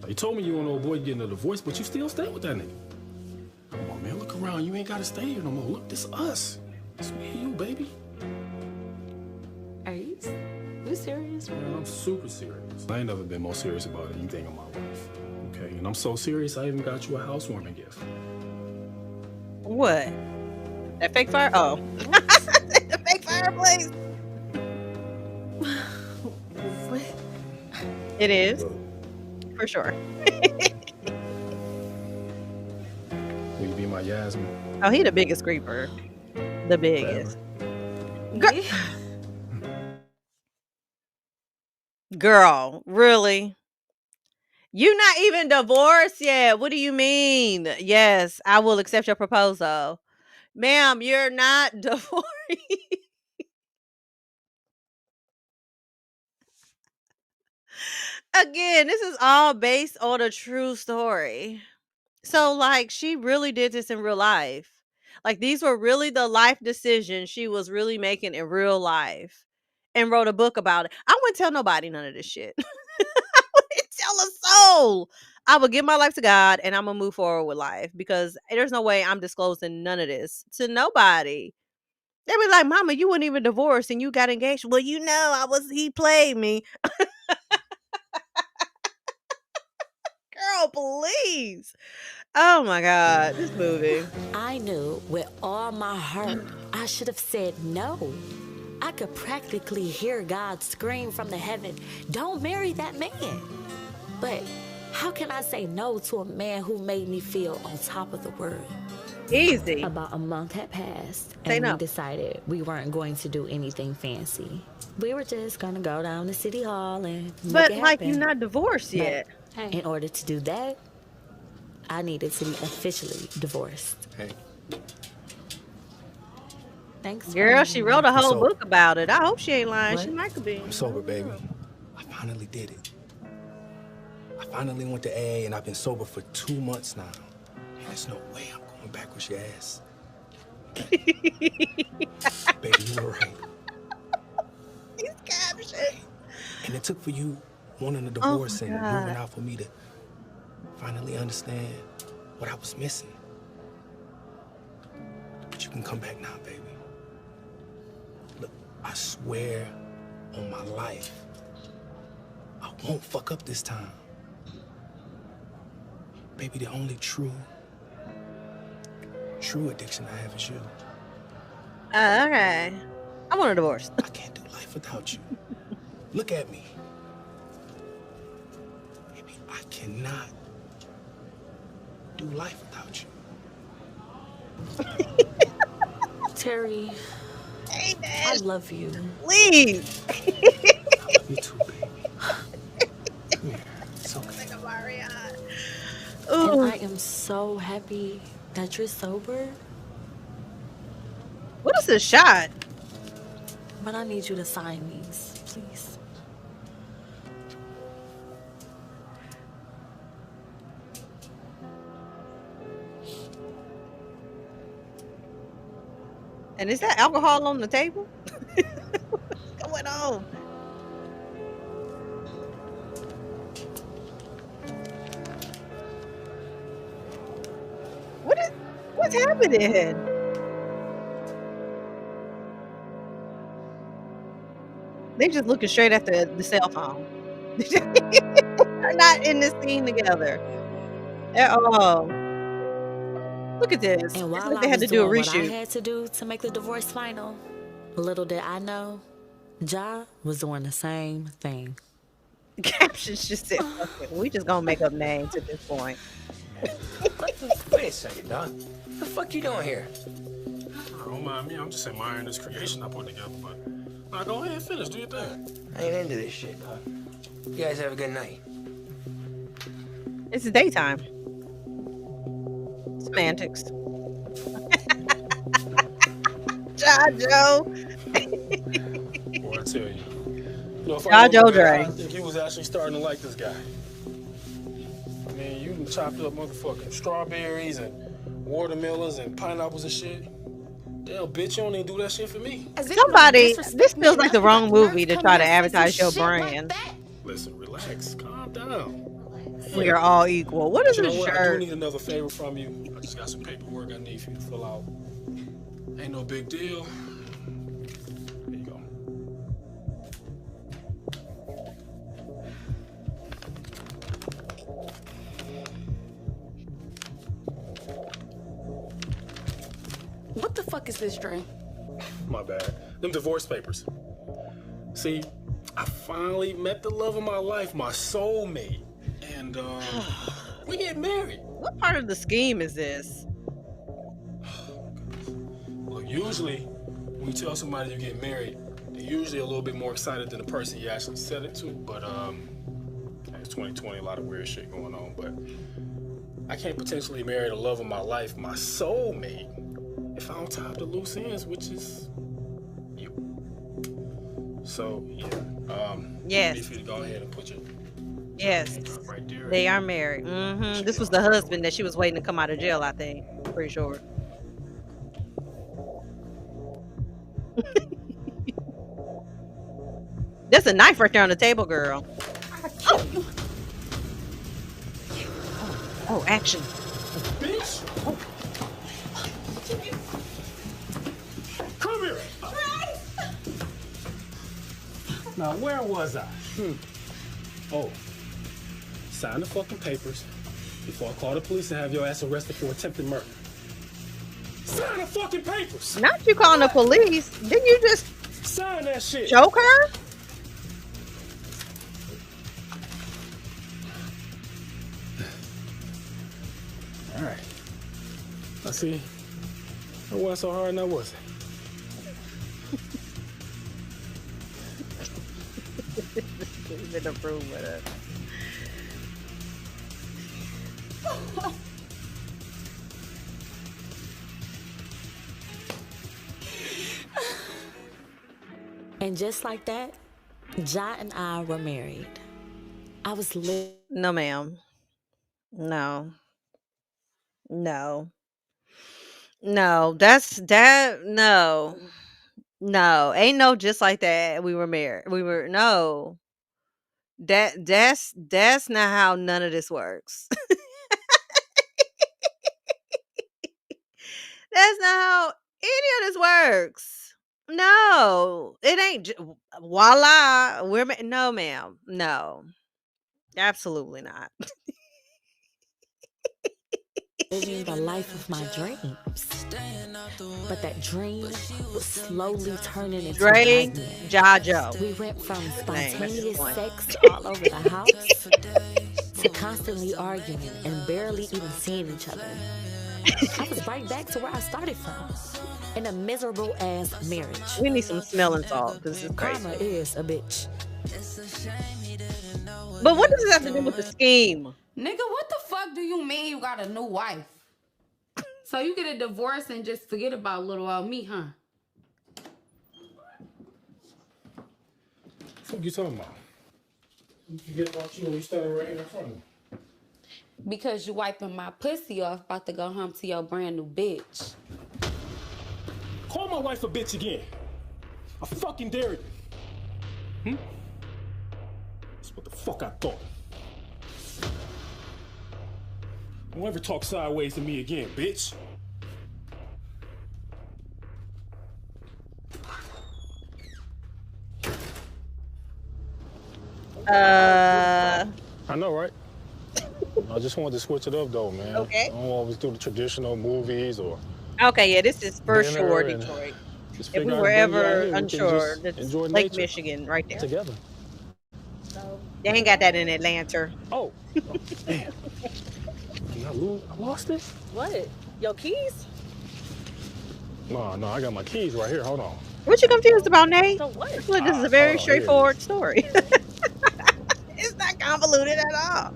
Now, you told me you and old boy getting a divorce, but you still stay with that nigga. Come on, man, look around. You ain't gotta stay here no more. Look, this is us. It's me and you, baby. Are you serious? Man, I'm super serious. I ain't never been more serious about anything in my life. Okay, and I'm so serious, I even got you a housewarming gift. What? That fake fire? Oh. The fake fireplace. What? It is. For sure. Will you be my Yasmin? Oh, he the biggest creeper. The biggest. Girl, really? You not even divorced yet. What do you mean? Yes, I will accept your proposal. Ma'am, you're not divorced. Again, this is all based on a true story. So, like, she really did this in real life. Like, these were really the life decisions she was really making in real life and wrote a book about it. I wouldn't tell nobody none of this shit. I wouldn't tell a soul. I would give my life to God and I'm going to move forward with life because there's no way I'm disclosing none of this to nobody. They'd be like, Mama, you weren't even divorced and you got engaged. Well, you know, he played me. Girl, please. Oh my God, this movie. I knew with all my heart I should have said no. I could practically hear God scream from the heaven, "Don't marry that man." But how can I say no to a man who made me feel on top of the world? Easy. About a month had passed, Say and no. we decided we weren't going to do anything fancy. We were just gonna go down to City Hall and But make it like happen. you're not divorced yet. But in order to do that, I needed to be officially divorced. Hey. Thanks. Girl, she wrote a whole So- book about it. I hope she ain't lying. What? She might could be. I'm sober, baby. I finally did it. I finally went to AA and I've been sober for 2 months now. And there's no way I'm going back with your ass. Baby, you were right. He's captured. And it took for you wanting a Oh divorce my and God. moving out for me to finally understand what I was missing. But you can come back now, baby. Look, I swear on my life, I won't fuck up this time. Baby, the only true true addiction I have is you. Okay. I want a divorce. I can't do life without you. Look at me. Baby, I cannot do life without you. Terry, I love you. Please. Me too, baby. Come here. It's okay. And I am so happy that you're sober. What is this shot? But I need you to sign these, please. And is that alcohol on the table? What's going on? What's happening? They just looking straight at the cell phone. They're not in this scene together at all. Look at this. And It's while like they I had was to do a doing what I reshoot. had to do to make the divorce final, little did I know, Ja was doing the same thing. The captions just said, "Fuck it. We just gonna make up names at this point." Wait a second, Doc. What the fuck you doing here? Don't mind me. I'm just admiring this creation I put together. But now go ahead and finish. Do your thing. I ain't into this shit, Doc. You guys have a good night. It's daytime. Semantics. Joe. Boy, I tell you. You know, if Ja I Joe remember, Dre. I think you was actually starting to like this guy. I mean, you done chopped up motherfucking strawberries and watermelons and pineapples and shit. Damn, bitch, you don't even do that shit for me. Somebody, this feels like the wrong movie to try to advertise your brand. Listen, relax. Calm down. We are all equal. What is You know this what? I do shirt? need another favor from you. I just got some paperwork I need for you to fill out. Ain't no big deal. There you go. What the fuck is this, Dre? My bad. Them divorce papers. See, I finally met the love of my life, my soulmate. And, we get married. What part of the scheme is this? Look, usually, when you tell somebody you get married, they're usually a little bit more excited than the person you actually said it to. But, it's 2020, a lot of weird shit going on. But I can't potentially marry the love of my life, my soulmate, if I don't tie up the loose ends, which is you. So, yeah. Yes. If you go ahead and put your Yes. right there. They are married. This was the husband that she was waiting to come out of jail, I think. Pretty sure. There's a knife right there on the table, girl. Oh, action. Bitch! Come here! Now, where was I? Oh, sign the fucking papers before I call the police and have your ass arrested for attempted murder. Sign the fucking papers! Not you calling the police. Didn't you just sign that shit? Choke her? All right. I see. It wasn't so hard now, was it? Even approve with it. And just like that, Ja and I were married. I was No, ma'am. No. No. No. No. No. Ain't no just like that. We were married. No. That's not how none of this works. That's not how any of this works. No, it ain't. Voila, no, ma'am. No, absolutely not. living the life of my dreams. But that dream was slowly turning into a Dre, nightmare. Jajo. We went from Name, that's the spontaneous point. sex all over the house to constantly arguing and barely even seeing each other. I was right back to where I started from, in a miserable ass marriage. We need some smelling salt. This is crazy. Karma is a bitch. But what does this have to do with the scheme? Nigga, what the fuck do you mean you got a new wife? So you get a divorce and just forget about little old me, huh? What you talking about? You forget about you when you standing right in front of me. Because you wiping my pussy off, about to go home to your brand new bitch. Call my wife a bitch again. I fucking dare you. That's what the fuck I thought. Don't ever talk sideways to me again, bitch. I know, right? I just wanted to switch it up, though, man. Okay. I don't always do the traditional movies or. Okay, yeah, this is for dinner sure and Detroit. just If we figure out were to bring you out ever here, we can unsure, just that's enjoy Lake nature Michigan right there. together. They ain't got that in Atlanta. Oh, damn. I lost it? What? Your keys? No, I got my keys right here. Hold on. What you confused about, Nate? So what? I feel like this is a very hold on, straightforward story. It's not convoluted at all.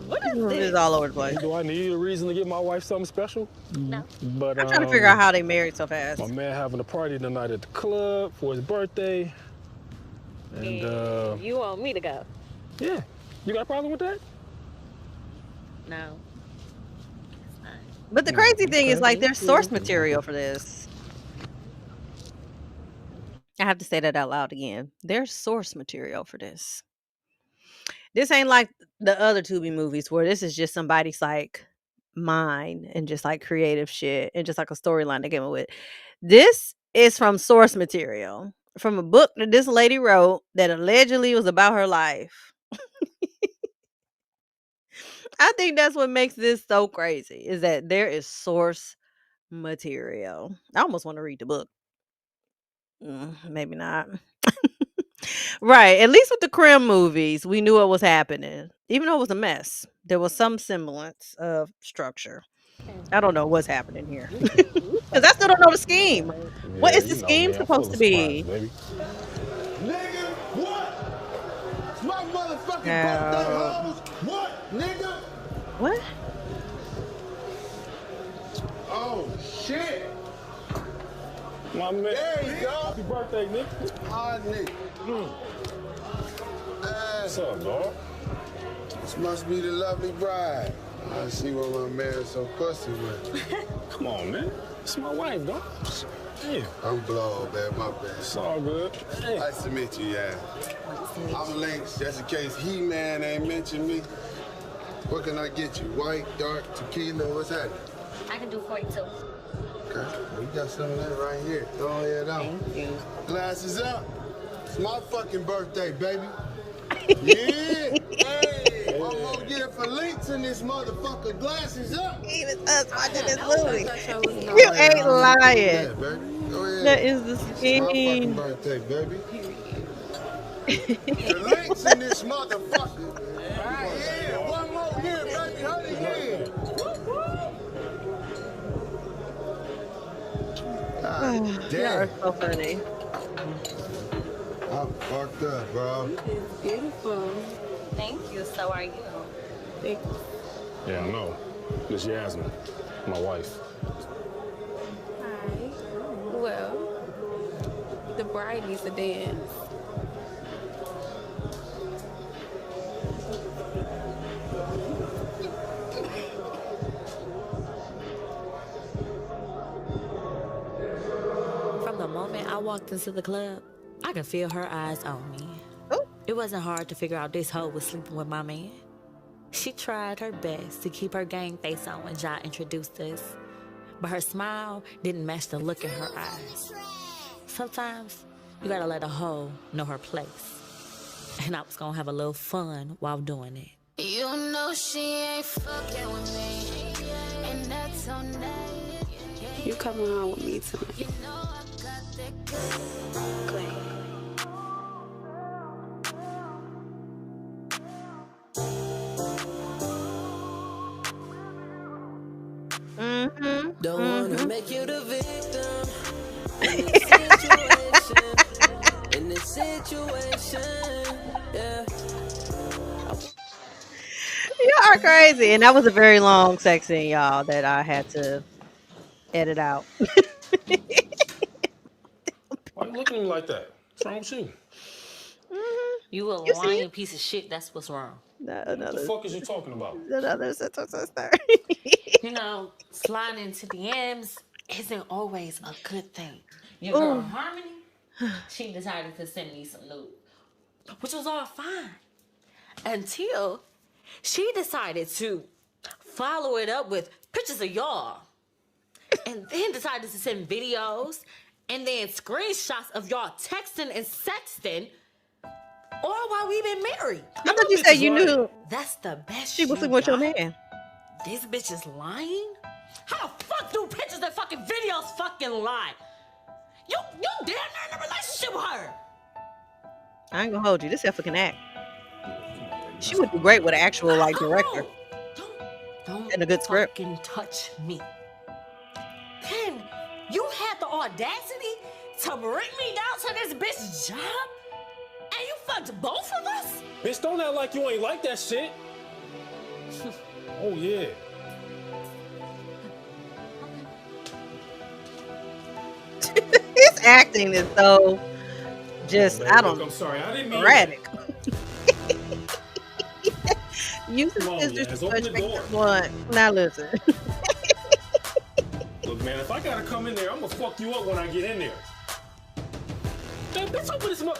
What is It's this? all over the place. Do I need a reason to give my wife something special? No. But I'm trying to figure out how they married so fast. my man having a party tonight at the club for his birthday. And You want me to go? yeah. You got a problem with that? No. But the crazy thing is, like, there's source material for this. I have to say that out loud again. There's source material for this. This ain't like the other Tubi movies where this is just somebody's like mind and just like creative shit and just like a storyline they came up with. This is from source material from a book that this lady wrote that allegedly was about her life. I think that's what makes this so crazy is that there is source material. I almost want to read the book. Maybe not. Right. At least with the Krim movies, we knew what was happening. Even though it was a mess, there was some semblance of structure. I don't know what's happening here. Because I still don't know the scheme. What is the scheme supposed to be? Nigga, what? It's my motherfucking birthday, hoes. What, nigga? What? Oh, shit. My man. There you go. Happy birthday, Nick. Hard nigga. What's up, dog? This must be the lovely bride. I see what my man's so pussy with. Come on, man. It's my wife, dog. Yeah. I'm blown, man. My bad. It's all good. Hey. Nice to meet you, yeah. I'm Lynx, just in case He-Man ain't mentioned me. What can I get you? White, dark, tequila, what's that? I can do 42. Okay, we got some of that right here. Go ahead on. Thank you. Glasses up. It's my fucking birthday, baby. Yeah. Hey, one more year for Lynx in this motherfucker. Glasses up. Even us watching this movie. You You ain't lying. Yeah, baby. Go ahead. That is the It's my fucking scheme. birthday, baby. The Lynx in this motherfucker. Yeah, one more year, baby. Hurry again. God You damn. are so funny. I'm fucked up, bro. Beautiful. Thank you. So are you. Thank you. Yeah, I know. This Yasmin, my wife. Hi. Well, the bride needs to dance. From the moment I walked into the club, I could feel her eyes on me. It wasn't hard to figure out this hoe was sleeping with my man. She tried her best to keep her gang face on when Ja introduced us, but her smile didn't match the look in her eyes. Sometimes you gotta let a hoe know her place, and I was gonna have a little fun while doing it. You know she ain't fucking with me, and that's on that. You coming home with me tonight? You know I got that good. Clay. Don't wanna make you the victim in this situation. In this situation, yeah. You are crazy. And that was a very long sex scene, y'all, that I had to edit out. Why you looking at me like that? What's wrong with you? You a You see lying piece of shit. That's what's wrong. What the fuck is you talking about? Another sister. You know, sliding into DMs isn't always a good thing. Your girl Ooh. Harmony, she decided to send me some nude, which was all fine until she decided to follow it up with pictures of y'all, and then decided to send videos and then screenshots of y'all texting and sexting, all while we've been married. I thought you said you knew That's the best she was sleeping with your man. This bitch is lying? How the fuck do pictures and fucking videos fucking lie? You damn near in a relationship with her. I ain't gonna hold you. This heifer can act. She would be great with an actual like director. Don't and a good script. fucking touch me. Then you had the audacity to bring me down to this bitch's job? And you fucked both of us? Bitch, don't act like you ain't like that shit. Oh, yeah. His acting is so just, Oh, I don't I'm sorry, I didn't mean erratic. You Come on, Yaz, open the door. one. Now listen. Look, man, if I gotta come in there, I'm gonna fuck you up when I get in there. Man, bitch, open this up.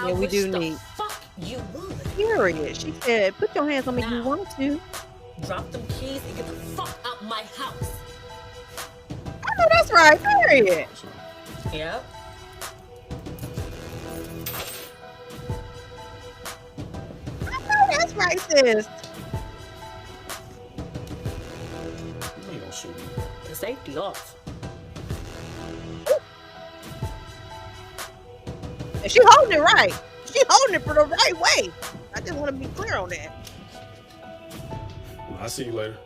Yeah, we do need. Fuck you would. Period. She said, put your hands on me if you want to. Drop them keys and get the fuck out my house. I know that's right. Period. Yep. I know that's right, sis. You ain't gonna shoot me. The safety off. And she holding it right. She holding it for the right way. I just want to be clear on that. I'll see you later.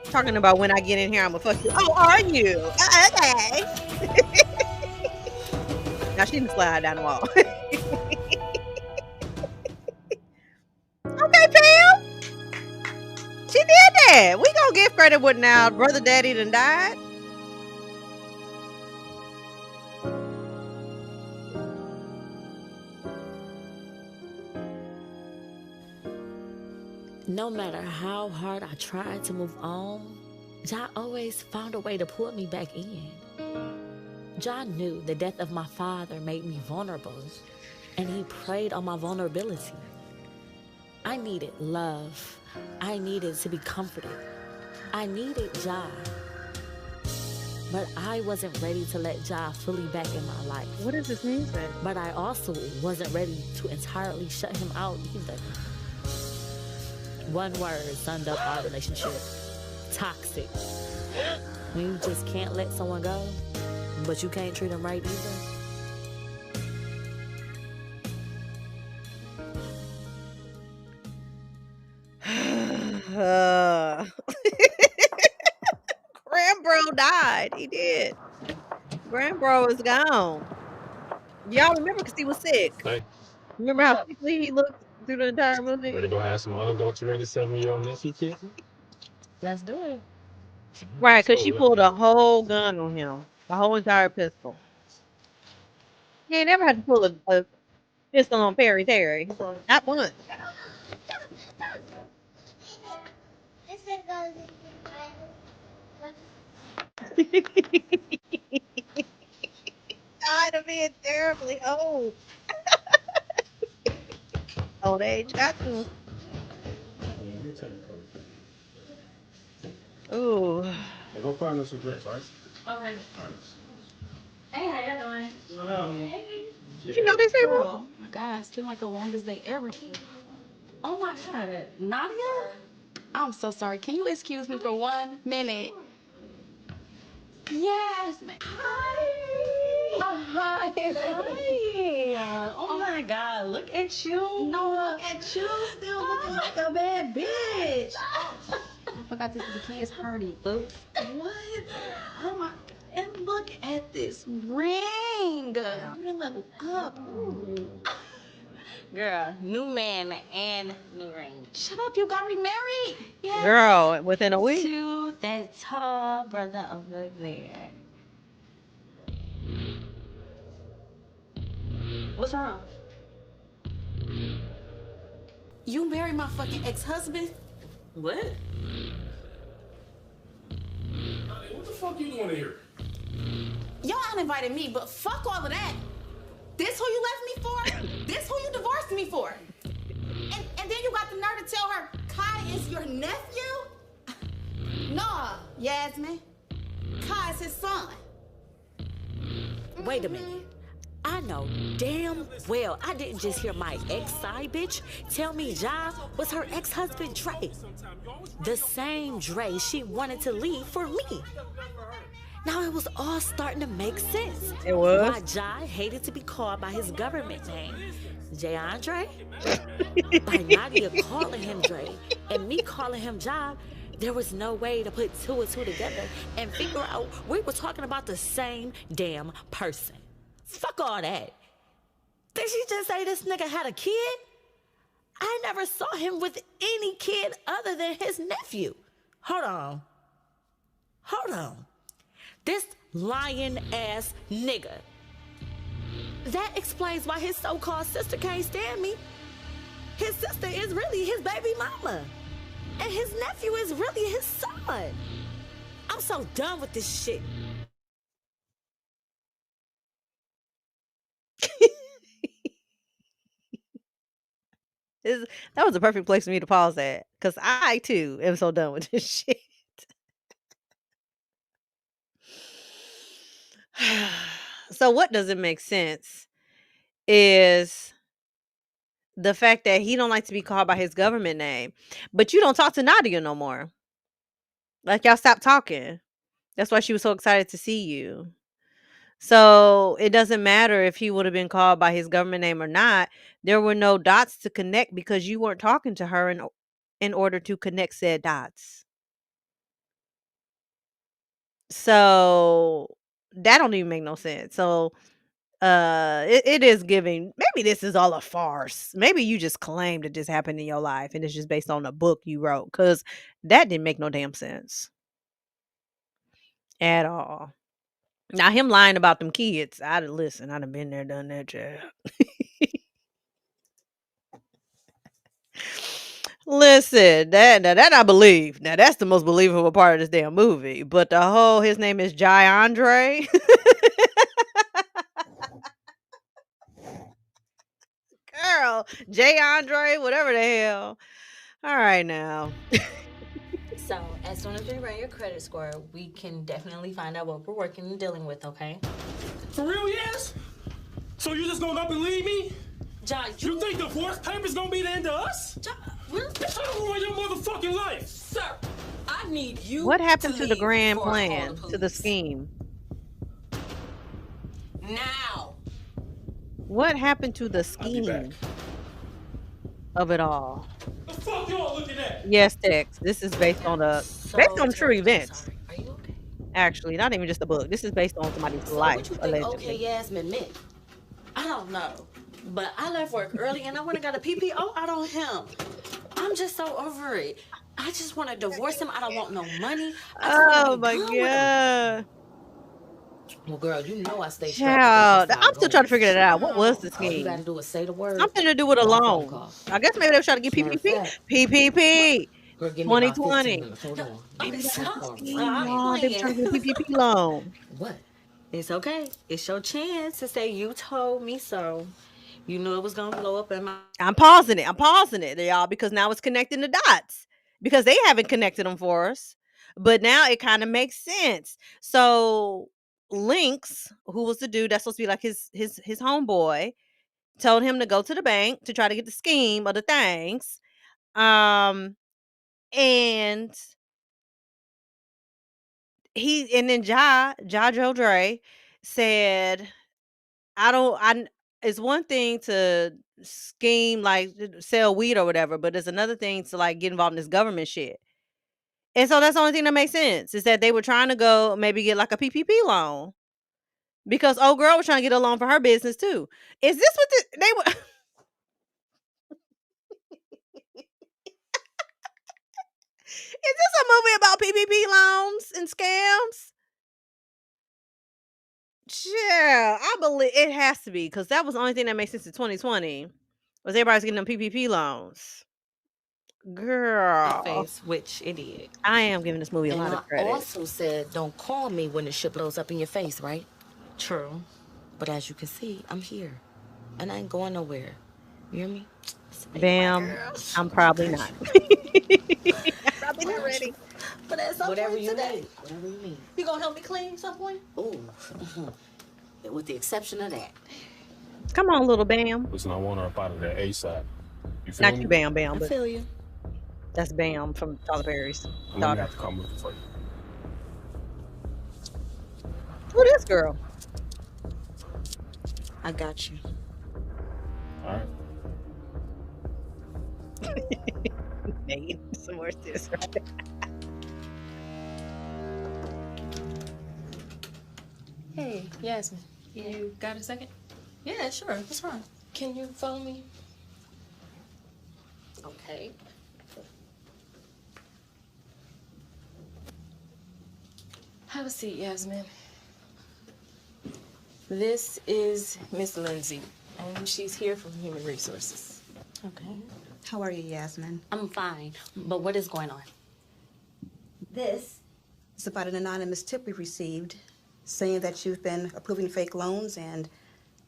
Talking about when I get in here, I'm gonna fuck you. Oh, are you? Okay. Now she can slide down the wall. Okay, Pam. She did that. We gonna give credit what now? Brother Daddy done died. No matter how hard I tried to move on, Ja always found a way to pull me back in. Ja knew the death of my father made me vulnerable, and he preyed on my vulnerability. I needed love. I needed to be comforted. I needed Ja. But I wasn't ready to let Ja fully back in my life. What does this mean, then? But I also wasn't ready to entirely shut him out either. One word summed up our relationship. Toxic. When you just can't let someone go, but you can't treat them right either. Grandbro died. He did. Grandbro is gone. Y'all remember because he was sick. Hey. Remember how sickly he looked through the entire movie? Ready to go have some other don't you ready 7-year-old nephew kid? Let's do it. Right, because she pulled a whole gun on him. The whole entire pistol. He ain't never had to pull a pistol on Perry Terry. Not once. I'd have been terribly old. Old age got to. Ooh. Hey, go find us some drinks, all right? Okay. Hey, how y'all doing? Did you know this, April? Oh my God, it's been like the longest day ever. Oh my God, Nadia? I'm so sorry. Can you excuse me for 1 minute? Yes, man. Hi. Hi. Hi. Oh my God, look at you. No, look at you still looking like a bad bitch. I forgot this is the kid's party. Oops. What? Oh my. And look at this ring. You level up. Ooh. Girl, new man and new ring. Shut up, you got remarried? Yes. Girl, within a week. To that tall brother over there. What's wrong? You married my fucking ex-husband? What? What the fuck you doing here? Y'all uninvited me, but fuck all of that. This who you left me for? This who you divorced me for? And then you got the nerve to tell her Kai is your nephew? Nah, Yasmin. Kai is his son. Wait a minute. I know damn well I didn't just hear my ex-side bitch tell me Ja was her ex-husband Dre. The same Dre she wanted to leave for me. Now it was all starting to make sense. It was? Why Ja hated to be called by his government name. Jay Andre? By Nadia calling him Dre and me calling him Ja, there was no way to put two and two together and figure out we were talking about the same damn person. Fuck all that. Did she just say this nigga had a kid? I never saw him with any kid other than his nephew. Hold on. This lying ass nigga. That explains why his so-called sister can't stand me. His sister is really his baby mama. And his nephew is really his son. I'm so done with this shit. That was the perfect place for me to pause at, because I too am so done with this shit. So what doesn't make sense is the fact that he don't like to be called by his government name, but you don't talk to Nadia no more. Like, y'all stopped talking. That's why she was so excited to see you. So it doesn't matter if he would have been called by his government name or not. There were no dots to connect because you weren't talking to her in order to connect said dots. So that don't even make no sense. So it is giving, maybe this is all a farce. Maybe you just claimed that this happened in your life and it's just based on a book you wrote, because that didn't make no damn sense at all. Now him lying about them kids, I'd have been there, done that, child. Listen, that I believe. Now that's the most believable part of this damn movie. But the whole his name is Jai Andre. Girl, Jay Andre, whatever the hell. All right now. So, as soon as we run your credit score, we can definitely find out what we're working and dealing with, okay? For real, yes? So you just gonna believe me? John, you think divorce papers gonna be the end of us? John, Bitch, I don't ruin your motherfucking life. Sir, I need you. What happened to the leave grand before I call plan, the to the police. scheme? Now. What happened to the scheme of it all? The fuck y'all looking at? Yes, Tex. This is based on true events. Are you okay? Actually, not even just a book. This is based on somebody's life, What you think allegedly. okay Yasmin meant? I don't know. But I left work early and I went and got a PPO out on him. I'm just so over it. I just want to divorce him. I don't want no money. Oh my god. Well, girl, you know I stay Child, I'm still trying to figure that out. What was the All you scheme? gotta do is say the word. Something to do with a loan. I guess maybe they were trying to get PPP. PPP. Girl, give me about 2020. 15 minutes. Hold on. Maybe that's the Stop. scheme, I ain't y'all. They were trying to get a playing. PPP loan. What? It's okay. It's your chance to say you told me so. You knew it was gonna blow up in my. I'm pausing it, y'all, because now it's connecting the dots. Because they haven't connected them for us. But now it kind of makes sense. So Lynx, who was the dude that's supposed to be like his homeboy, told him to go to the bank to try to get the scheme of the things. And then Joe Dre said, it's one thing to scheme, like sell weed or whatever, but it's another thing to like get involved in this government shit. And so that's the only thing that makes sense is that they were trying to go maybe get like a PPP loan because old girl was trying to get a loan for her business too. Is this what they were? Is this a movie about PPP loans and scams? Yeah, I believe it has to be because that was the only thing that makes sense in 2020 was everybody's getting them PPP loans. Girl, Face, which it did. I am giving this movie a lot And of I credit. also said, don't call me when the shit blows up in your face, right? True. But as you can see, I'm here. And I ain't going nowhere. You hear me? Bam, I'm probably not. Probably not ready. But at some Whatever point you today, need. Whatever you need. you gonna help me clean some point? Ooh. With the exception of that. Come on, little Bam. Listen, I want her up out of there ASAP. You feel Not me? you, Bam Bam, I but feel you. that's Bam from Tyler Perry's I'm gonna daughter. have to come looking for you. Who this girl? I got you. All right. Nate, some more sis, right? Hey, Yasmin, you got a second? Yeah, sure. What's wrong? Can you follow me? Okay. Have a seat, Yasmin. This is Miss Lindsay, and she's here from Human Resources. Okay. How are you, Yasmin? I'm fine. But what is going on? This is about an anonymous tip we received saying that you've been approving fake loans and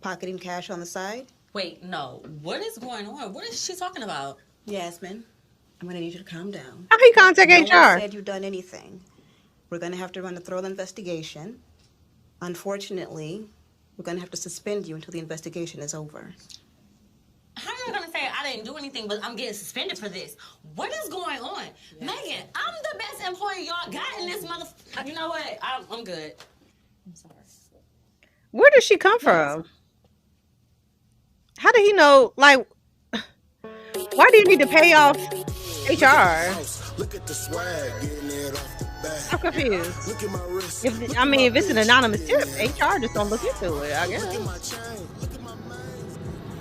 pocketing cash on the side. Wait, no. What is going on? What is she talking about? Yasmin, I'm going to need you to calm down. How he contact No HR? one said you've done anything. We're going to have to run a thorough investigation. Unfortunately, we're going to have to suspend you until the investigation is over. How are you gonna say I didn't do anything, but I'm getting suspended for this? What is going on? Megan, I'm the best employee y'all got in this motherfucker. You know what? I'm good. I'm sorry. Where did she come from? How did he know? Like, why do you need to pay off HR? Look at the swag, getting it off the back. I'm confused. Look at my wrist. If it's an anonymous tip, HR just don't look into it, I guess.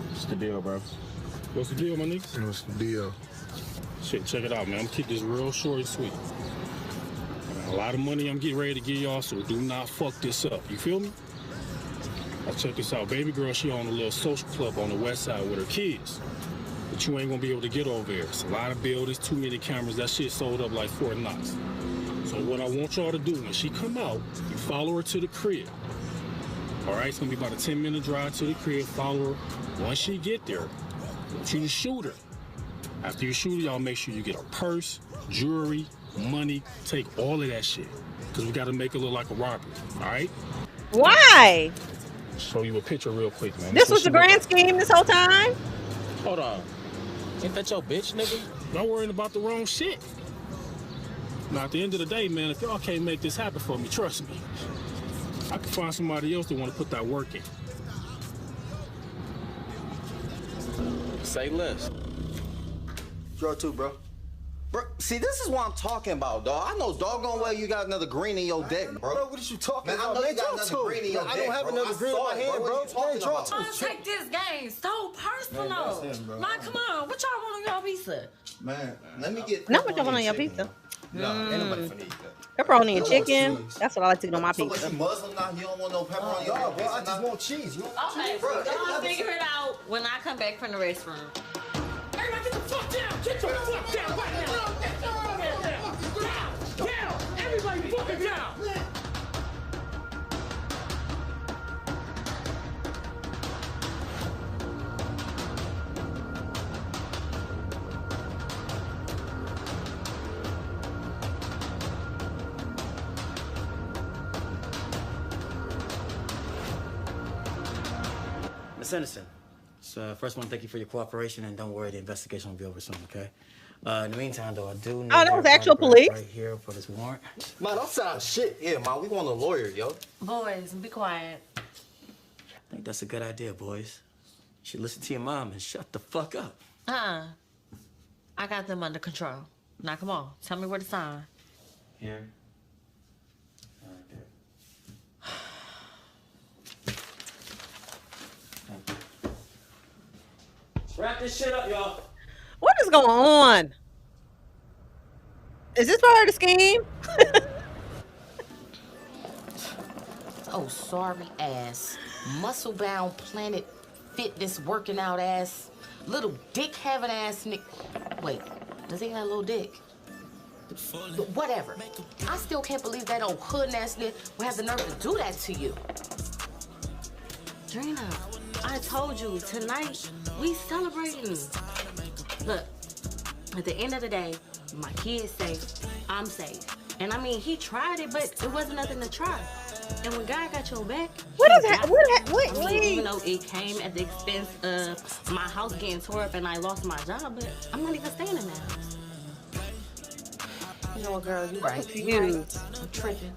What's the deal, bro? What's the deal, my niggas? What's the deal? Shit, check it out, man. I'm gonna keep this real short and sweet. I got a lot of money I'm getting ready to give y'all, so do not fuck this up. You feel me? Now check this out. Baby girl, she on a little social club on the west side with her kids. But you ain't gonna be able to get over there. It's a lot of buildings, too many cameras. That shit sold up like Fort Knox. So what I want y'all to do, when she come out, you follow her to the crib. All right, it's gonna be about a 10-minute drive to the crib. Follow her. Once she get there, I want you to shoot her. After you shoot her, y'all make sure you get her purse, jewelry, money, take all of that shit. Because we gotta make it look like a robbery, all right? Why? Show you a picture real quick, man. This was the grand scheme this whole time? Hold on. Ain't that your bitch, nigga? Y'all worrying about the wrong shit. Now, at the end of the day, man, if y'all can't make this happen for me, trust me, I can find somebody else that want to put that work in. Say less. Draw two, bro. Bro, see, this is what I'm talking about, dog. I know doggone well you got another green in your deck, bro. Bro, what is you talking about? I know you Draw got another two. green in your I deck, don't have bro. another I green in saw my it, hand, bro. bro. What you talking Draw about? two. Don't take this game so personal. Man, that's him, bro. Like, come on. What y'all want on y'all pizza? Man, let me get... Not what y'all want on your pizza. No, ain't nobody finna eat that. Pepperoni and chicken. That's what I like to get on my So, pizza. like, you Muslim now? You don't want no pepperoni on your bro, pizza? I just want cheese. You want Okay, Bro, so y'all that's- figure it out when I come back from the restroom. Everybody get the fuck down! Get your fuck down right now! Down! Everybody fucking down! Miss Anderson, so first I want to thank you for your cooperation, and don't worry, the investigation will be over soon, okay? In the meantime, though, I do need Oh, that was that actual autograph police? right here for this warrant. Ma, don't sound shit. Yeah, Ma, we want a lawyer, yo. Boys, be quiet. I think that's a good idea, boys. You should listen to your mom and shut the fuck up. I got them under control. Now come on, tell me where to sign. Here. Wrap this shit up, y'all. What is going on? Is this part of the scheme? Oh, sorry ass. Muscle bound planet fitness working out ass. Little dick having ass Nick. Wait, does he have a little dick? Whatever. I still can't believe that old hood ass nigga would have the nerve to do that to you. Drina, I told you, tonight, we celebrating. Look, at the end of the day, my kid's safe, I'm safe. And I mean, he tried it, but it wasn't nothing to try. And when God got your back, even though it came at the expense of my house getting tore up and I lost my job, but I'm not even staying in that house. You know what, girl, you're right. You. I'm tripping.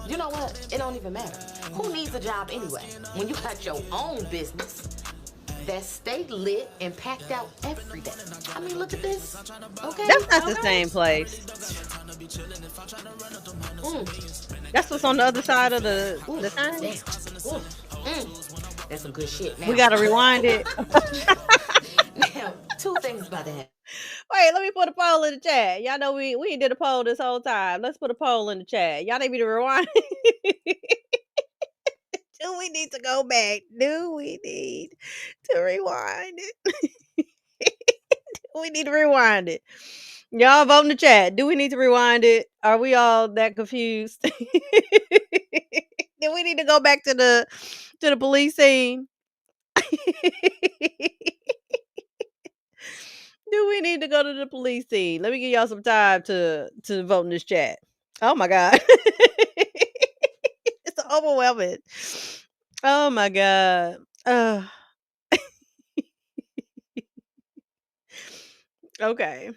You know what? It don't even matter. Who needs a job anyway? When you got your own business that stay lit and packed out every day. I mean, look at this. Okay. That's not the same place. That's what's on the other side of the thing. That's some good shit. Now, We gotta rewind it. now, two things about that. Wait, let me put a poll in the chat. Y'all know we ain't did a poll this whole time. Let's put a poll in the chat. Y'all need me to rewind. Do we need to go back? Do we need to rewind it? We need to rewind it. Y'all vote in the chat. Do we need to rewind it? Are we all that confused? Do we need to go back to the police scene? Do we need to go to the police scene? Let me give y'all some time to vote in this chat. Oh my God. It's overwhelming. Oh my God. Okay.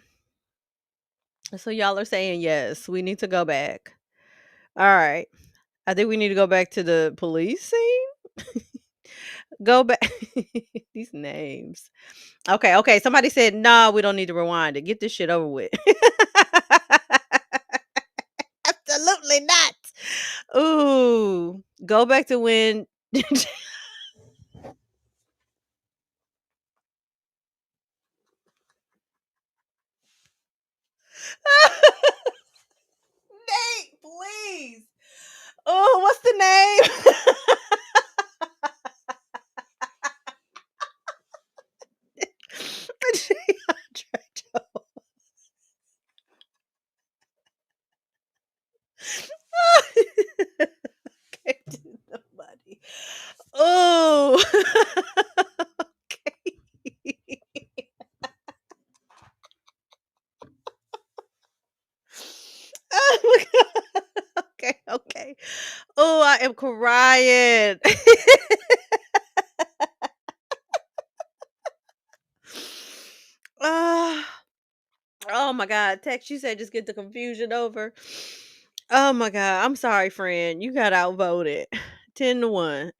So y'all are saying yes, we need to go back. All right. I think we need to go back to the police scene. Go back. These names. Okay. Somebody said, nah, we don't need to rewind it. Get this shit over with. Absolutely not. Ooh. Go back to when Nate, please. Oh, what's the name? Okay, to the money. Oh. Okay. Oh my God. Okay. Oh, I am crying. Oh my God. Tex, you said just get the confusion over. Oh my God. I'm sorry, friend. You got outvoted. 10-1.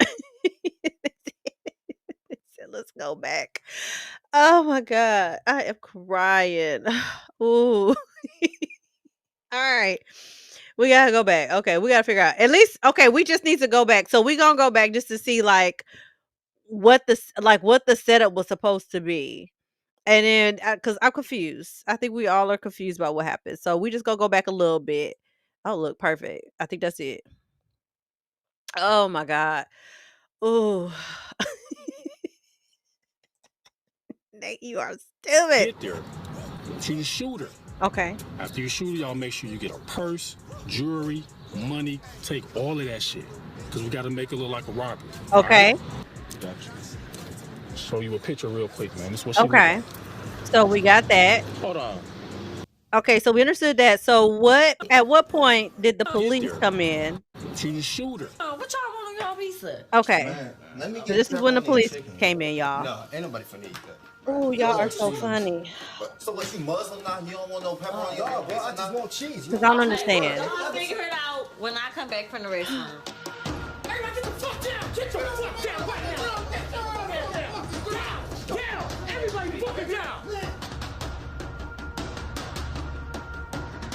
Said, let's go back. Oh my God. I am crying. Ooh. All right. We gotta go back. Okay, we gotta figure out. At least, okay, we just need to go back. So we gonna go back just to see like what the setup was supposed to be. And then because I'm confused. I think we all are confused about what happened. So we just gonna go back a little bit. Oh, look, perfect. I think that's it. Oh my God. Oh. Nate, you are stupid. Get there. To the shooter. Okay. After you shoot, y'all make sure you get a purse, jewelry, money. Take all of that shit. Because we got to make it look like a robbery. Okay. Right? Gotcha. Show you a picture real quick, man. This is what she Okay. look So we got that. like. Hold on. Okay, so we understood that. So at what point did the police come in? To the shooter. Oh, what y'all want on y'all pizza? Okay. Man, let me So get this is when the pepperoni police and chicken. came in, y'all. No, ain't nobody finna eat that. Oh, y'all are so funny. So what, you Muslim now? You don't want no pepperoni? No, bro, I just want cheese. Because I don't understand. I'll figure it out when I come back from the restroom. Everybody get the fuck down! Get your fuck down right now! Down! Everybody fucking down!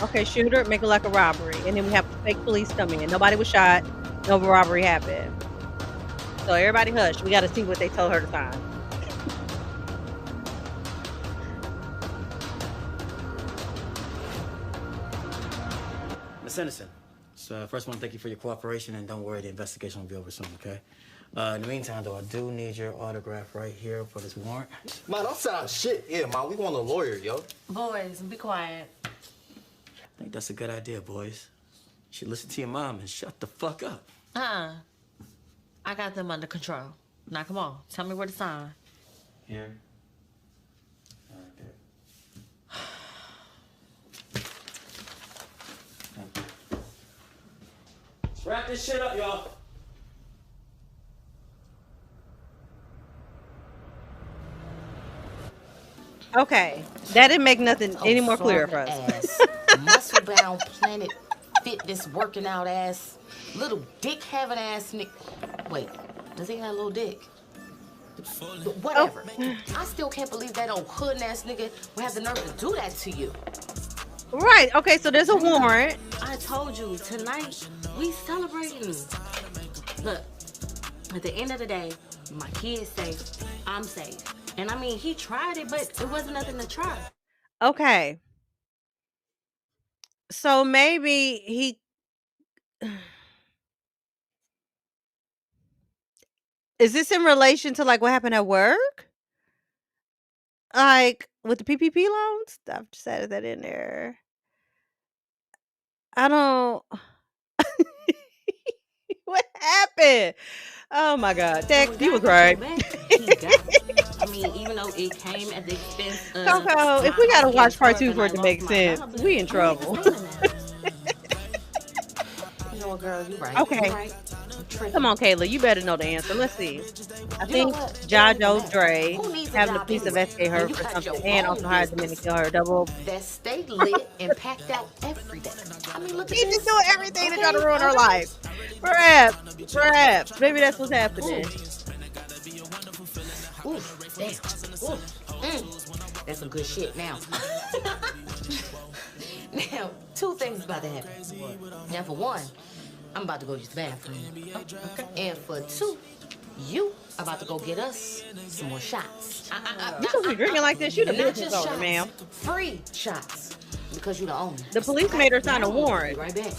Okay, shooter, make it like a robbery. And then we have fake police come in. Nobody was shot. No robbery happened. So everybody hush. We got to see what they told her to sign. Miss Anderson, so first I want to thank you for your cooperation, and don't worry, the investigation will be over soon, okay? In the meantime, though, I do need your autograph right here for this warrant. Man, don't sound shit here, man. We want a lawyer, yo. Boys, be quiet. I think that's a good idea, boys. You should listen to your mom and shut the fuck up. I got them under control. Now, come on. Tell me where to sign. Here. Let's wrap this shit up, y'all. Okay. That didn't make nothing any more clear for us. Ass, muscle bound planet fitness working out ass, little dick having ass nigga. Wait, does he have a little dick? Whatever. I still can't believe that old hood ass nigga would have the nerve to do that to you. Right. Okay, so there's a warrant. I told you, tonight, we celebrating. Look, at the end of the day, my kid's safe, I'm safe. And I mean, he tried it, but it wasn't nothing to try. Okay. So maybe he... Is this in relation to like what happened at work? Like with the PPP loans? I've just added that in there. I don't... What happened? Oh my God. Tex, you was right. I mean, even though it came at the expense of... Coco, if we gotta watch part 2 for it to make sense, we in trouble. You know what, girl, you right. Okay. You right. Come on, Kayla, you better know the answer. Let's see. I think Jojo Dre having the police investigate her for something and also hired them in to kill her double. That stay lit and packed out every day. I mean, look at She's this. just doing everything to try to ruin her life. Perhaps. Maybe that's what's happening. Oof, damn. Oof. That's some good shit now. Now, two things about to happen. Now, for one, I'm about to go use the bathroom. Okay. And for two, you about to go get us some more shots. You supposed to be drinking like this. You the Not business just owner, shots, ma'am. free shots. Because you the owner. The police made her sign a warrant. Right back.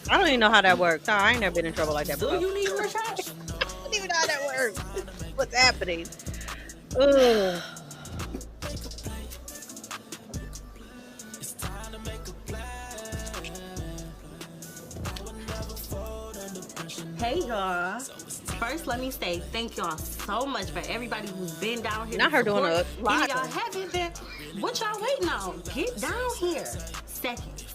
I don't even know how that works. I ain't never been in trouble like that before. Do you need more shots? I don't even know how that works. What's happening? Ugh. Hey, y'all. First, let me say thank y'all so much for everybody who's been down here. Not her doing a live If y'all haven't been, what y'all waiting on? Get down here. Second,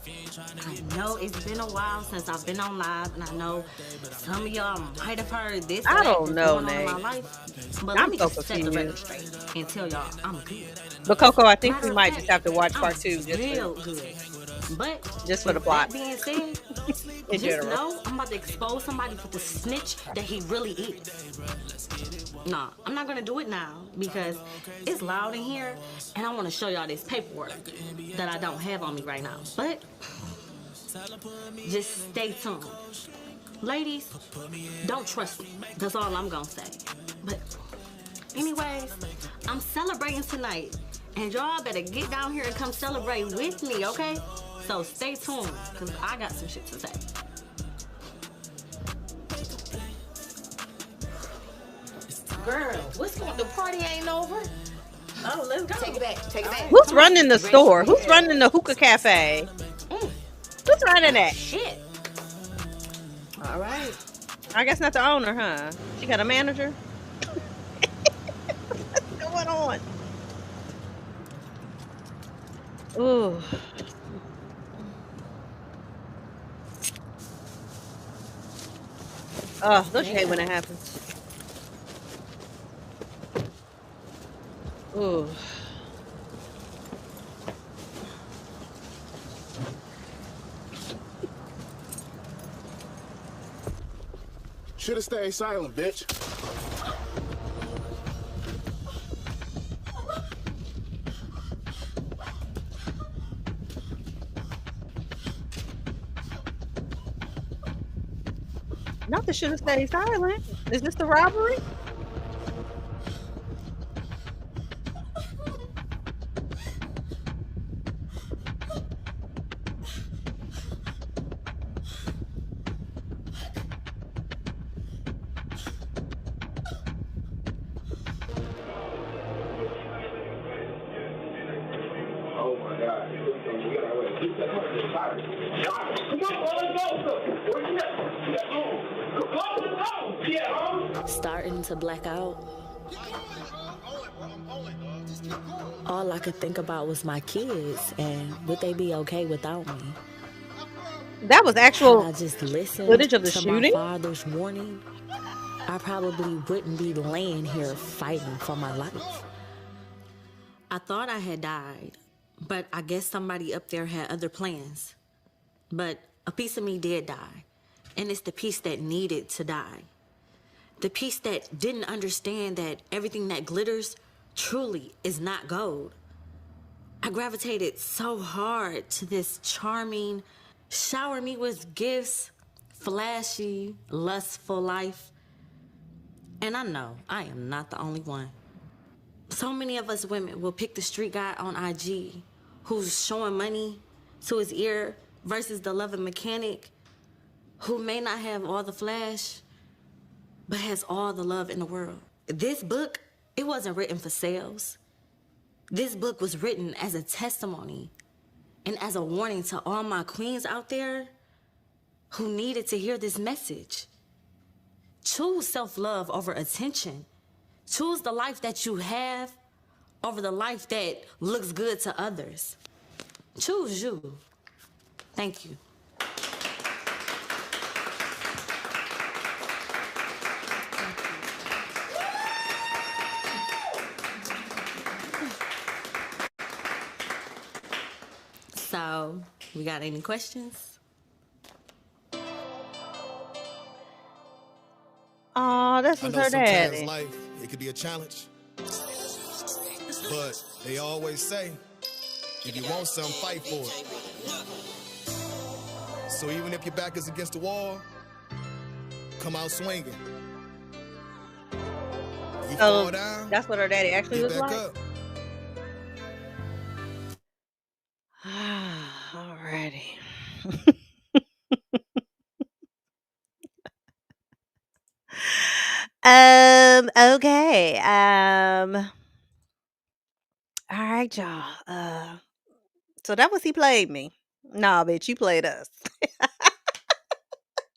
I know it's been a while since I've been on live, and I know some of y'all might have heard this. I don't know, going on in my Nate. life, but I'm let me so just set the record confused. straight and tell y'all I'm good. But Coco, I think Matter we of might fact, just have to watch part I'm 2 just real for, good. But just for the with plot. That being said, In just general. know I'm about to expose somebody for the snitch that he really is. Nah, I'm not gonna do it now because it's loud in here and I want to show y'all this paperwork that I don't have on me right now. But just stay tuned. Ladies, don't trust me. That's all I'm gonna say. But anyways, I'm celebrating tonight. And y'all better get down here and come celebrate with me, okay? So stay tuned, because I got some shit to say. Girl, what's going on? The party ain't over. Oh, let's go. Take it back. Take it back. Who's running the store? Who's running the hookah cafe? Who's running that? Shit. All right. I guess not the owner, huh? She got a manager? What's going on? Ooh. Oh, don't you hate when it happens? Ooh. Should have stayed silent, bitch. Not the should have stayed silent. Is this the robbery? Oh my God. Come on, let's go. Where you at? Starting to black out. All I could think about was my kids and would they be okay without me? That was actual Had I just listened footage of the to shooting? my father's warning, I probably wouldn't be laying here fighting for my life. I thought I had died, but I guess somebody up there had other plans. But a piece of me did die, and it's the piece that needed to die. The piece that didn't understand that everything that glitters truly is not gold. I gravitated so hard to this charming, shower me with gifts, flashy, lustful life. And I know I am not the only one. So many of us women will pick the street guy on IG who's showing money to his ear versus the loving mechanic who may not have all the flash, but has all the love in the world. This book, it wasn't written for sales. This book was written as a testimony and as a warning to all my queens out there who needed to hear this message. Choose self-love over attention. Choose the life that you have over the life that looks good to others. Choose you. Thank you. So, we got any questions? Oh, this I was know her sometimes daddy. life, it could be a challenge. But they always say, if you want something, fight for it. So even if your back is against the wall, come out swinging. You fall So down, that's what her daddy actually get was back like. up. Alrighty. Okay. All right, y'all. So that was he played me. Nah, bitch, you played us.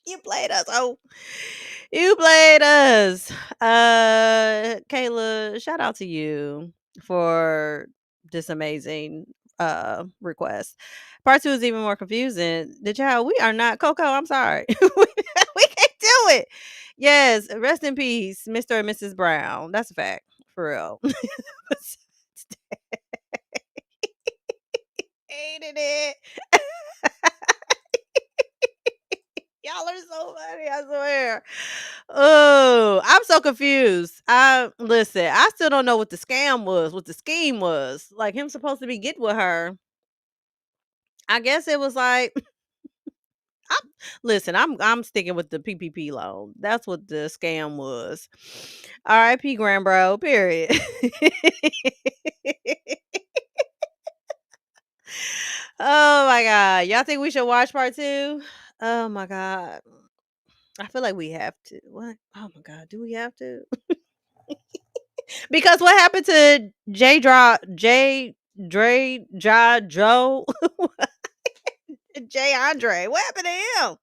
You played us. Oh, you played us. Kayla, shout out to you for this amazing request. Part 2 is even more confusing. The child, we are not Coco. I'm sorry. We can't do it. Yes, rest in peace, Mr. and Mrs. Brown. That's a fact. For real. Hated it. Y'all are so funny, I swear. Oh, I'm so confused. I listen, I still don't know what the scam was, what the scheme was. Like him supposed to be getting with her. I guess it was like I'm sticking with the PPP loan. That's what the scam was. R.I.P. Grand Bro, period. Oh my god. Y'all think we should watch part 2? Oh my god. I feel like we have to. What? Oh my god, do we have to? Because what happened to Dre Joe Jay Andre? What happened to him?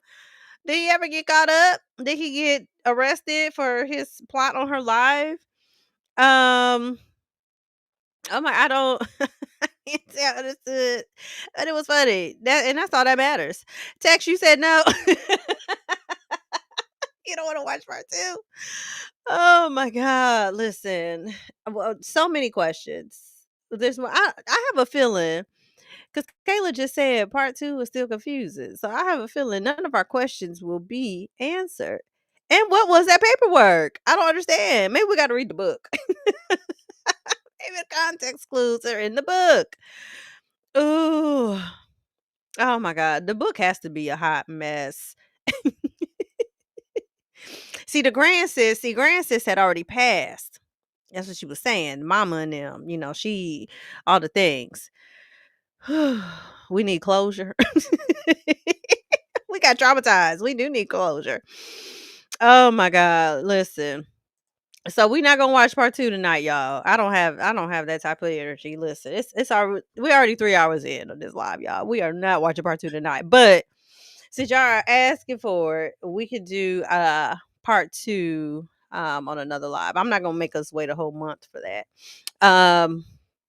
Did he ever get caught up? Did he get arrested for his plot on her live? Um oh my I don't I understood. But it was funny. That's all that matters. Tex, you said no. You don't want to watch part 2? Oh my God. Listen, well, so many questions. There's one. I have a feeling because Kayla just said part two is still confusing. So I have a feeling none of our questions will be answered. And what was that paperwork? I don't understand. Maybe we got to read the book. Maybe the context clues are in the book. Ooh. Oh my God. The book has to be a hot mess. Grand sis had already passed. That's what she was saying. Mama and them, she all the things. We need closure. We got traumatized. We do need closure. Oh my God. Listen. So we're not gonna watch part two tonight, y'all. I don't have that type of energy. Listen, we're already 3 hours in on this live, y'all. We are not watching part two tonight. But since y'all are asking for it, we could do part two on another live. I'm not gonna make us wait a whole month for that. Um,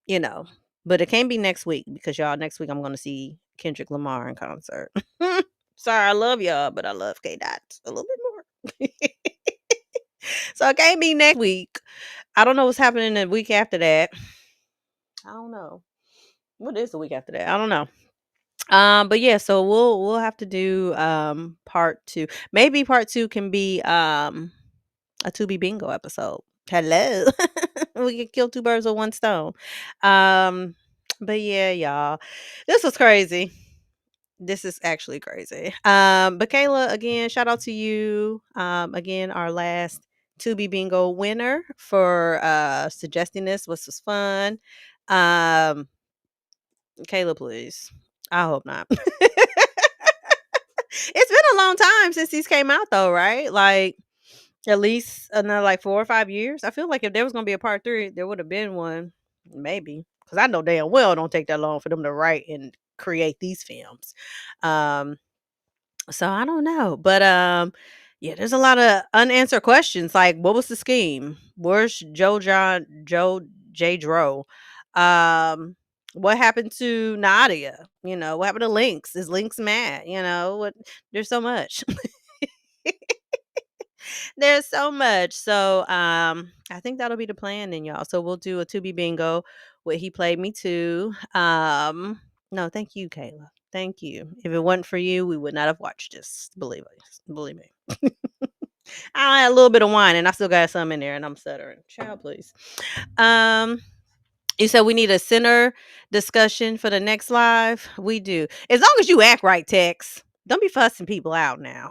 you know, but it can't be next week because y'all next week I'm gonna see Kendrick Lamar in concert. Sorry, I love y'all, but I love K Dot a little bit more. So it can't be next week. I don't know what's happening the week after that. I don't know. What is the week after that? I don't know. But yeah, so we'll have to do part two. Maybe part two can be a Tubi bingo episode. Hello. We can kill two birds with one stone. But yeah, y'all. This was crazy. This is actually crazy. But Kayla, again, shout out to you. Again, our last Tubi bingo winner for suggesting this. Was fun. Kayla, please. I hope not. It's been a long time since these came out though, right? Like at least another like 4 or 5 years. I feel like if there was gonna be a part three, there would have been one. Maybe. Because I know damn well it don't take that long for them to write and create these films. Um So I don't know, but yeah, there's a lot of unanswered questions. Like, what was the scheme? Where's Joe J Dro? Um, what happened to Nadia? What happened to Lynx? Is Lynx mad? What? There's so much. There's so much. So I think that'll be the plan then, y'all. So we'll do a Tubi bingo with He Played Me Too. No, thank you, Kayla. Thank you. If it wasn't for you, we would not have watched this. Believe me. I had a little bit of wine and I still got some in there and I'm stuttering. Child, please. Um you said we need a center discussion for the next live. We do. As long as you act right, Tex. Don't be fussing people out now.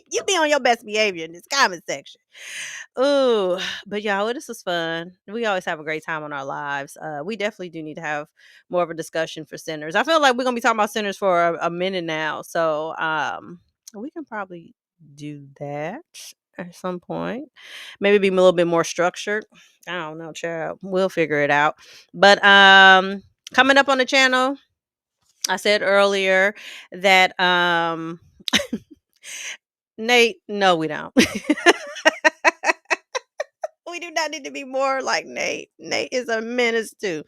You be on your best behavior in this comment section. Ooh, but y'all, this was fun. We always have a great time on our lives. We definitely do need to have more of a discussion for sinners. I feel like we're gonna be talking about sinners for a minute now, so we can probably do that at some point. Maybe be a little bit more structured. I don't know, child. We'll figure it out. But coming up on the channel, I said earlier that Nate, no, we don't. We do not need to be more like Nate. Nate is a menace too.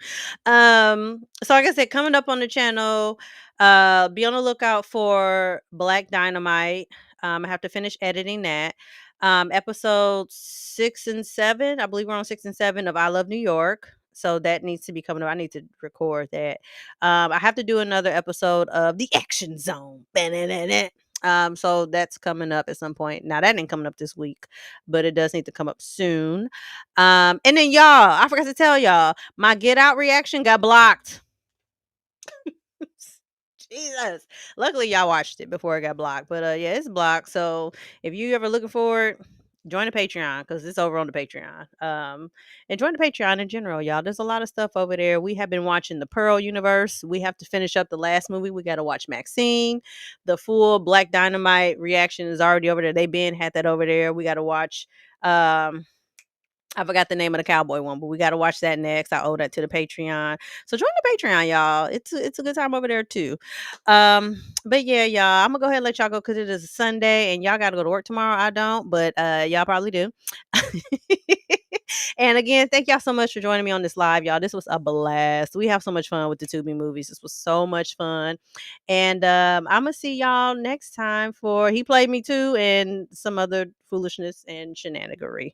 So like I said, coming up on the channel, be on the lookout for Black Dynamite. I have to finish editing that. Episode 6 and 7. I believe we're on 6 and 7 of I Love New York. So that needs to be coming up. I need to record that. I have to do another episode of The Action Zone. So that's coming up at some point. Now that ain't coming up this week, but it does need to come up soon. And then y'all, I forgot to tell y'all, my Get Out reaction got blocked. Jesus. Luckily y'all watched it before it got blocked. But yeah, it's blocked. So if you ever looking for it, join the Patreon because it's over on the Patreon. And join the Patreon in general, y'all. There's a lot of stuff over there. We have been watching the Pearl universe. We have to finish up the last movie. We got to watch Maxine. The full Black Dynamite reaction is already over there. They been had that over there. We got to watch I forgot the name of the cowboy one, but we got to watch that next. I owe that to the Patreon. So join the Patreon, y'all. It's a good time over there too. But yeah, y'all, I'm gonna go ahead and let y'all go because it is a Sunday and y'all got to go to work tomorrow. I don't, but y'all probably do. And again, thank y'all so much for joining me on this live, y'all. This was a blast. We have so much fun with the Tubi movies. This was so much fun. And I'm going to see y'all next time for He Played Me Too and some other foolishness and shenaniganery.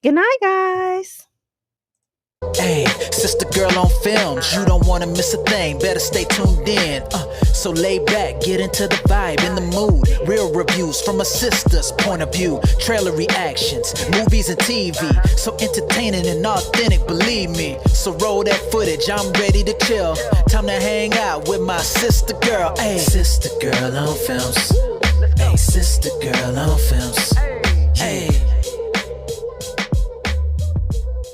Good night, guys. Hey, sister girl on films, you don't wanna miss a thing, better stay tuned in. So lay back, get into the vibe, in the mood. Real reviews from a sister's point of view. Trailer reactions, movies and TV, so entertaining and authentic, believe me. So roll that footage, I'm ready to chill. Time to hang out with my sister girl. Hey, sister girl on films. Hey, sister girl on films. Hey.